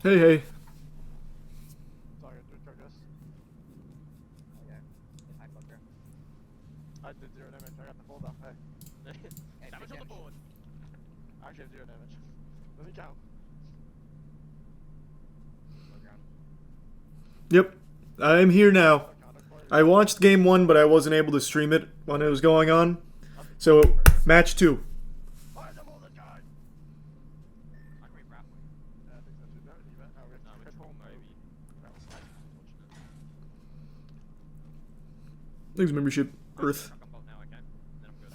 Hey, hey. Sorry, drug us. Yeah. It's high fucker. I did 0 damage. I got the full down. Hey. Hey, Damage on the board. I actually have 0 damage. Doesn't count. Yep. I'm here now. I watched game 1, but I wasn't able to stream it when it was going on. So, match 2. Fire them all the time! I agree, wrap. Yeah, I think that should be even. Oh, we have No, to it's control maybe. That was nice. Thanks, membership. Earth. Truck on bolt now, okay? Then I'm good.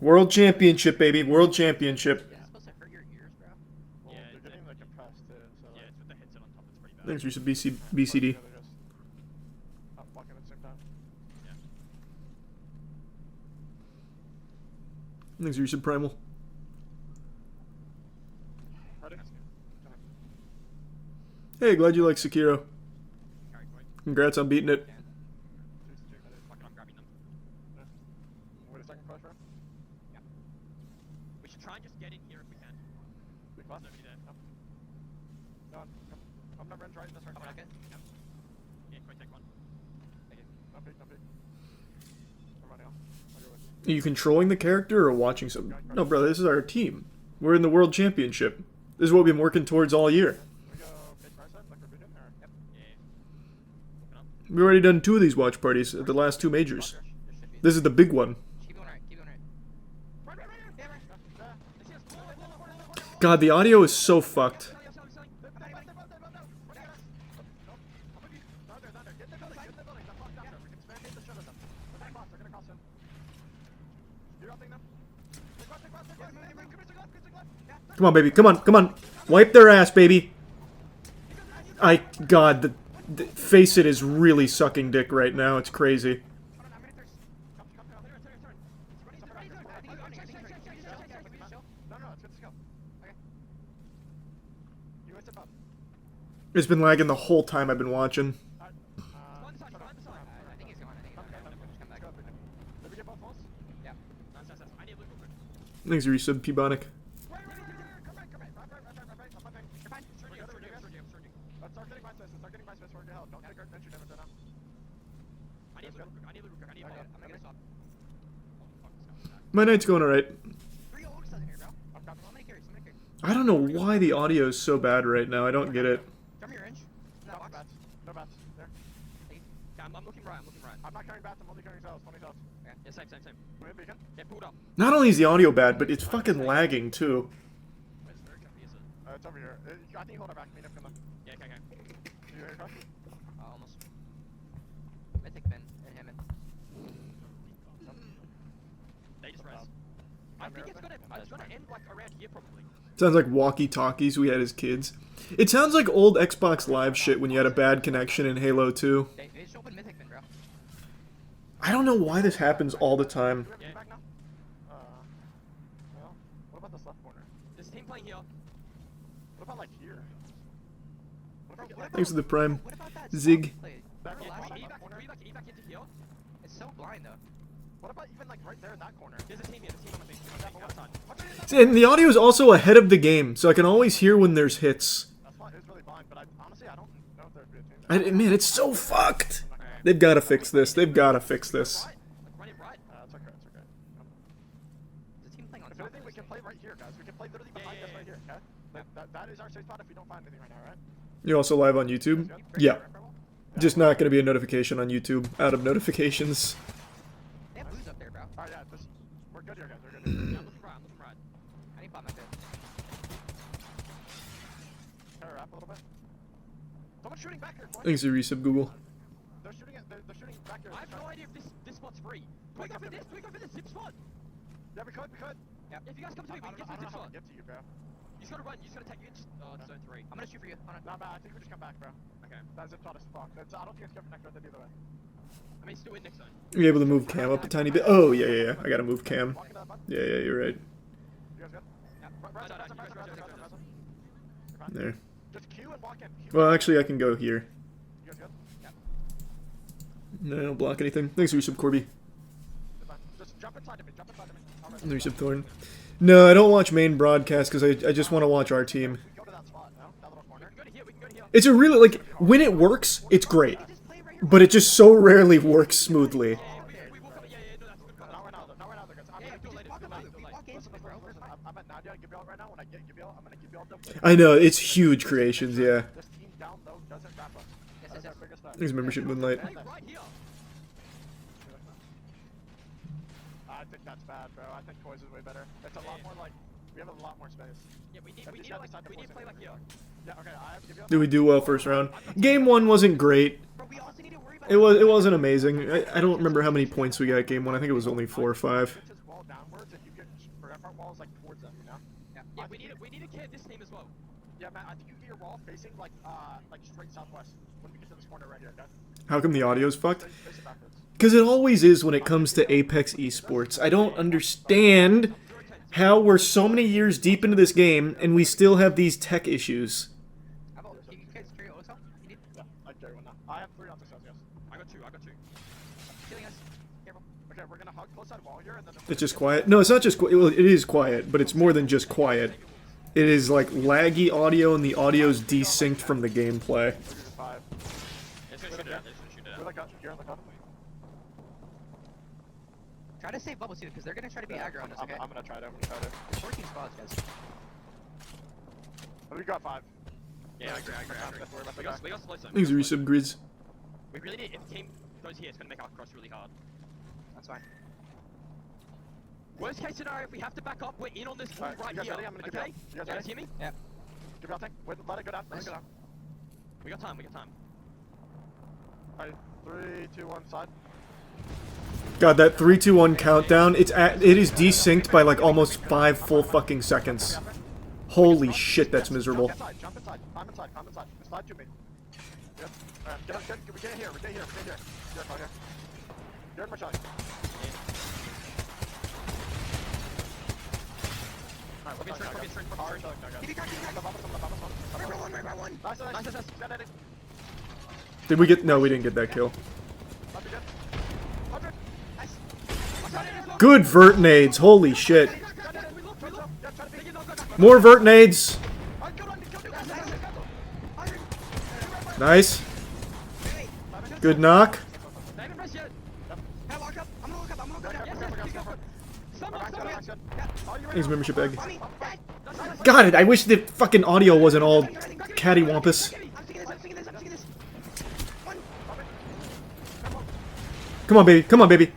World Championship, baby. World Championship. Is it supposed to hurt your ears, bro? Well, Yeah, they're getting like compressed too, so Yeah, like, it's with the headset on top, it's pretty bad. Thanks, Reese. BCD. they're just not fucking at the same time. Yeah. Thanks, Reese. Primal. Ready? Hey, glad you like Sekiro. Carry point. Congrats on beating it. Fucking, I'm grabbing them. Wait a second, flash round. We should try and just get in here if we can. Big flash. Nobody there. No, I'm not running right in this right Coming now. out good? Yep. Yeah, quick take one. No peek, no peek. I'm running off. I'll go with Are you controlling the character or watching some? No, brother, this is our team. We're in the World Championship. This is what we've been working towards all year. we go big price up like we're doing, or? Yep. Yeah. Looking up. We've already done 2 of these watch parties at the last 2 majors. There should be. This is the big one. Keep going right. Keep going right. Right. Yeah, right. They see us. Pull. God, the audio is so fucked. Come on, baby. Come on. Come on. Wipe their ass, baby. God, the Face It is really sucking dick right now. It's crazy. It's been lagging the whole time I've been watching. I think he's going. I think he's going. Just come back. Did we get both holes? Yeah. Nice. I need a loop quick. Thanks, resub, P-Bonic. Come back. I'm fine. You're fine. Shooting. Let's start getting my space. We're good help. Don't take our entry damage right now. I need a loop quick. I need a Okay, bomb. I'm gonna get a swap. My night's going alright. 3 ults in here, bro. Somebody carry. I don't know why the audio is so bad right now. I don't get it. Drum your range. No bats. No bats. There. Okay, I'm looking right. I'm not carrying bats. I'm only carrying cells. 20 cells. Yeah, same. Wait, beacon. Yeah, pulled up. Not only is the audio bad, but it's fucking lagging too. Where's very comfy, is it? It's over here. I think you hold it back. Me and him can look. Yeah, okay. You ready, Crush? Almost. Mythic Ben and Hammond. They just res. I think it's gonna end like around here probably. Sounds like walkie-talkies we had as kids. It sounds like old Xbox Live shit when you had a bad connection in Halo 2. They just open Mythic Ben, bro. I don't know why this happens all the time. Do we have to back now? Well, what about this left corner? There's a team playing here. What about like here? What if we get like Thanks for the prime. What about that Zig. swap play? that Remember last last year? corner? Can you back into here? It's so blind though. What about even like right there in that corner? There's a team here. There's a team on my face. Outside. And the audio is also ahead of the game, so I can always hear when there's hits. That's fine. It's really blind, but honestly, I don't know if there'd be a team. Man, it's so fucked. They've got to fix this. They've got to fix this. Run it right. It's okay. There's a team playing on If top anything, of we this can thing. play right here, guys. We can play literally behind us right here, okay? That is our safe spot if we don't find anything right now, right? You're also live on YouTube? Yeah. Just not going to be a notification on YouTube. Out of notifications. They have booze up there, bro. Alright, yeah, we're good here, guys. We're good here. Yeah, I'm looking right. I need to pop my bed. Can I wrap a little bit? Someone's shooting back here, boy. Thanks to resub Google. They're shooting back here. I have no idea if this spot's free. Can we go for this? Can we go for this zip spot? Yeah, we could. Yeah, if you guys come to me, we can get I to the don't zip know how spot. to get to you, bro. You just gotta run. You just gotta take it. Oh, it's zone 3. I'm gonna shoot for you. Hold on. Nah, man, I think we just come back, bro. Okay. That zip shot is fucked. I don't think it's gonna connect with it either way. I mean, still in next zone. You're able to move cam up a tiny bit. Oh, yeah. I got to move cam. Walk it up, bud. Yeah, you're right. You guys good? Yeah. Rise up. You guys go. You're fine. There. Just Q and walk in. Well, actually, I can go here. You guys good? No, I don't block anything. Thanks for resub Corby. You're fine. Just jump inside of me. Alright. Resub Thorn. No, I don't watch main broadcast because I just want to watch our team. We go to that spot, no? That little corner. We can go to here. It's a really, like, when it works, it's great. But it just so rarely works smoothly. We will come. Yeah, no, that's a good call. Not right now, though. Not right now, though, guys. I'm gonna do it later, walk do it up, later, do it later. Walk into it, bro. listen, I'm at Nadia and Gabriel right now. When I get Gabriel, I'm gonna give you all them. I know, it's huge creations, yeah. This team down low doesn't wrap up. Yes, That's yes, our biggest threat. There's membership Moonlight. Right here. I think that's bad, bro. I think Toys is way better. It's a lot more like we have a lot more space. Yeah, we need At to least like, decide to we need to force play it. like here. Yeah, okay. I have to give you. Did we do well first round? Game 1 wasn't great. Bro, we also need to worry about It wasn't amazing. I don't remember how many points we got game 1. I think it was only 4 or 5. Just wall downwards, and you get front walls like towards them. You know? Yeah, we need to kid this team as well. Yeah, man. I think you get your wall facing like straight southwest when we get to this corner right here. Okay? How come the audio's fucked? Face it backwards. Because it always is when it comes to Apex Esports. I don't understand how we're so many years deep into this game and we still have these tech issues. How about, can you guys carry OSL? You need Yeah, I carry one now. I have 3 on success. Yes. I got two. killing us. Careful. Okay, we're gonna hug close side wall here, and then. It's just quiet. No, it's not just quiet. Well, it is quiet, but it's more than just quiet. It is like laggy audio and the audio's desynced from the gameplay. 5. It's gonna shoot it out. It's gonna shoot it We're out. like you're on the cup. Try to save bubble suit because they're gonna try to be aggro on us, okay? I'm gonna try to. I'm gonna try to. 14 spots, guys. But we got 5. Yeah, I agree. We got slow zone. These resub grids. We really need. If the team goes here, it's gonna make our cross really hard. That's fine. Worst case scenario, if we have to back up, we're in on this wall Alright, right you guys here. ready? I'm gonna give Okay? you- you guys You guys ready? hear me? Yeah. Give me all tank. Wait, let it go down. Let it go down. We got time. We got time. Alright, 3, 2, 1, side. God, that 3, 2, 1 countdown, it is desynced by like almost 5 full fucking seconds. Holy shit, that's miserable. Jump inside. Jump inside. Climb inside. Climb inside. Slide to me. Yep. Alright, we get here. We get here. We get here. Here, right here. You're in my shot. Alright, Fucking strength, fucking strength, fucking Alright, strength. guys. Keep it going, keep it The going. bubbles, the bubbles, the bubbles. Remember one. Nice, nice, Nice. Got it. Did we get... No, we didn't get that kill. That'd be good. 100. Nice. Good vert nades, holy shit. We look. Yeah, try to be. More vert nades. Alright, good one. Nice. Good knock. They haven't pressed yet. Hey, walk up. I'm gonna look up. I'm gonna look up. Yes, pick up. Someone. Thanks, membership egg. On me. Dead. God, I wish the fucking audio wasn't all cattywampus. I'm seeing this. One. Come on, baby. Come on, baby.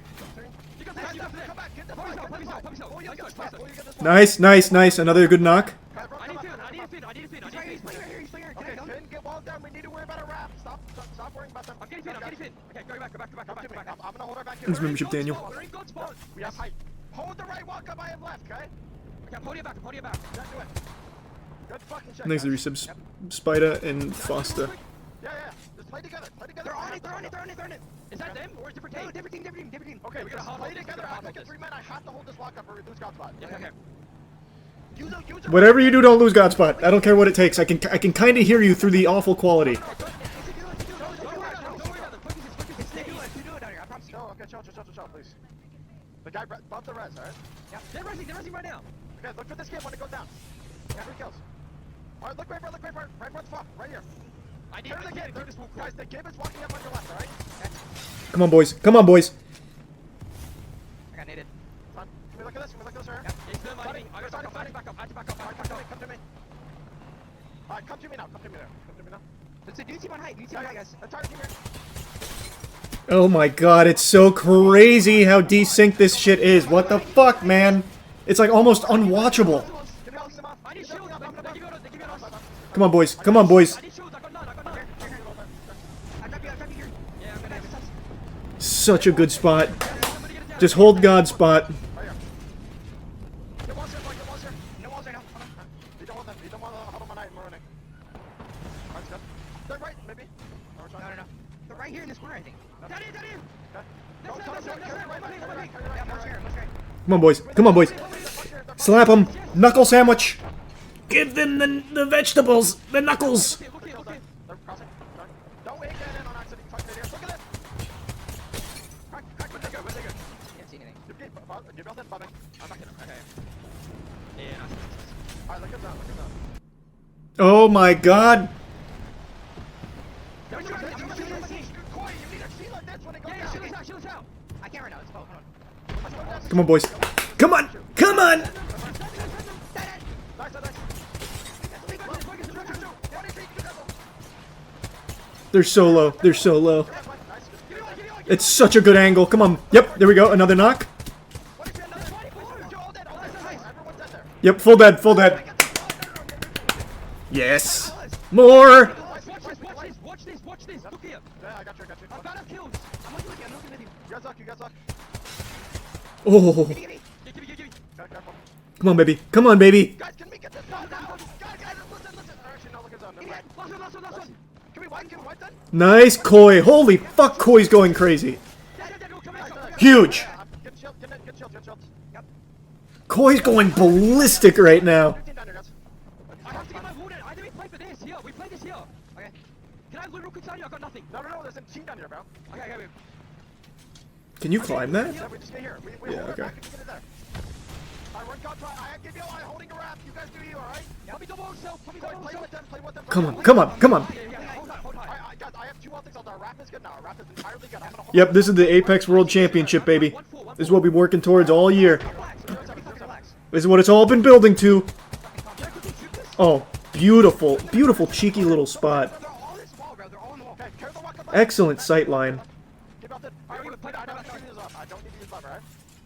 Nice. Another good knock. I need a fin. He's playing right here. Can I Okay, go? Finn, get walls down. We need to worry about a wrap. Stop worrying about them. I'm getting fin. Okay, go back. I'm gonna hold her back here. Thanks, membership Daniel. We're in good spot. We have height. Hold the right walk up. I am left, okay? Okay, I'm holding you back. Yeah, do it. Good fucking shit. Thanks, the guys. resubs. Spida and Fosta. Yeah. Just play together. They're on it. Is that them or a different No, team? different team. Okay, We we gotta gotta hold play this, together. we gotta Act like a hold 3 man. I have to hold this lock up or we lose God spot. Yeah, okay. Use it. Whatever you do, don't lose Godspot. I don't care what it takes. I can kind of hear you through the awful quality. Don't worry about them. Focus. You do it down here. I promise you. No, okay, chill, please. The guy bump the res, alright? They're resing right now. Okay, look for this kid when it goes down. Yeah, 3 kills. Alright, look right for it. Right where the fuck. Right here. I need Turn the kid. this wall. Guys, the kid is walking up on your left, alright? Come on, boys. Come on, boys. I got naded. Can we look at this? Sir? It's them. I got back up. I have to back up. Come to me. Alright, come to me now. Come to me now. Let's do team on height. Guys. Entire team here. Oh my god, it's so crazy how desynced this shit is. What the fuck, man? It's like almost unwatchable. Give me all some off. I need shields. They give it us. Come on, boys. Come on, boys. I need shields. I got none. I'll drop you here. Yeah, I'm gonna Such a good spot. Just hold God spot. Right here. Get walls here, get walls here. No walls right now. Hold on. You don't want them. You don't want to huddle my night. We're running. Alright, good. They're right, maybe. No. They're right here in this corner, I think. That is. Go, right. Yeah, much right. Come on, boys. Come on, boys. Slap them. Knuckle sandwich. Give them the vegetables. The knuckles. Look here. They're crossing. Don't wait that in on accident. Fuck it here. Look at this. Crack, where's they go? Can't see anything. Give me all that bombing. I'm back in. Okay. Yeah, nice. Alright, look at that. Oh my god. Don't shoot it. Don't shoot it. Koi, you need to shield this when it goes Yeah, down. shield us out. Shield us out. I can't right now. It's hold on. Come on, boys. Come on. Come on. Nice, nice. They're so low. They're so low. It's such a good angle. Come on. Yep. There we go. Another knock. Yep. Full dead. Full dead. Yes. More. Watch this. Look here. Yeah, I got you. I've got enough kills. I'm looking at you. You guys suck. Oh. Give me. Careful. Come on, baby. Come on, baby. Guys, can we get this done now? Guys, listen. Actually, no, look at zone. Last one. Can we wipe then? Nice Koi. Holy fuck, Koi's going crazy. Huge. Get shield. Yep. Koi's going ballistic right now. 15 down here, guys. I have to get my wounded. I think we play for this. Here. We play this here. Okay. Can I loot real quick side? I've got nothing. No, there's a team down here, bro. Okay. Can you climb that? Yeah, we just stay here. We Yeah, hold it okay. back and get it there. Alright, run contra. I give you I'm holding a wrap. You guys do you, alright? Put me double self. Put me double Play self. with them. Come on. Yeah. Hold on. Guys, I have 2 ultics. Our wrap is good now. Our wrap is entirely good. I'm gonna hold Yep, this is the Apex World Championship, baby. This is what we've been working towards all year. Relax. This is what it's all been building to. Oh, beautiful. Beautiful, cheeky little spot. They're all in this wall, bro. They're all in the wall. Okay, carry the rocket back. Excellent sight line. Give out the. Alright, we're gonna I don't need to use up. I don't need to use up, alright?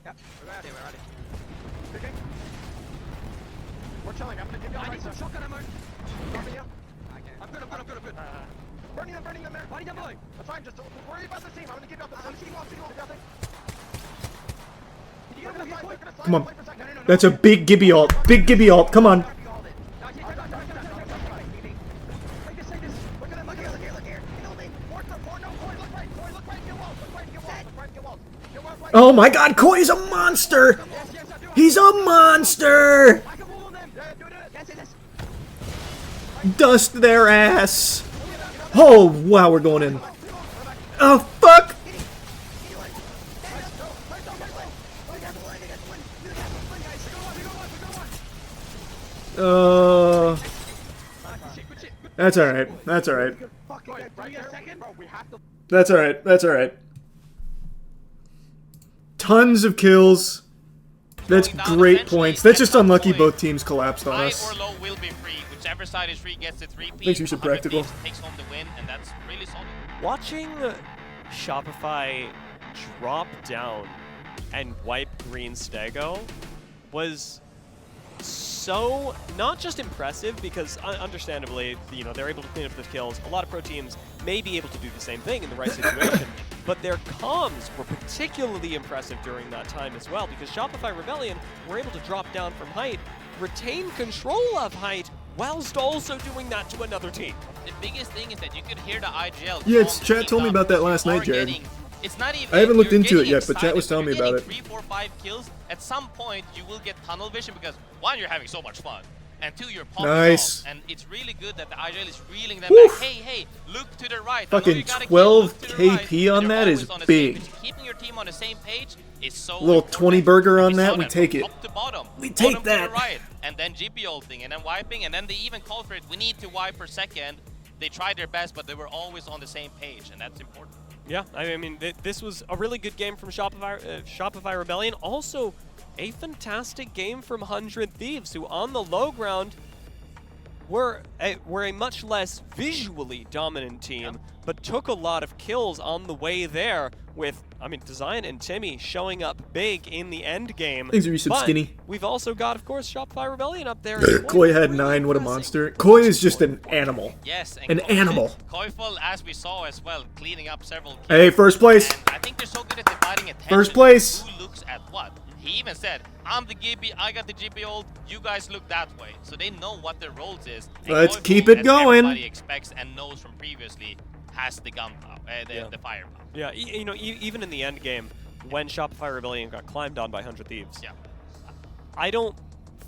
Yep. We're ready. Picking. We're chilling. I'm gonna give you all I my need some stuff. shotgun ammo. Dropping you. I'm good. Burning them there. Body down below. That's fine. Just don't worry about the team. I'm gonna give you up the team. Give you nothing. Did you get him? We're gonna slide. Come on. Wait for a second. That's a big Gibby ult. Big Gibby ult. Come on. Oh my god, Koi's a monster! He's a monster! Dust their ass! Oh, wow, we're going in. Oh, fuck! That's alright. That's alright. That's alright. That's alright. Tons of kills. That's great points. That's just unlucky both teams collapsed on High us. or low will be free. Whichever side is free gets the 3P. Thanks, Mr. Practical. Takes home the win, and that's really solid. Watching Shopify drop down and wipe Green Stego was so not just impressive because understandably, you know, they're able to clean up the kills. A lot of pro teams may be able to do the same thing in the right situation, but their comms were particularly impressive during that time as well because Shopify Rebellion were able to drop down from height, retain control of height, whilst also doing that to another team. The biggest thing is that you could hear the IGL. Yeah, chat told me about that last night, Jared. It's not even. I haven't looked you're into it getting yet, but chat was telling me excited. about You're it. getting 3, 4, 5 kills. At some point, you will get tunnel vision because 1, you're having so much fun, and 2, you're popping Nice. off. And it's really good that the IGL is reeling them Woof. back. Hey, look to the right. I know Fucking you got a kill, 12 look to the right. KP on And that they're is always on the big. same page. Keeping your team on the same page is so Little important. 20 burger on We that, saw we take from it. Top to bottom. We take Bottom that. To the right, and then GP ulting, and then wiping, and then they even called for it. We need to wipe per second. They tried their best, but they were always on the same page, and that's important. Yeah, I mean, this was a really good game from Shopify Rebellion. Also, a fantastic game from 100 Thieves, who on the low ground were a much less visually dominant team, but took a lot of kills on the way there with, I mean, Design and Timmy showing up big in the end game. Thanks, Resub But Skinny. we've also got, of course, Shopify Rebellion up there. as well. Koi had Really 9, what a impressive. monster. Koi is just an animal. Yes, and An animal. Koifel, as we saw as well, cleaning up several kills. Hey, first place. And I think they're so good at dividing attention. First place. Who looks at what? He even said, I'm the Gibby, I got the GP ult, you guys look that way. So they know what their roles is. And Let's Koifel, keep it as going. Everybody expects and knows from previously, has the gunpowder, the firepower. Yeah, you know, even in the end game, when Shopify Rebellion got climbed on by 100 Thieves, Yeah. I don't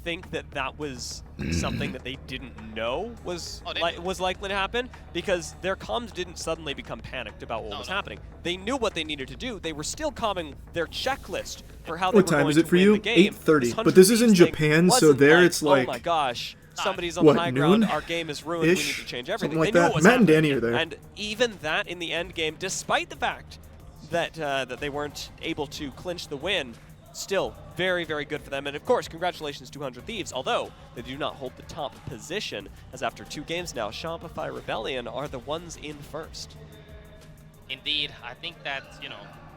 think that was something that they didn't know was was likely to happen because their comms didn't suddenly become panicked about what was happening. They knew what they needed to do. They were still calming their checklist for how they What were time going is it to for win you? the game. 8:30. This But this is in 100 Thieves thing Japan, so wasn't there it's oh like my gosh, somebody's on What, the high noon? ground, our game is ruined, we need Ish? to change Something everything. like They knew that. what was Matt and happening. Danny are there. And even that in the end game, despite the fact that that they weren't able to clinch the win, still very, very good for them. And of course, congratulations to 100 Thieves, although they do not hold the top position, as after 2 games now, Shopify Rebellion are the ones in first. Indeed, I think that, you know,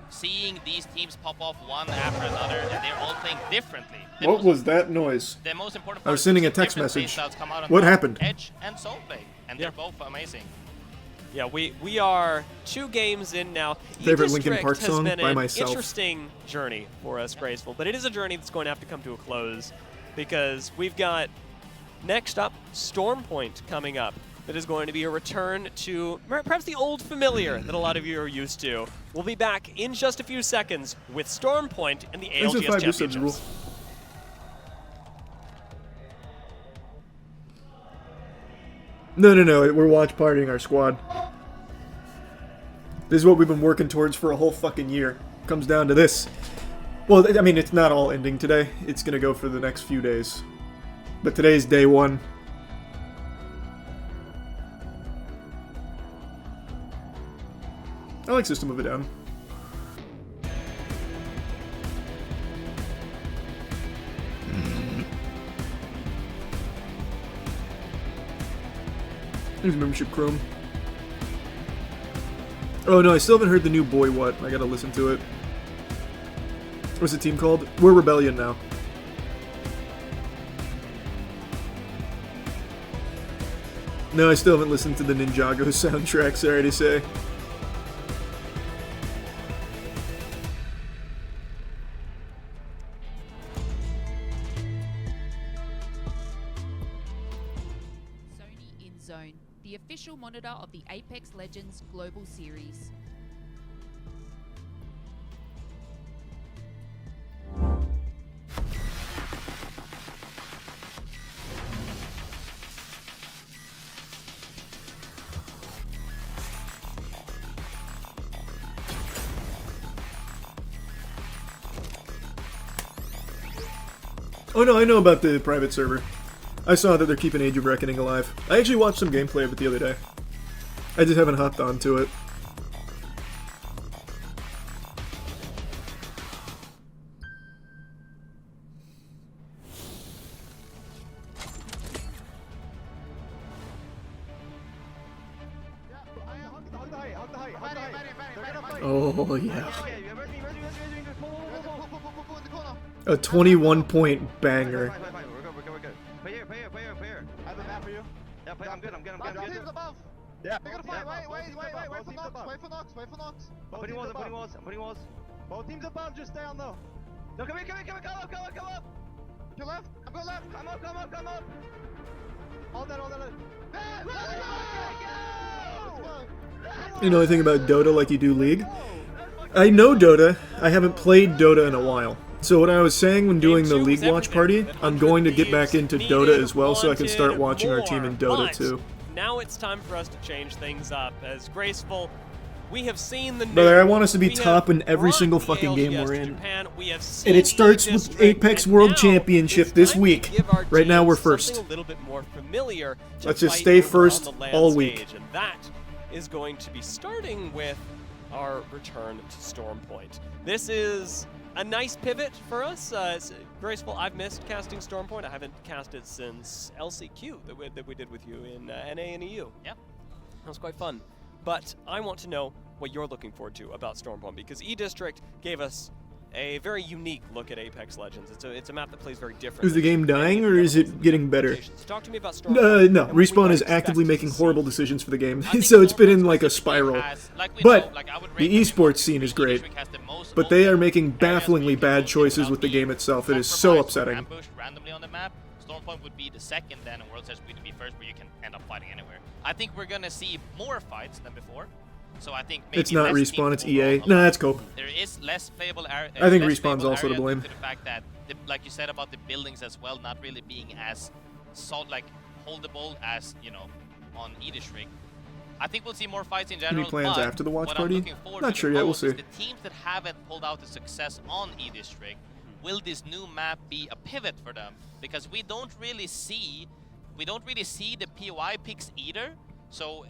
seeing these teams pop off one after another, and they're all playing differently. What was that noise? The most important I part was is sending a different text play message. styles come out on What top. happened? Edge and Soulblade, and Yeah. they're both amazing. Yeah, we are 2 games in now. Favorite Linkin E-District Park has song? been By an Myself. interesting journey for us, Graceful, but it is a journey that's going to have to come to a close because we've got next up Stormpoint coming up. That is going to be a return to perhaps the old familiar that a lot of you are used to. We'll be back in just a few seconds with Stormpoint and the Thanks for ALGS 5 gift subs, Championships. Rule. No. We're watch partying our squad. This is what we've been working towards for a whole fucking year. Comes down to this. Well, I mean, it's not all ending today. It's gonna go for the next few days. But today's day 1. I like System of a Down. Here's membership Chrome. Oh no, I still haven't heard the new Boy What. I gotta listen to it. What's the team called? We're Rebellion now. No, I still haven't listened to the Ninjago soundtrack, sorry to say. Sony InZone, the official monitor of the Apex Legends Global Series. Oh no, I know about the private server. I saw that they're keeping Age of Reckoning alive. I actually watched some gameplay of it the other day. I just haven't hopped onto it. Hug the height. They're gonna fight. Oh yeah. Okay, you ready? Pull in the corner. A 21-point banger. Fine. We're good. Play here. I have a map for you. Yeah, play. I'm good. Both teams above. Yeah. They're gonna fight. Wait Both for teams Nox. above. Wait for Nox. I'm putting walls. Both teams above. Just stay on low. No, come here. Come up. To your left. I'm going left. Come up. All that. You know anything about Dota like you do League? I know Dota. I haven't played Dota in a while. So what I was saying when doing the League watch party, I'm going to get back into Dota as well so I can start watching our team in Dota too. Now it's time for us to change things up. As Graceful, we have seen the new, Brother, I want us to be we top have in every brought single the fucking game ALGS we're to in. Japan. We have And it seen starts with E-District, Apex and World now Championship it's this time to week. give our Right now teams we're first. something a little bit more familiar to Let's just fight stay over on first the land all week. stage, and that is going to be starting with our return to Stormpoint. This is a nice pivot for us. It's Graceful, I've missed casting Stormpoint. I haven't cast it since LCQ that we did with you in NA and EU. Yeah. That was quite fun. But I want to know what you're looking forward to about Stormpoint, because E-District gave us a very unique look at Apex Legends. It's a map that plays very different. Is the game dying or is it getting better? Talk to me about Stormpoint. No, and what we Respawn might is expect actively to making see. horrible decisions for the game, I think so it's been in Stormpoint like a specifically spiral. has, like we But know, like I would the rate esports scene is great. E-District has the most But they are open making areas where you bafflingly can bad go choices without with the being game itself. It is so compromised or upsetting. ambushed randomly on the map. Stormpoint would be the second, then, and World Search would be first, where you can end up fighting anywhere. I think we're gonna see more fights than before. So I think maybe It's not less Respawn, teams it's will EA. roll No, along. that's Cope. There is less playable area. I think less Respawn's playable also to area blame. due to the fact that, like you said about the buildings as well, not really being as holdable as on E-District. I think we'll see more fights in general. Any plans but after the watch what party? I'm looking forward Not to sure the yet, we'll most is see. the teams that haven't pulled out the success on E-District, will this new map be a pivot for them? Because we don't really see we don't really see the POI picks either. So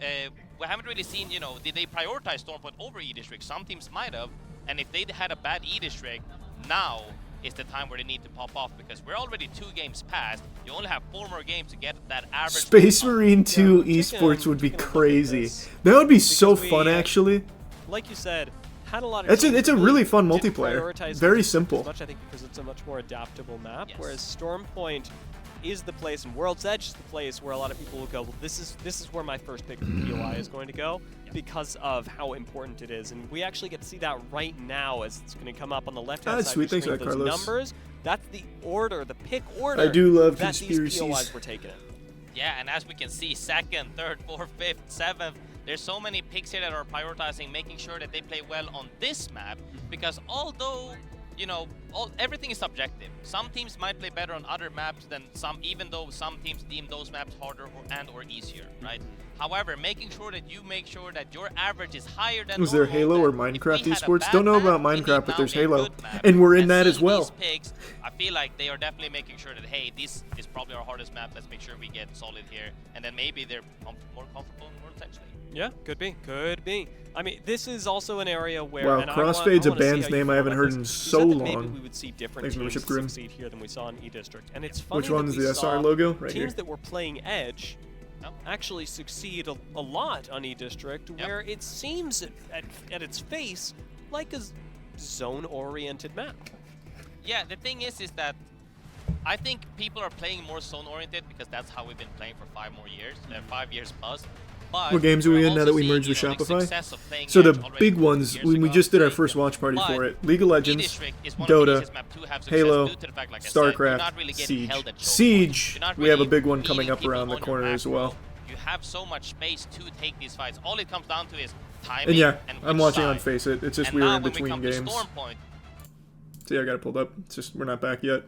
we haven't really seen, you know, did they prioritize Stormpoint over E-District? Some teams might have, and if they had a bad E-District, now is the time where they need to pop off, because we're already 2 games past. You only have 4 more games to get that average. Space Marine 2 esports would be crazy. That would be so fun, actually. Like you said, had a lot of. It's a really fun didn't multiplayer. prioritize Very it simple. as much, I think, because it's a much more adaptable map. Yes. Whereas Stormpoint is the place, and World's Edge is the place where a lot of people will go, well, this is where my first pick for POI is going to go, because of how important it is. And we actually get to see that right now as it's going to come up on the left-hand side. Sweet. Thanks for of that, those Carlos. numbers. That's the order, the pick order. I do love that these conspiracies. POIs were taken in. Yeah, and as we can see, 2nd, 3rd, 4th, 5th, 7th, there's so many picks here that are prioritizing making sure that they play well on this map, because although, you know, everything is subjective. Some teams might play better on other maps than some, even though some teams deem those maps harder or easier, right? However, making sure that you make sure that your average is higher than Was there normal, Halo or that if Minecraft we had a esports? bad Don't know map, about we need Minecraft, but now there's a Halo. good map. And we're in that seeing as well. these picks, I feel like they are definitely making sure that, hey, this is probably our hardest map. Let's make sure we get solid here. And then maybe they're more comfortable in World Essentially. Yeah, could be. I mean, this is also an area where. Wow, and Crossfade's I a wanna see band's how you name feel I haven't about heard this. in You so said that maybe long. we would see different Thanks, teams Membership Grim. succeed here than we saw in E-District. And it's funny Which one's that we the saw SR logo? Right teams here. that were playing Edge actually succeed a lot on E-District, where it seems at its face like a zone-oriented map. Yeah, the thing is that I think people are playing more zone-oriented because that's how we've been playing for 5 more years, 5 years plus. But What games are we we're in now also that we seeing, merged with you know, the Shopify? success of playing So Edge the already big 2 ones, years we ago, just did our saying, first watch party but for it. League of Legends, E-District is one of the Dota, easiest map to have success Halo, due to the fact, like I said, you're StarCraft, not really getting Siege. held at choke Siege, points. You're not we have a really big one coming meeting up people around the on your corner map, as well. You have so much space to take these fights. All it comes down to is timing And yeah, and I'm which watching side. on Face It. It's just And we were now in when we between come to games. Stormpoint, So yeah, I got it pulled up. It's just we're not back yet.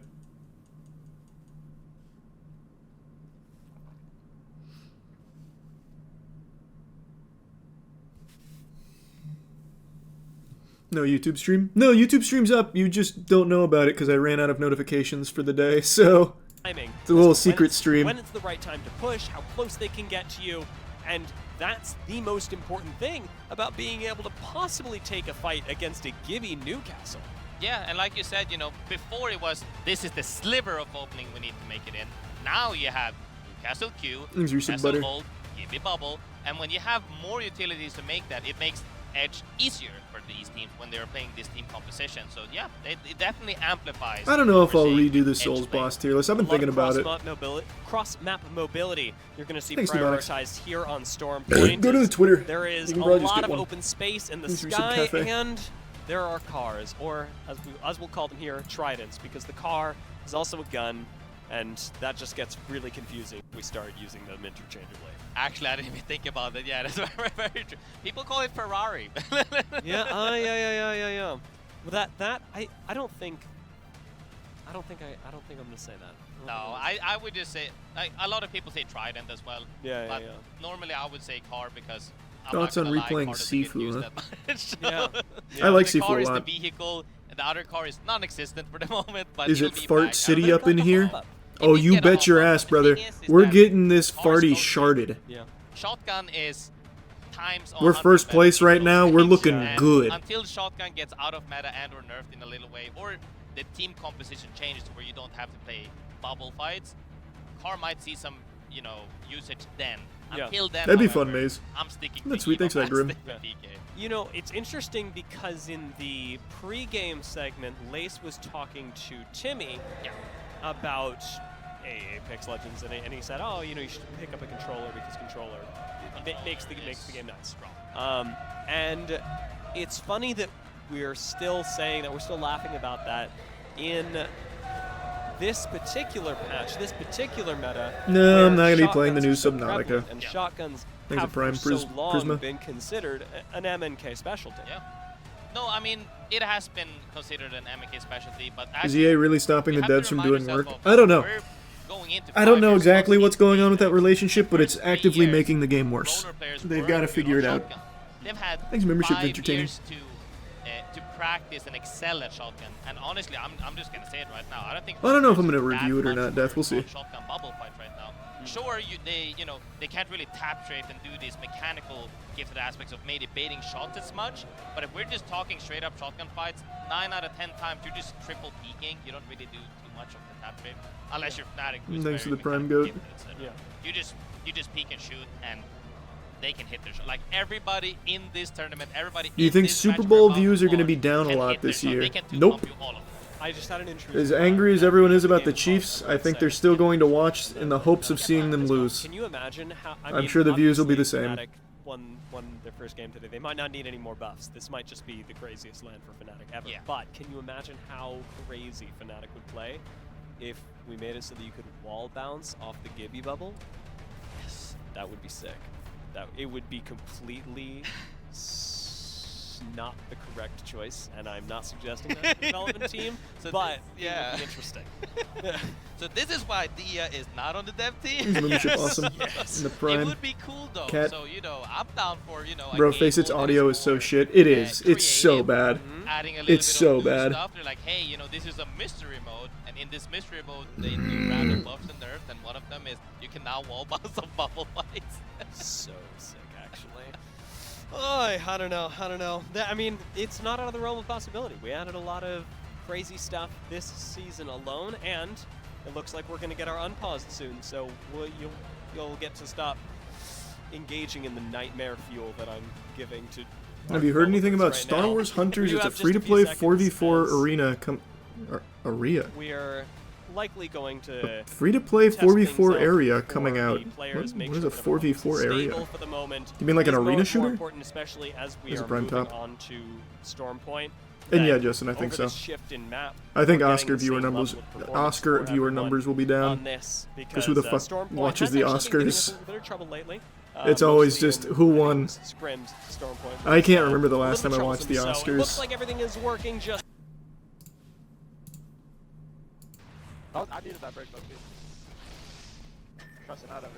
No YouTube stream? No, YouTube stream's up. You just don't know about it because I ran out of notifications for the day, so Timing. it's a little When secret it's- stream. When it's the right time to push, how close they can get to you, and that's the most important thing about being able to possibly take a fight against a Gibby Newcastle. yeah, and like you said, you know, before it was, this is the sliver of opening we need to make it in. Now you have Newcastle Q, Thanks, Reese's Newcastle butter. Hold, Gibby Bubble, and when you have more utilities to make that, it makes Edge easier for these teams when they're playing this team composition. So yeah, it definitely amplifies. I don't know if what I'll we're seeing redo the Edge Souls play. boss tier list. I've been thinking about it. Cross-map mobility, you're going to see Thanks, Pneumatics. prioritized here on Stormpoint. Go to the Twitter. There is You a can probably just lot get of one. open space in the Thanks, Reese's sky, Cafe. and there are cars, or as we'll call them here, tridents, because the car is also a gun, and that just gets really confusing if we start using them interchangeably. Actually, I didn't even think about that. Yeah, that's very, very true. People call it Ferrari. Yeah. Well, I don't think I'm gonna say that. No, I would just say, like, a lot of people say Trident as well. Yeah. But normally I would say car because I'm Thoughts not on gonna lie, replaying car doesn't get Sifu, used huh? that much. So Yeah. I like the Sifu car a is the lot. vehicle, and the other car is non-existent for the moment. But Is it'll it be Fart back. City I up in here? If Oh, we you get a bet your hop up, ass, the brother. thing is We're that getting this cars farty go sharded. Yeah. Shotgun is times. We're first place right now. We're looking And good. Until shotgun gets out of meta and or nerfed in a little way, or the team composition changes to where you don't have to play bubble fights, car might see some, you know, usage then. Yeah. Until then, That'd be however, fun, Maze. I'm sticking. That's to sweet. Eva. Thanks for that, I'm Grim. sticking with DK. You know, it's interesting because in the pre-game segment, Lace was talking to Timmy about Apex Legends, and he said, "Oh, you know, you should pick up a controller because controller makes the game nice." And it's funny that we're still saying that, we're still laughing about that in this particular patch, this particular meta. No, where I'm not gonna be playing the new shotguns are so Subnautica. prevalent, and shotguns Thanks, have Prime for so long Prisma. been considered an MNK specialty. Yeah. No, I mean, it has been considered an MK specialty, but Is actually, EA really stopping you the have to devs from remind doing work? yourself I don't know. we're going into I don't 5 know years exactly plus what's going on with that relationship, but it's first 3 actively years, making the game worse. roller players They've were got to good figure on it out. shotgun. They've had Thanks, membership 5 entertaining. years to to practice and excel at shotgun. And honestly, I'm just gonna say it right now. I don't think. I don't know if I'm there's gonna that review it or much not, Death. We'll see. on shotgun bubble fight right now. Sure, they can't really tap trade and do these mechanical gifted aspects of maybe baiting shots as much. But if we're just talking straight up shotgun fights, 9 out of 10 times you're just triple peeking. You don't really do too much of the tap trade unless you're Fnatic. Thanks for the Prime Goat. Yeah. You just peek and shoot and they can hit their shot. Like everybody in this tournament, everybody. Do you in think this Super match Bowl we're views are about going to be on down a can lot hit their this shot. year? They can Nope. you all of them. I just had an intrusive As angry as everyone is about the game Chiefs, of I think they're still going to watch in the hopes of seeing them lose. Can you imagine how? I'm sure the views will be the same. Fnatic won their first game today. They might not need any more buffs. This might just be the craziest land for Fnatic ever. Yeah. But can you imagine how crazy Fnatic would play if we made it so that you could wall bounce off the Gibby bubble? Yes, that would be sick. It would be completely not the correct choice, and I'm not suggesting that to the development team, So but yeah. it would be interesting. So this is why Dia is not on the dev team. Is membership awesome? Yes. In the It Prime. would be cool though. Cat. So I'm down for a Bro, game Face It's mode that audio is so more, shit. It is. It's so creative, bad. Adding a little It's bit so of new bad. stuff. They're like, hey, this is a mystery mode, and in this mystery mode, they do random buffs and nerfs, and one of them is you can now wall bounce on bubble fights. So sick, actually. Oh, I don't know. I mean, it's not out of the realm of possibility. We added a lot of crazy stuff this season alone, and it looks like we're going to get our unpaused soon, so you'll get to stop engaging in the nightmare fuel that I'm giving to... Have you heard anything about right Star now. Wars Hunters? You It's a have just a few free-to-play seconds 4v4 as arena. Area. We are likely going to... Free-to-play test things 4v4 out area for coming the out. players, What make is sure a that everyone's 4v4 area? stable for the moment. You mean like an Is arena more shooter? important, especially as we There's a are Prime moving top. on to Stormpoint. And that yeah, Justin, I think over so. this shift in map, I think we're getting Oscar the viewer same numbers, level of performance Oscar for viewer everyone numbers will be on down. this Because who the fuck Stormpoint watches has the actually been getting Oscars? into a bit of trouble lately. It's always Mostly just in who won. Scrimmed Stormpoint. I can't So, remember the a last little time I watched the troublesome, so it looks Oscars. like everything is working just. I needed that break though, too. Trusting out over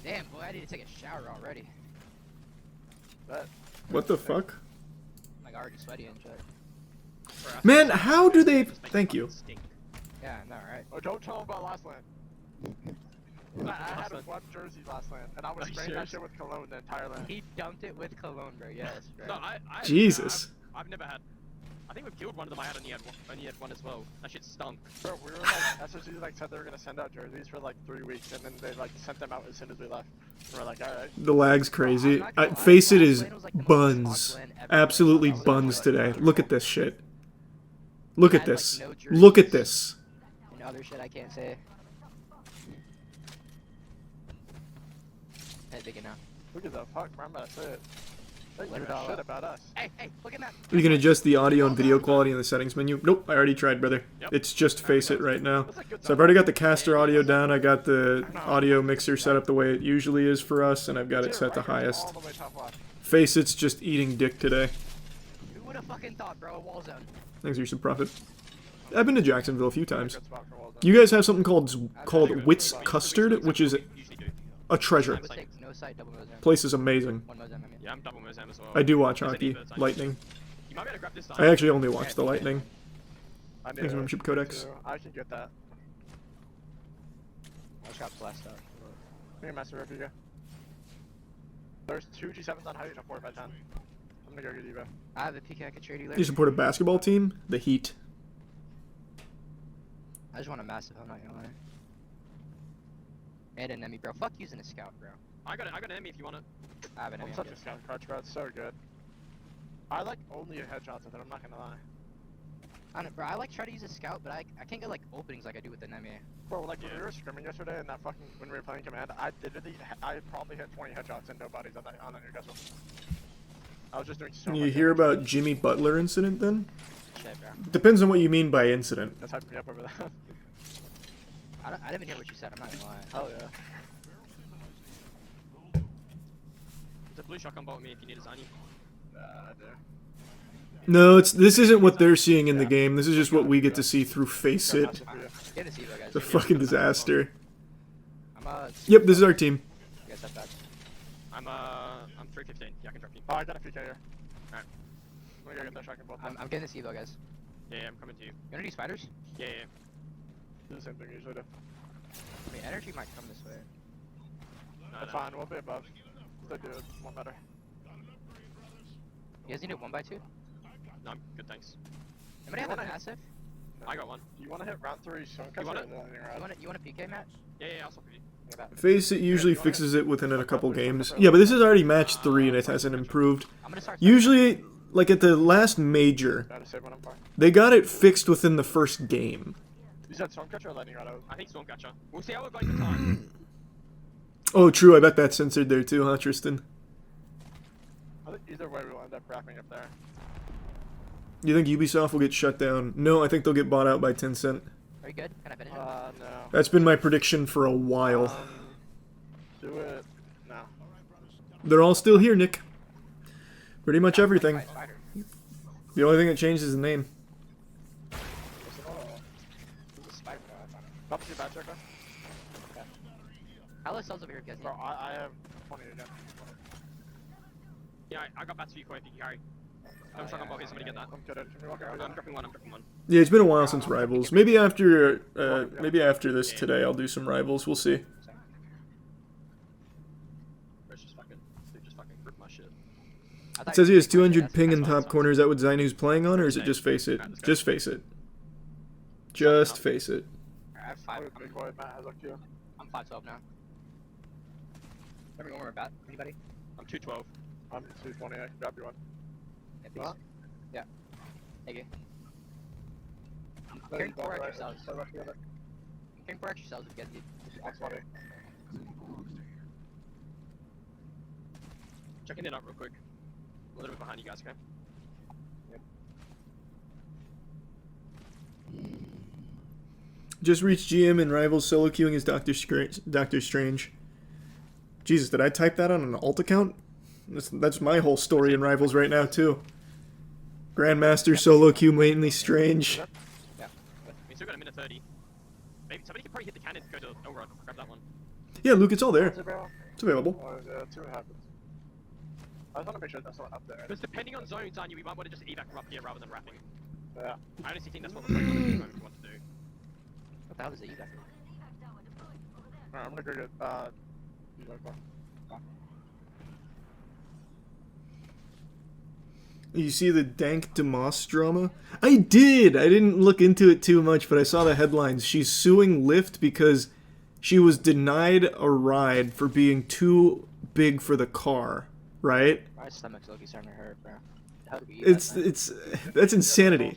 here. Damn, boy, I need to take a shower already. That. What the fuck? I'm like already sweaty and shit. Man, how do they... Thank you. Yeah, I know, right? Oh, don't tell him about last land. I had one jersey last land, and I was spraying that shit with cologne the entire land. He dumped it with cologne, bro. Yes, bro. No, Jesus. I've never had. I think we've killed one of them. I had only had one as well. That shit stunk. Bro, we were SSG said they were gonna send out jerseys for like 3 weeks, and then they sent them out as soon as we left. And we're like, alright. The lag's crazy. Face It is buns. Absolutely buns today. Look at this shit. Look at this. Look at this. And other shit I can't say. That's big enough. Look at the fuck, bro, I'm about to say it. They Let give it a all shit up. about us. Hey, look at that. You can adjust the audio and video quality in the settings menu. Nope, I already tried, brother. It's just Face It right now. So I've already got the caster audio down. I got the audio mixer set up the way it usually is for us, and I've got it set to highest. All the way top left. Face It's just eating dick today. Who would have fucking thought, bro? A wall zone. Thanks for your sub profit. I've been to Jacksonville a few times. Good spot for Waldo. You guys have something called Wits Custard, which is Usually do. a treasure. I would take no side, double mozam. Place is amazing. One mozam, I mean. Yeah, I'm double Mozam as well. I do watch There's hockey. any birds I- Lightning. You might be able to grab this side. I actually only watch the Lightning. I need Thanks, a- membership codex. I can get that. I'll trap blast out. Give me a master if you go. There's 2 G7s on height and a 4x10. I'm gonna go get Evo. I have a PK I could trade you later. You support a basketball team? The Heat. I just want a massive, I'm not gonna lie. And an enemy, bro. Fuck using a scout, bro. I got an enemy if you want it. I have an I'm enemy. such a scout crouch, bro. It's so good. I like only a headshots with it, I'm not gonna lie. I don't, bro, I like try to use a scout, but I can't get like openings like I do with an enemy. Bro, like when we were scrimming yesterday and that fucking, when we were playing command, I probably hit 20 headshots and nobody's on that Newcastle. I was just doing so much You hear damage. about Jimmy Butler incident then? Shit, bro. Depends on what you mean by incident. That's hyping me up over that. I didn't even hear what you said, I'm not gonna lie. Hell yeah. There's a blue shotgun bolt me if you need a Zani. I do. No, this isn't what they're seeing in the game. This is just what we get to see through Face Got It. massive for you. Get to see you guys. It's a fucking disaster. I'm Yep, this is our team. You guys have that. I'm 315. Yeah, I can try. scoping. Oh, I got a PK here. Alright. I'm gonna go get that shotgun bolt. I'm getting the C though, guys. Yeah, I'm coming to you. You wanna do spiders? Yeah, yeah. Do the same thing you usually do. I mean, energy might come this way. No, That's no. fine, we'll be above. They do it one better. You guys need a 1x2? No, I'm good, thanks. Anybody have a wanna- massive? I got one. You wanna hit round 3 Stone You want or it? the landing round? You want a PK, Matt? Yeah, yeah, I'll swap with you. What about? Face it usually fixes it within a couple games. Yeah, but this is already match 3 and it hasn't improved. I'm gonna start. Usually, like at the last major, Gotta save when I'm fine. they got it fixed within the first game. You said Stormcatcher or Lightning Rod? I think Stormcatcher. We'll see how we're going for time. Oh, true. I bet that's censored there too, huh, Tristan? I think either way we'll end up wrapping up there. You think Ubisoft will get shut down? No, I think they'll get bought out by Tencent. Are you good? Can I finish it? No. That's been my prediction for a while. Do it. No. They're all still here, Nick. Pretty much everything. Fight spider. The only thing that changed is the name. There's a spider. Not too bad, Jericho. Hello, cells over here, guys. Bro, I have 20 again. Yeah, I got bats for you, Koi, if you can carry. I'm trying to somebody get that. I'm good at it. Can we walk over I'm there? dropping one, I'm dropping one. Yeah, it's been a while since Rivals. Maybe after this today, I'll do some Rivals. We'll see. Let's just fucking rip my shit. It says he has 200 ping in top corner. Is that what Zainu's playing on, or is it just Face It? Just Face It. Just Face It. I have 5. Big boy, Matt has a Q. I'm 512 now. Let me go more about anybody. I'm 212. I'm 220, I can grab you one. Yeah, please. Huh? Yeah. Thank you. I'm carrying 4 extra cells. I'm carrying 4 extra cells if you guys need. That's funny. Checking it out real quick. A little bit behind you guys, okay? Just reached GM and Rivals solo queuing as Doctor Strange. Jesus, did I type that on an alt account? That's my whole story in Rivals right now, too. Grandmaster solo queue mainly Strange. We still got a minute 30. Maybe somebody could probably hit the cannon to go to Elrod. Grab that one. Yeah, Luke, it's all there. Is it, bro? It's available. Oh, yeah, let's see what happens. I just want to make sure that's not up there. Because depending on zones on you, we might want to just evac from up here rather than wrapping. Yeah. I honestly think that's what we're going to want to do. What the hell is the evac? Alright, I'm gonna go get, you know, go. You see the Dank DeMoss drama? I did! I didn't look into it too much, but I saw the headlines. She's suing Lyft because she was denied a ride for being too big for the car, right? My stomach's looking starting to hurt, bro. How do we eat It's that's insanity.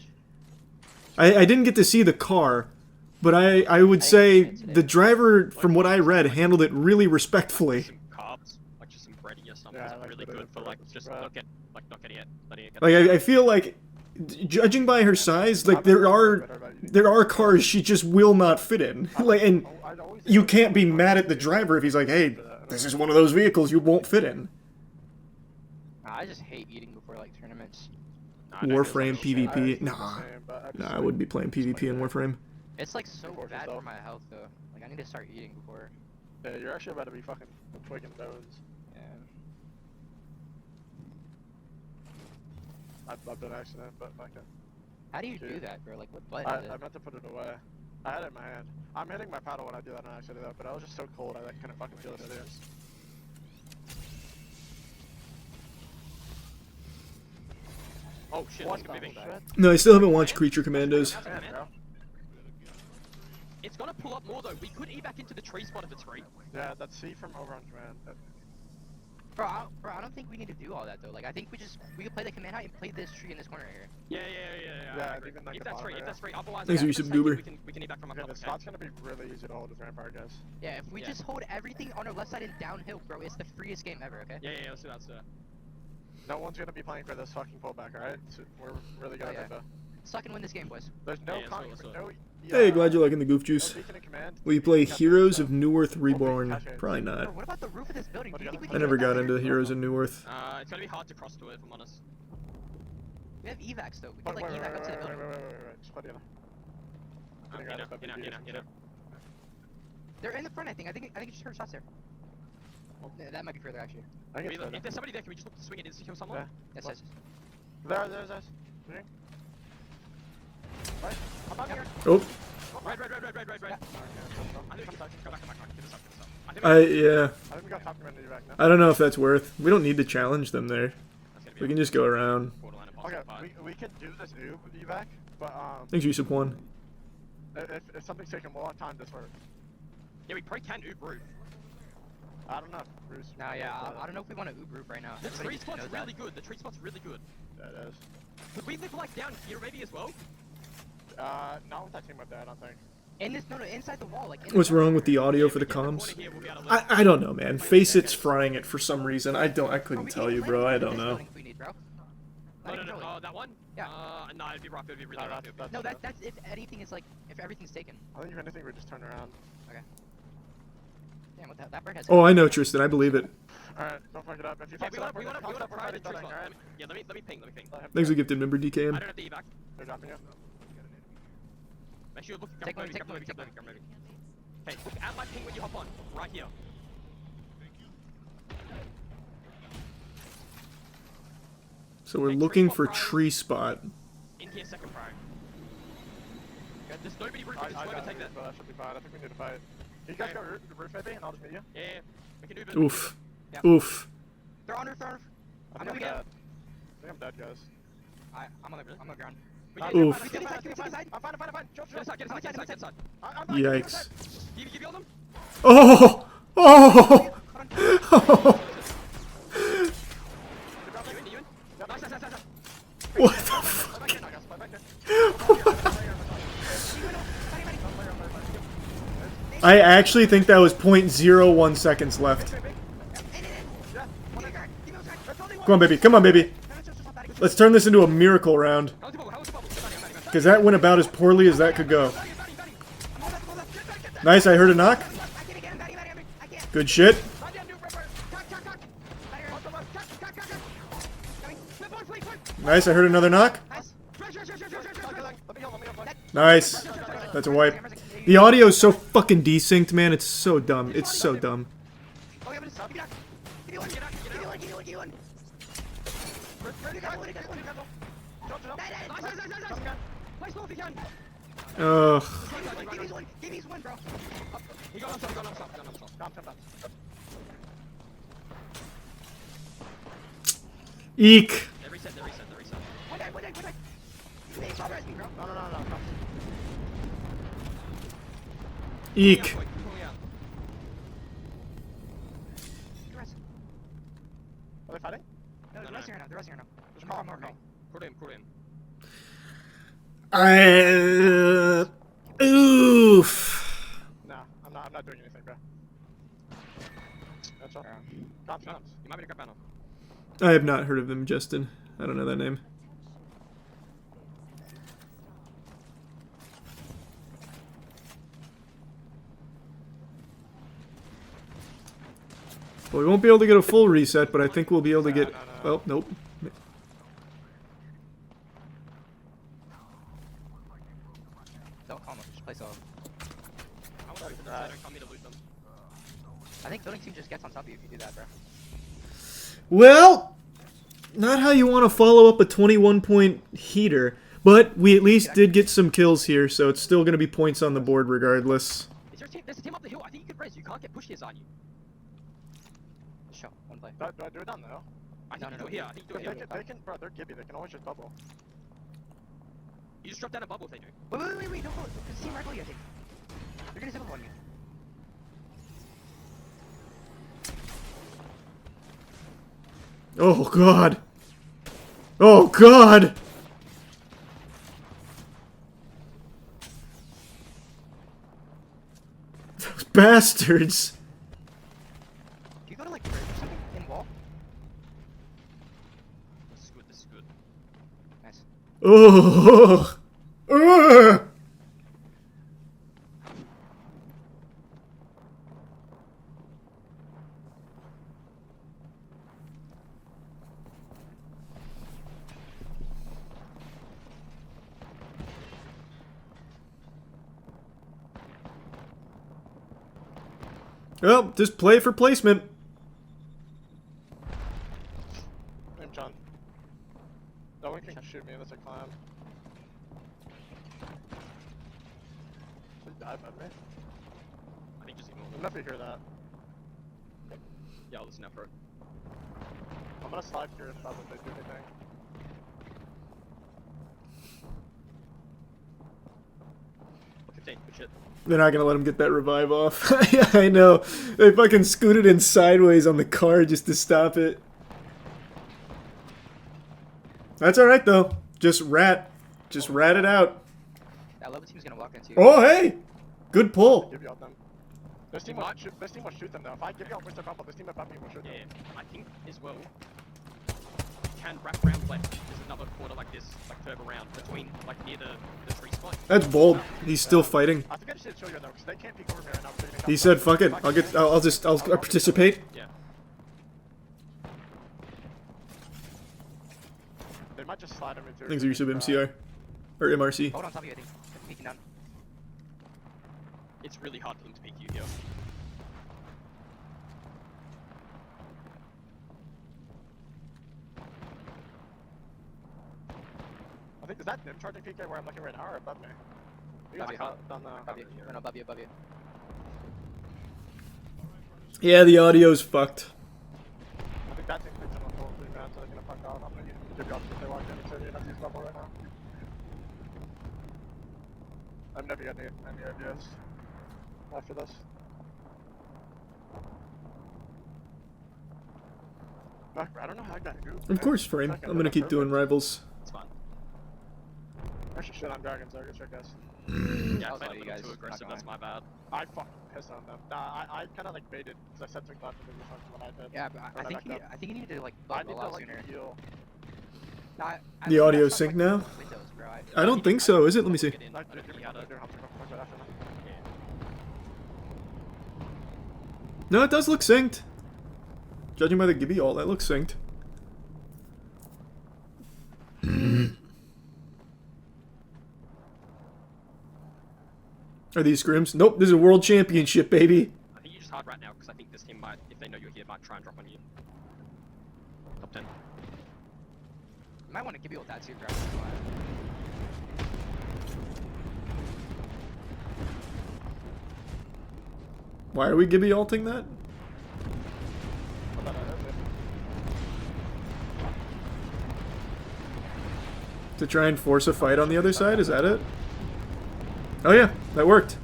I didn't get to see the car, but I would say the driver, from what I read, handled it really respectfully. Some carbs, like just some bread or something, Yeah, is like really the- good for like just bread. not getting it, letting it get. Like I feel like, judging by her size, like there are cars she just will not fit in. Like, and you can't be mad at the driver if he's like, hey, this is one of those vehicles you won't fit in. I just hate eating before like tournaments. Warframe PvP? I Nah, I wouldn't be playing PvP in Warframe. It's like so Force bad for yourself. my health though. Like I need to start eating before. Yeah, you're actually about to be fucking twigging bones. Yeah. I'd love an accident, but fuck it. How do you do Dude. that, bro? Like what button I is it? meant to put it away. I had it in my hand. I'm hitting my paddle when I do that on accident though, but I was just so cold I like, couldn't fucking feel the stairs. Oh shit, What that's the moving. shit? No, I still haven't watched Creature Commandos. Man, bro. It's gonna pull up more though. We could evac into the tree spot if it's free. Yeah, that's C from over on command. Bro, I don't think we need to do all that though. Like I think we could play the command height and play this tree in this corner here. Yeah. Yeah, I agree. even like If the that's free, bottom if that's free. Otherwise, Thanks, yeah, Yusuf if it's Goober. taken, we can evac from up Yeah, top. the Okay? spot's gonna be really easy to hold with Rampart, guys. Yeah, if we Yeah. just hold everything on our left side and downhill, bro, it's the freest game ever. Okay. Yeah, let's do that. Let's do that. No one's gonna be playing for this fucking pullback, alright? So we're really gonna Oh, yeah. have to. Suck and win this game, boys. There's no Yeah, con- let's do it. no. Hey, glad you're liking the goof no juice. beacon in command. Will you play Catch Heroes it, of so- Newerth Hopefully Reborn? catch it. Probably Bro, not. what about the roof of this building? Do you think we I can never get got that into here? Heroes of Newerth. It's gonna be hard to cross to it, if I'm honest. We have evacs though. We Wait, could like wait, evac up to the wait, building. wait. Just put it in. You know. They're in the front, I think. I think you just heard shots there. That might be further actually. I think it's If further. there's somebody there, can we just look to swing it and kill someone? Yeah. Yes, What? yes. There's. Swinging. Right. I'm on here. Oh, Right. Okay, I think come back. Go back. Get this up. I think yeah. I think we got top commander back now. I don't know if that's worth. We don't need to challenge them there. that's gonna be We can just go around. borderline Okay, impossible fight. we could do this evac, but Thanks, Yusuf one. if something's taking a long time, this works. Yeah, we probably can Uber. I don't know, Bruce. No, yeah, I don't know if we want to Uber right now. The Everybody tree spot's knows that. really good. The tree spot's really good. That is. Could we live like down here maybe as well? Not with that team up there, I don't think. In this, no, inside the wall, like. In What's the wrong with the audio Yeah, for the if we get in comms? corner here, we'll be able to live. I don't know, man. Facet's frying it for some reason. I couldn't tell you, bro. I don't know. If we need, bro. No, Not even really. that one? Yeah. No, it'd be rough. It'd be really No, rough. that's No, better. that's if anything is like if everything's taken. I think if anything, we just turn around. Damn, what that bird has. Oh, I know, Tristan. I believe it. Alright, don't fuck it up. If you Yeah, fuck it up, we want to we're try the tree building, spot. alright? Yeah, let me ping. Thanks for gifted member, I DKM. don't have the evac. They're dropping you. Make sure you look. Take Go moving, take moving. moving. Okay, look at my ping when you hop on. Right here. So we're looking for tree spot. In here, second prior. There's nobody roof. I Just going got to take it, that. but that should be fine. I think we need to fight. You guys go roof maybe, and I'll just meet you. Yeah, we can do it. Oof. Yeah. Oof. They're on roof, they're on roof. I I'm think I'm gonna dead. get. I think I'm dead, guys. I'm on the ground. Oof. Get inside. I'm fine. Get inside, get inside, get inside, get inside. I'm fine. Yikes. Give you all them? Oh! Oh! You in? Nice. What the fuck? Play back in, I guess. Play back in. I actually think that was 0.01 seconds left. Come on, baby. Come on, baby. Let's turn this into a miracle round. How's the bubble? Because that went about as poorly as that could go. Nice, I heard a knock. Good shit. Nice, I heard another knock. Nice. That's a wipe. The audio is so fucking desynced, man. It's so dumb. It's so dumb. Ugh. Eek. They reset. No. Eek. Are they fighting? No, they're resting right now. They're resting right now. Just call him. Put him. Oof. Nah, I'm not doing anything, bro. That's all. Comms. You might be a good banner. I have not heard of them, Justin. I don't know that name. Well, we won't be able to get a full reset, but I think we'll be able to get... Well, nope. Don't call them. Just play solo. Come here to loot them. I think building team just gets on top of you if you do that, bro. Well, not how you want to follow up a 21-point heater, but we at least did get some kills here, so it's still going to be points on the board regardless. Is there a team? There's a team up the hill. I think you could res. You can't get pushed here, aren't you? Just show. One play. Do I do it down though? I think No, you do no, it here. I think you do it here. They can, bro. They're gibby. They can always just bubble. You just drop down a bubble if they do. Wait. Don't go. It's team rifle you, I think. They're gonna zip on you. Oh, God. Oh, God. Those bastards. Do you go to like bridge or something in wall? This is good. Nice. Oh. Ugh. Well, just play for placement. No one can shoot me, that's a clown. Just dive at me. I think just ignore I'm them. never hear that. Yeah, I'll listen out for it. I'm gonna slide here and stop if they do anything. Oh, 15, good shit. They're not gonna let him get that revive off. Yeah, I know. They fucking scooted in sideways on the car just to stop it. That's alright though. Just rat it out. That level team's gonna walk into you. Oh hey! Good pull. Give y'all them. This team will shoot them though. If I give y'all Mr. Bumble, this team above me will shoot them. Yeah, I think as well. Can wrap around left. There's another quarter like this, like curve around between, like near the tree spot. That's bold. He's still fighting. I think I should show you though, because they can't peek over here right now. So they can He said, "Fuck it. I'll participate." Yeah. They might just slide him into. Things are use of MCR or MRC. Hold on top of you, I think. They're peeking down. It's really hard for them to peek you here. I think is that them charging PK where I'm looking right now or above me? You guys Above you. down the. Above you. No, above you, above you. Yeah, the audio's fucked. I think that team thinks I'm on full 3 man, so they're gonna fuck off. I'm gonna give you options if they walk in, so you have to use bubble right now. I'm never gonna need any ideas after this. I don't know how I got Goooooo. Of course, Frame. I'm gonna keep doing rivals. It's fine. Actually, shit on dragons, I guess. Yeah, I was played like, a you little guys too aggressive, not that's my bad. I fucking pissed on them. Nah, I kind of like baited because I said to God to do something when I did. Yeah, but I think you need to like I bug need a to lot like sooner. heal. Nah, I The think audio that's not, sync like, now? Windows, bro. I don't think so, is it? Let me see. Get in. I don't think he had a... No, it does look synced. Judging by the Gibby ult, that looks synced. Are these scrims? Nope, this is a world championship, baby. I think you just hard right now because I think this team might, if they know you're here, might try and drop on you. Top 10. You might want to give you a tattoo, bro. Why are we Gibby ulting that? To try and force a fight on the other side, is that it? Oh yeah, that worked.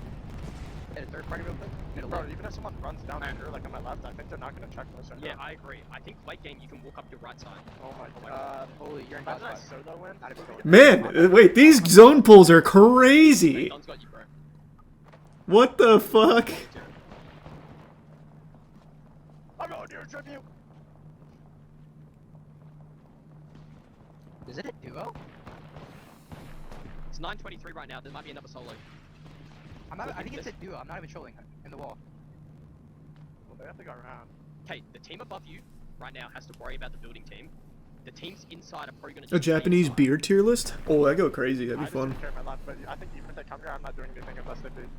Hit a third party real quick. Middle Bro, left. even if someone runs down here, like on my left, I think they're not gonna check this. Yeah, I agree. I think late game you can walk up your right side. Oh my god. Holy, you're in Imagine I God's spot. solo win. Not even going. Man, wait, these zone pulls are Hey, crazy. Don's got you, bro. What the fuck? I'm going to your tribute. Is it a duo? It's 9:23 right now. There might be another solo. I think it's a duo. I'm not even trolling in the wall. Well, they have to go around. Okay, the team above you right now has to worry about the building team. The teams inside are probably going to A Japanese beer tier list? Oh, that'd go crazy. That'd I be just fun. don't care my left, but I think even if they come here, I'm not doing anything unless they beat.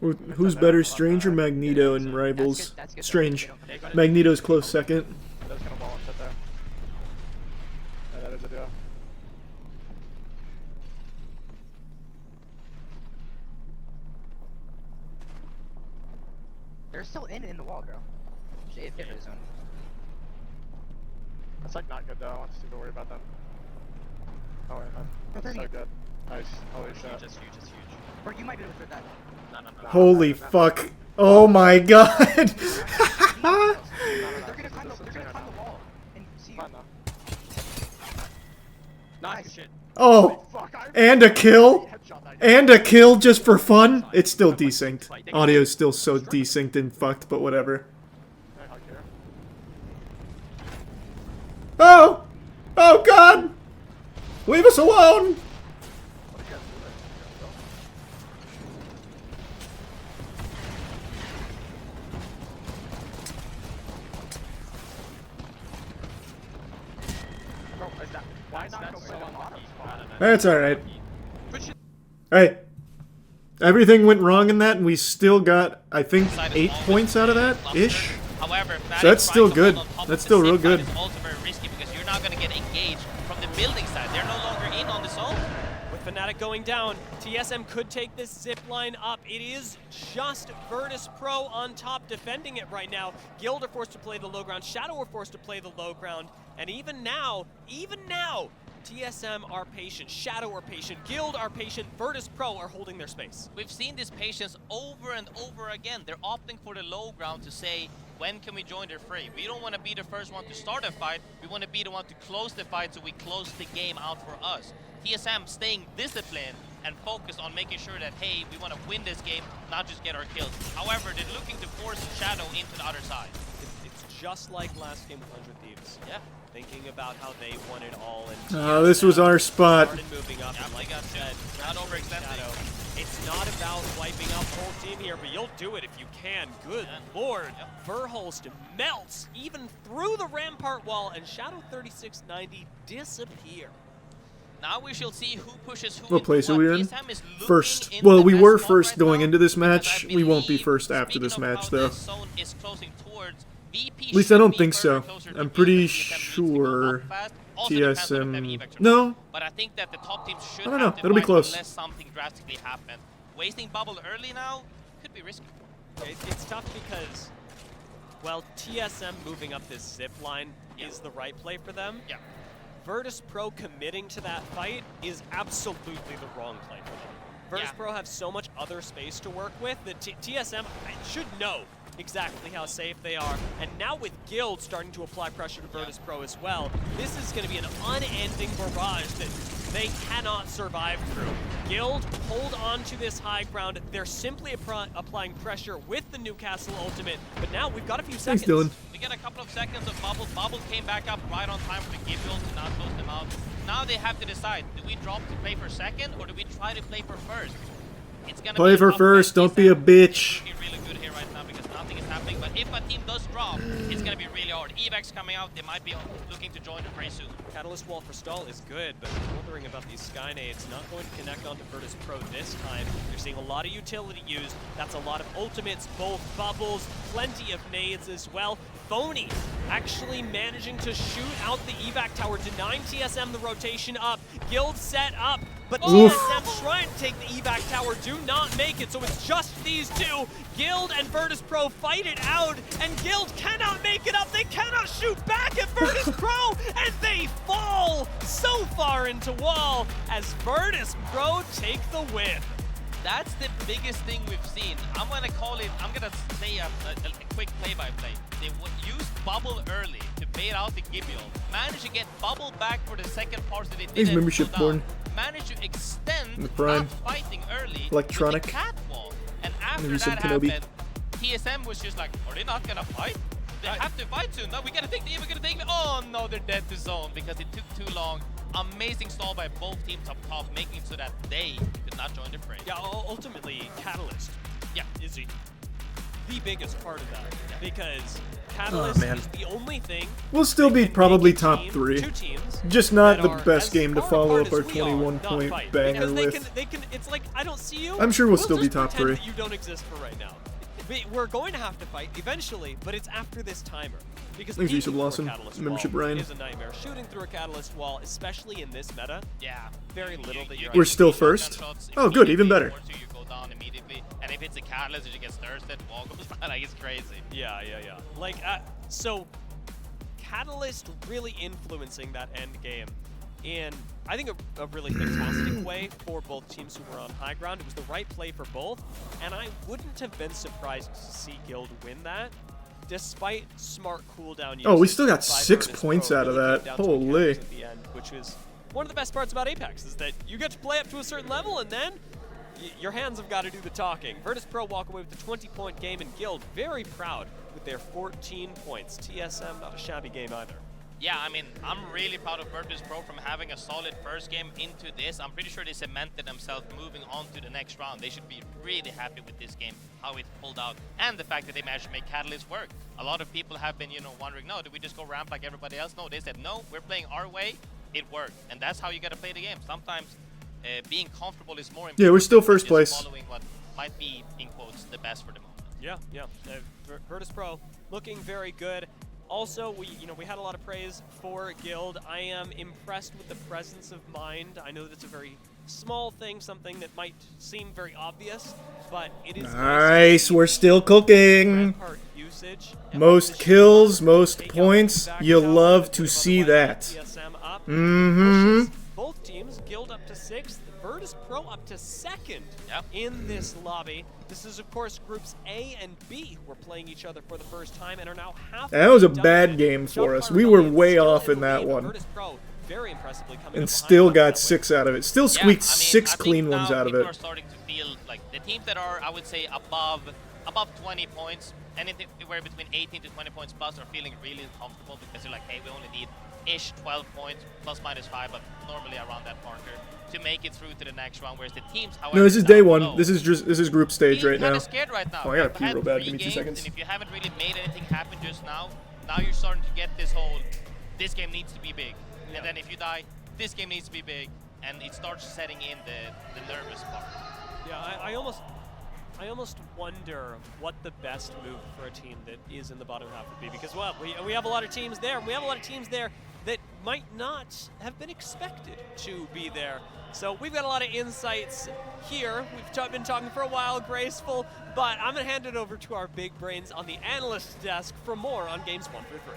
Who's better, Strange or Magneto in Rivals? That's good. Strange. They don't- Magneto's close second. That's gonna ball and sit there. Yeah, that is a deal. They're still in the wall, bro. Just AFK for the zone. That's like not good though. I want to worry about them. Oh wait, that's so good. Nice. Holy Huge, shit. that's huge, that's huge. Bro, you might be able to fit that. No. Holy fuck. Oh my god. They're gonna climb the wall and see you. Fine though. Nice, good shit. Oh, Fuck, and a kill? headshot that guy. And a kill just for fun? It's still desynced. Audio's still so desynced and fucked, but whatever. I hug here. Oh! Oh god! Leave us alone! What do you guys do there? Bro, is that, why not go That's so so on unlucky. spawn? That's alright. Good shit. Hey, Everything went wrong in that, and we still got, I think, Side is 8 always points out of that clustered. ish. However, So that's still good. on top That's of still the real zip good. line is also very risky because you're not going to get engaged from the building side. They're no longer in on the zone. With Fnatic going down, TSM could take this zip line up. It is just Virtus Pro on top defending it right now. Guild are forced to play the low ground. Shadow are forced to play the low ground. And even now, TSM are patient, Shadow are patient, Guild are patient, Virtus Pro are holding their space. We've seen this patience over and over again. They're opting for the low ground to say, when can we join their fray? We don't want to be the first one to start a fight. We want to be the one to close the fight so we close the game out for us. TSM staying disciplined and focused on making sure that, hey, we want to win this game, not just get our kills. However, they're looking to force Shadow into the other side. It's just like last game with 100 Thieves. Yeah. Thinking about how they won it all and This was our spot. started moving up, Yeah, and like they I got said, not overextending. Shadow, it's not about wiping out the whole team here, but you'll do it if you can. Good Yeah. lord. Yep. Verholst melts even through the rampart wall, and Shadow 3690 disappear. Now we shall see who pushes who. What into place are what. we in? TSM is looking First. in Well, the we best were spot first right going now, into this because match. I We won't be believe, first after speaking this of match, how though. this zone is closing towards, VP At least I should don't be think further so. closer to I'm Guild pretty if TSM needs to go sure up fast. Also depends on if they have TSM... evacs or No. not. But I think that the top teams should I don't know. have to That'll be fight close. unless something drastically happens. Wasting bubble early now could be risky. It's tough because, well, TSM moving up this zip line Yeah. is the right play for them. Yeah. Virtus Pro committing to that fight is absolutely the wrong play for them. Virtus Yeah. Pro have so much other space to work with that TSM should know exactly how safe they are. And now with Guild starting to apply pressure to Virtus Pro as well, this is going to be an unending barrage that they cannot survive through. Guild hold on to this high ground. They're simply applying pressure with the Newcastle ultimate. But now we've got a few Thanks, seconds. Dylan. We get a couple of seconds of bubble. Bubble came back up right on time for the Gibbons to not close them out. Now they have to decide, do we drop to play for second or do we try to play for first? It's gonna Play be a for tough first, fight. don't be a bitch. Looking really good here right now because nothing is happening. But if a team does drop, it's gonna be really hard. Evacs coming out, they might be looking to join the fray soon. Catalyst wall for stall is good, but wondering about these Sky Nades. Not going to connect onto Virtus Pro this time. You're seeing a lot of utility used. That's a lot of ultimates, both bubbles, plenty of nades as well. Phony actually managing to shoot out the evac tower, denying TSM the rotation up. Guild set up, but Oof. TSM trying to take the evac tower, do not make it, so it's just these two. Guild and Virtus Pro fight it out, and Guild cannot make it up. They cannot shoot back at Virtus Pro, and they fall so far into wall as Virtus Pro take the win. That's the biggest thing we've seen. I'm gonna call it, I'm gonna say a quick play-by-play. They used bubble early to bait out the Gibeon. Managed to get bubble back for the second part that they Thanks, didn't membership slow down. born. Managed to extend The Prime. not fighting early Electronic. with the catwalk. And after Maybe that some Kenobi. happened, TSM was just like, are they not gonna fight? They have to fight soon. No, we gotta take the we're gonna take the oh no, they're dead to zone because it took too long. Amazing stall by both teams up top, making it so that they did not join the fray. Yeah, ultimately, Catalyst is the biggest part of that, because Catalyst man. is the only thing. We'll still that be can probably make a top team, 3. two teams Just not that the are best as game to far follow apart up our as we are, 21 not point fight. banger Because with. they can, it's like, I don't see you. I'm sure we'll still be just top pretend 3. that you don't exist for right now. We're going to have to fight eventually, but it's after this timer. Because Thanks, peeking Resub through a Lawson. catalyst Membership wall Ryan. is a nightmare. Shooting through a catalyst wall, especially in this meta, Yeah. very little that you're We're able still to do. first? Oh, good, even better. Or two, you go down immediately, and if it's a catalyst, you get thirsted, wall goes by, like it's crazy. Yeah. Like, so Catalyst really influencing that end game in, I think, a really fantastic way for both teams who were on high ground. It was the right play for both, and I wouldn't have been surprised to see Guild win that, despite smart cooldown use. Oh, we still got by 6 Virtus points Pro. out of Really that. came down to Holy. mechanics at the end, which was one of the best parts about Apex, is that you get to play up to a certain level, and then your hands have got to do the talking. Virtus Pro walk away with a 20-point game, and Guild very proud with their 14 points. TSM, not a shabby game either. Yeah, I mean, I'm really proud of Virtus Pro from having a solid first game into this. I'm pretty sure they cemented themselves moving on to the next round. They should be really happy with this game, how it pulled out, and the fact that they managed to make Catalyst work. A lot of people have been, wondering, no, do we just go ramp like everybody else? No, they said, no, we're playing our way. It worked, and that's how you gotta play the game. Sometimes being comfortable is more important. Yeah, we're still than first just place. Following what might be, in quotes, the best for the moment. Yeah, yeah. Virtus Pro looking very good. Also, we had a lot of praise for Guild. I am impressed with the presence of mind. I know that's a very small thing, something that might seem very obvious, but it is Nice, we're still cooking. Rampart usage. Most kills, most points. You love to see that. TSM up. Mm-hmm. Both teams, Guild up to 6th, Virtus Pro up to 2nd Yep. in this lobby. This is, of course, groups A and B who are playing each other for the first time and are now halfway That was a done. bad game for Shopify us. We were Rebellion way still off in the that lead, one. Virtus Pro very impressively coming And up still behind them got that 6 out of it. Still Yeah, squeaked I mean, 6 I think clean ones now out of people it. are starting to feel like the teams that are, I would say, above 20 points, anything anywhere between 18 to 20 points plus, are feeling really comfortable because they're like, hey, we only need ish 12 points, plus minus 5, but normally around that marker to make it through to the next round. Whereas the teams, however, No, this is day down 1. below, This is group stage feeling right now. kinda scared right now. Oh, I gotta You've pee had real bad. 3 Give me 2 games, seconds. And if you haven't really made anything happen just now you're starting to get this whole, this game needs to be big. Yeah. And then if you die, this game needs to be big. And it starts setting in the nervous part. Yeah, I almost wonder what the best move for a team that is in the bottom half would be, because well, we have a lot of teams there, and we have a lot of teams there that might not have been expected to be there. So we've got a lot of insights here. We've been talking for a while, Graceful, but I'm gonna hand it over to our big brains on the analyst desk for more on games 1 through 3.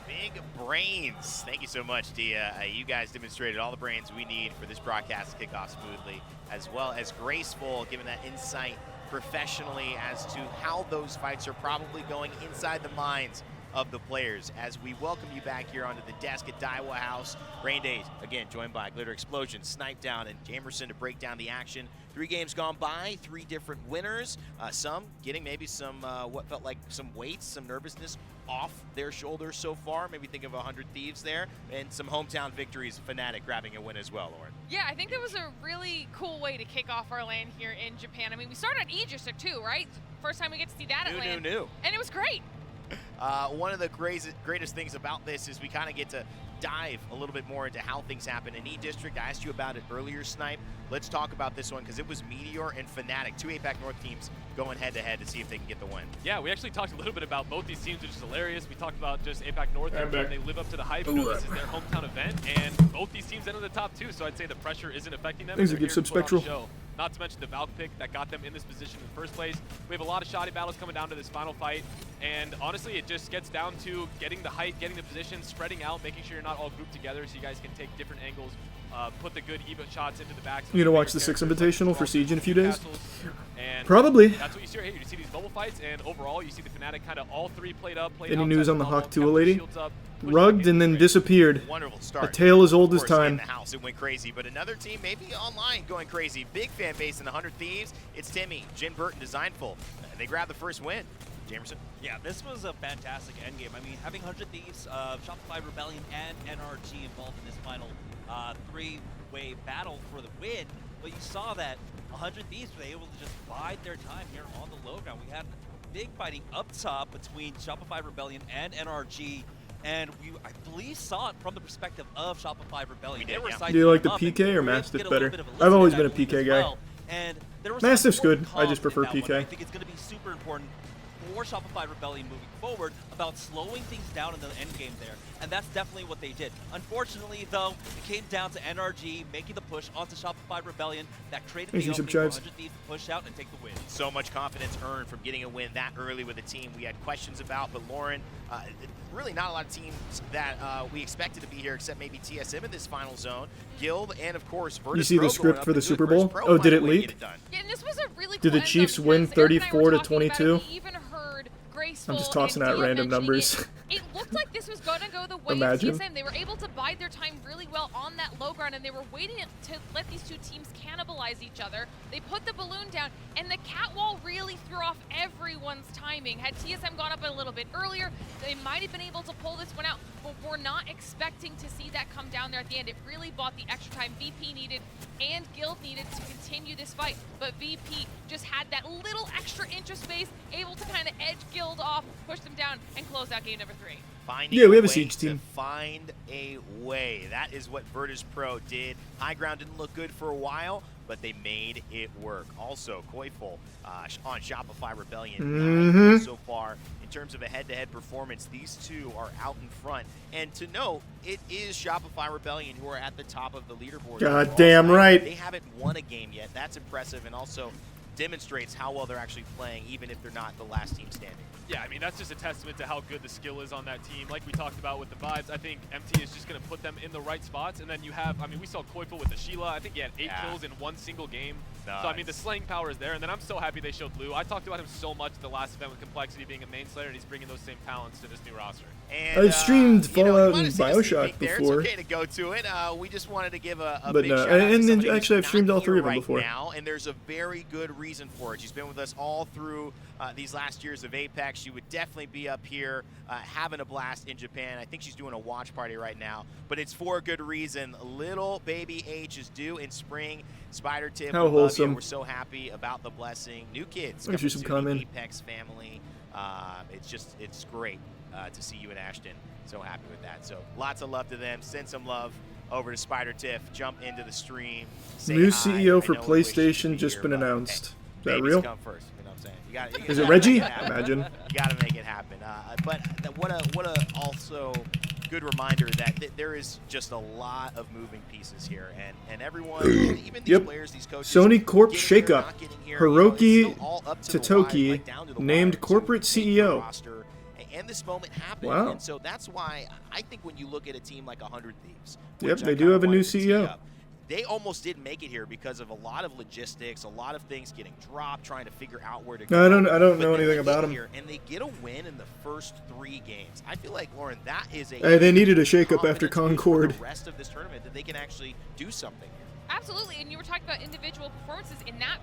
Big brains. Thank you so much, Dia. You guys demonstrated all the brains we need for this broadcast to kick off smoothly, as well as Graceful, giving that insight professionally as to how those fights are probably going inside the minds of the players. As we welcome you back here onto the desk at Daiwa House. Rain Days, again, joined by Glitter Explosion, Snipe Down, and Jamerson to break down the action. 3 games gone by, 3 different winners. Some getting maybe some, what felt like some weights, some nervousness off their shoulders so far. Maybe think of 100 Thieves there. And some hometown victories, Fnatic grabbing a win as well, Lauren. Yeah, I think that was a really cool way to kick off our LAN here in Japan. I mean, we started on Aegis too, right? First time we get to see that at LAN. New. And it was great. One of the greatest things about this is we kind of get to dive a little bit more into how things happen in E-District. I asked you about it earlier, Snipe. Let's talk about this one because it was Meteor and Fnatic, 2 APAC North teams going head-to-head to see if they can get the win. Yeah, we actually talked a little bit about both these teams, which is hilarious. We talked about just APAC North and they live up to the hype. This is their hometown event, and both these teams enter the top 2, so I'd say the pressure isn't affecting them. Thanks, They're give here to put on a Subspectral. show. Not to mention the Valk pick that got them in this position in the first place. We have a lot of shoddy battles coming down to this final fight, and honestly, it just gets down to getting the height, getting the position, spreading out, making sure you're not all grouped together so you guys can take different angles, put the good EVA shots into the back. You gonna watch the 6 Invitational for Siege in a few days? And Probably. that's what you see right here. You see these bubble fights, and overall, you see the Fnatic kind of all 3 played up. Played Any outside news on the bubble, Hawk kept Tua the lady? shields up, pushed Rugged back and then into the disappeared. Wonderful A start. tale as old Of as course, time. in the house, it went crazy, but another team maybe online going crazy. Big fan base in the 100 Thieves. It's Timmy, Jin Burton, Designful. They grab the first win. Jamerson. Yeah, this was a fantastic endgame. I mean, having 100 Thieves, Shopify Rebellion, and NRG involved in this final 3-way battle for the win, but you saw that 100 Thieves were able to just bide their time here on the low ground. We had big fighting up top between Shopify Rebellion and NRG, and I believe, saw it from the perspective of Shopify Rebellion. We did, yeah. Do you like the sizing them up, PK or and we were able to Mastiff get a little better? bit of a I've always listen been a to that PK as guy. well. And there was Mastiff's some good. I just confidence prefer in that one, PK. and I think it's going to be super important for Shopify Rebellion moving forward about slowing things down in the end game there, and that's definitely what they did. Unfortunately, though, it came down to NRG making the push onto Shopify Rebellion that created Thanks, the you opening for subchives. 100 Thieves to push out and take the win. So much confidence earned from getting a win that early with a team we had questions about, but Lauren, really not a lot of teams that we expected to be here except maybe TSM in this final zone. Guild and, of course, Virtus You see Pro the script going up for the and good. Super Bowl? Virtus Pro Oh, did finding it a way to leak? get it done. Yeah, and this was a really Did cool the Chiefs end zone win because Eric and I were 34 to talking about it. 22? We even heard Graceful I'm just tossing and out Dia random mentioning numbers. It looked like this was going to go the way Imagine. of TSM. They were able to bide their time really well on that low ground, and they were waiting to let these 2 teams cannibalize each other. They put the balloon down, and the cat wall really threw off everyone's timing. Had TSM gone up a little bit earlier, they might have been able to pull this one out, but we're not expecting to see that come down there at the end. It really bought the extra time VP needed and Guild needed to continue this fight, but VP just had that little extra inch of space, able to kind of edge Guild off, push them down, and close out game number 3. Finding Yeah, we have a way siege to team. Find a way. That is what Virtus Pro did. High ground didn't look good for a while, but they made it work. Also, Koiful on Shopify Rebellion 9 so far. In terms of a head-to-head performance, these two are out in front. And to note, it is Shopify Rebellion who are at the top of the leaderboard. God damn right. They haven't won a game yet. That's impressive, and also demonstrates how well they're actually playing, even if they're not the last team standing. Yeah, I mean, that's just a testament to how good the skill is on that team. Like we talked about with the vibes, I think MT is just going to put them in the right spots. And then you have, I mean, we saw Koiful with the Sheila. I think he had 8 kills in one single game. Nice. So, I mean, the slaying power is there. And then I'm so happy they showed Lou. I talked about him so much at the last event with Complexity being a main slayer, and he's bringing those same talents to this new roster. And, I've streamed you know, Fallout you and wanna see us Bioshock speak there. before. It's okay to go to it. We just wanted to give a But big no, shout out to and somebody who's actually I've streamed not all 3 of them here before. right now, and there's a very good reason for it. She's been with us all through these last years of Apex. She would definitely be up here having a blast in Japan. I think she's doing a watch party right now, but it's for a good reason. Little baby H is due in spring. Spider Tip, How we love you. wholesome. We're so happy about the blessing. New kids Thanks for coming some to comment. the Apex family. It's great to see you in Ashton. So happy with that. So lots of love to them. Send some love over to Spider Tiff. Jump into the stream. Say New hi. CEO for I know we wish you could PlayStation be just here, been but, announced. hey, Is that babies real? come first. You know what I'm saying? You gotta Is it make Reggie? happen. Imagine. You gotta make it happen. What a also good reminder that there is just a lot of moving pieces here, and everyone, even these Yep. players, these coaches, Sony Corp getting here, shakeup. not getting here, you know, it's Hiroki still all up to the Totoki wire, like down to the named wire, to corporate make the CEO. roster, and this moment happened. Wow. And so that's why I think when you look at a team like 100 Thieves, Yep, which I they do kinda have a new wanted to tee CEO. up, they almost didn't make it here because of a lot of logistics, a lot of things getting dropped, trying to figure out where to go. I don't But know then anything they about get 'em. here, and they get a win in the first 3 games. I feel like, Lauren, that is a They needed a shakeup after confidence boost for Concord. the rest of this tournament that they can actually do something here. Absolutely, and you were talking about individual performances in that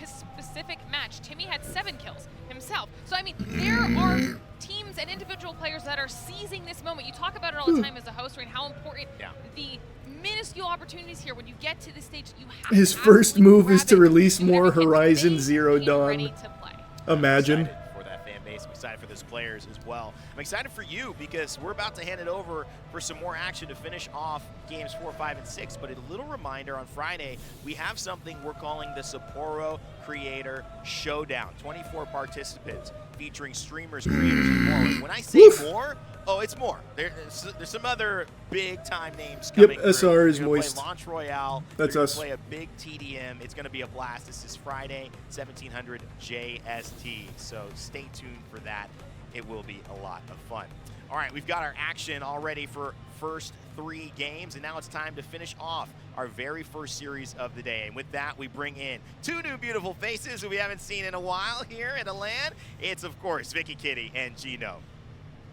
specific match. Timmy had 7 kills himself. So, I mean, there are teams and individual players that are seizing this moment. You talk about it all the time as a host, right? How important the minuscule opportunities here when you get to this stage, you have His to first absolutely move is grab to it, release do more everything Horizon they Zero came Dawn. ready to play. Imagine. I'm excited for that fan base. I'm excited for those players as well. I'm excited for you because we're about to hand it over for some more action to finish off games 4, 5, and 6. But a little reminder, on Friday, we have something we're calling the Sapporo Creator Showdown. 24 participants featuring streamers, creators, and more. And when I say more, oh, it's more. There's some other big-time names coming through. SR is We're gonna Moist. play Launch Royale. That's We're gonna us. play a big TDM. It's going to be a blast. This is Friday, 1700 JST. So stay tuned for that. It will be a lot of fun. All right, we've got our action all ready for first 3 games, and now it's time to finish off our very first series of the day. And with that, we bring in 2 new beautiful faces who we haven't seen in a while here at LAN. It's, of course, Vicky Kitty and Gino.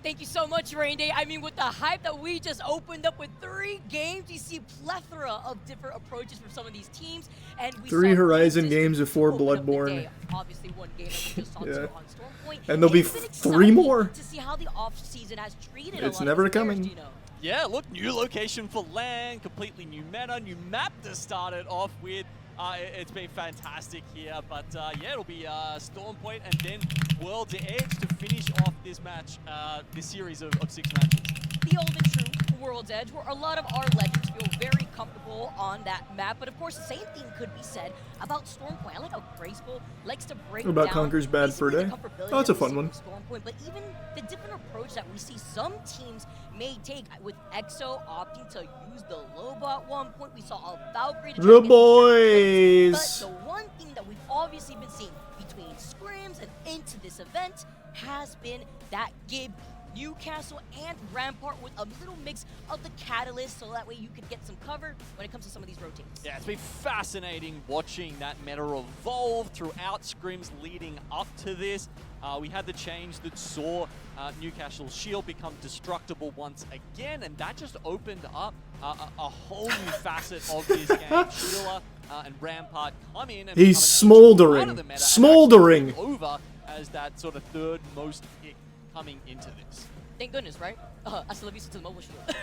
Thank you so much, Rain Day. I mean, with the hype that we just opened up with 3 games, you see plethora of different approaches from some of these teams. And we 3 saw Horizon consistent games before open up the Bloodborne. day. Obviously, 1 game that we just saw Yeah. on Stormpoint. And there'll be It's been 3 exciting more. to see how the off-season has treated It's a lot never of these players, coming. Gino. Yeah, look, new location for LAN, completely new meta, new map to start it off with. It's been fantastic here, but yeah, it'll be Stormpoint and then World's Edge to finish off this match, this series of 6 matches. The old and true World's Edge, where a lot of our legends feel very comfortable on that map. But of course, the same thing could be said about Stormpoint. I like how Graceful likes to break What about down Conker's Bad Fur basically Day? the comfortability Oh, it's a that we fun see one. from Stormpoint, but even the different approach that we see some teams may take, with EXO opting to use the Lobot. At one point, we saw a Valkyrie to try The to get certain boys. plates. But the one thing that we've obviously been seeing between scrims and into this event has been that Gib, Newcastle, and Rampart with a little mix of the Catalyst, so that way you could get some cover when it comes to some of these rotates. Yeah, it's been fascinating watching that meta evolve throughout scrims leading up to this. We had the change that saw Newcastle's shield become destructible once again, and that just opened up a whole new facet of this game. Sheila and Rampart come in and He's become an integral part smoldering. of the meta and Smoldering. actually take over as that sort of 3rd most pick coming into this. Thank goodness, right? Hasta la vista to the mobile shield.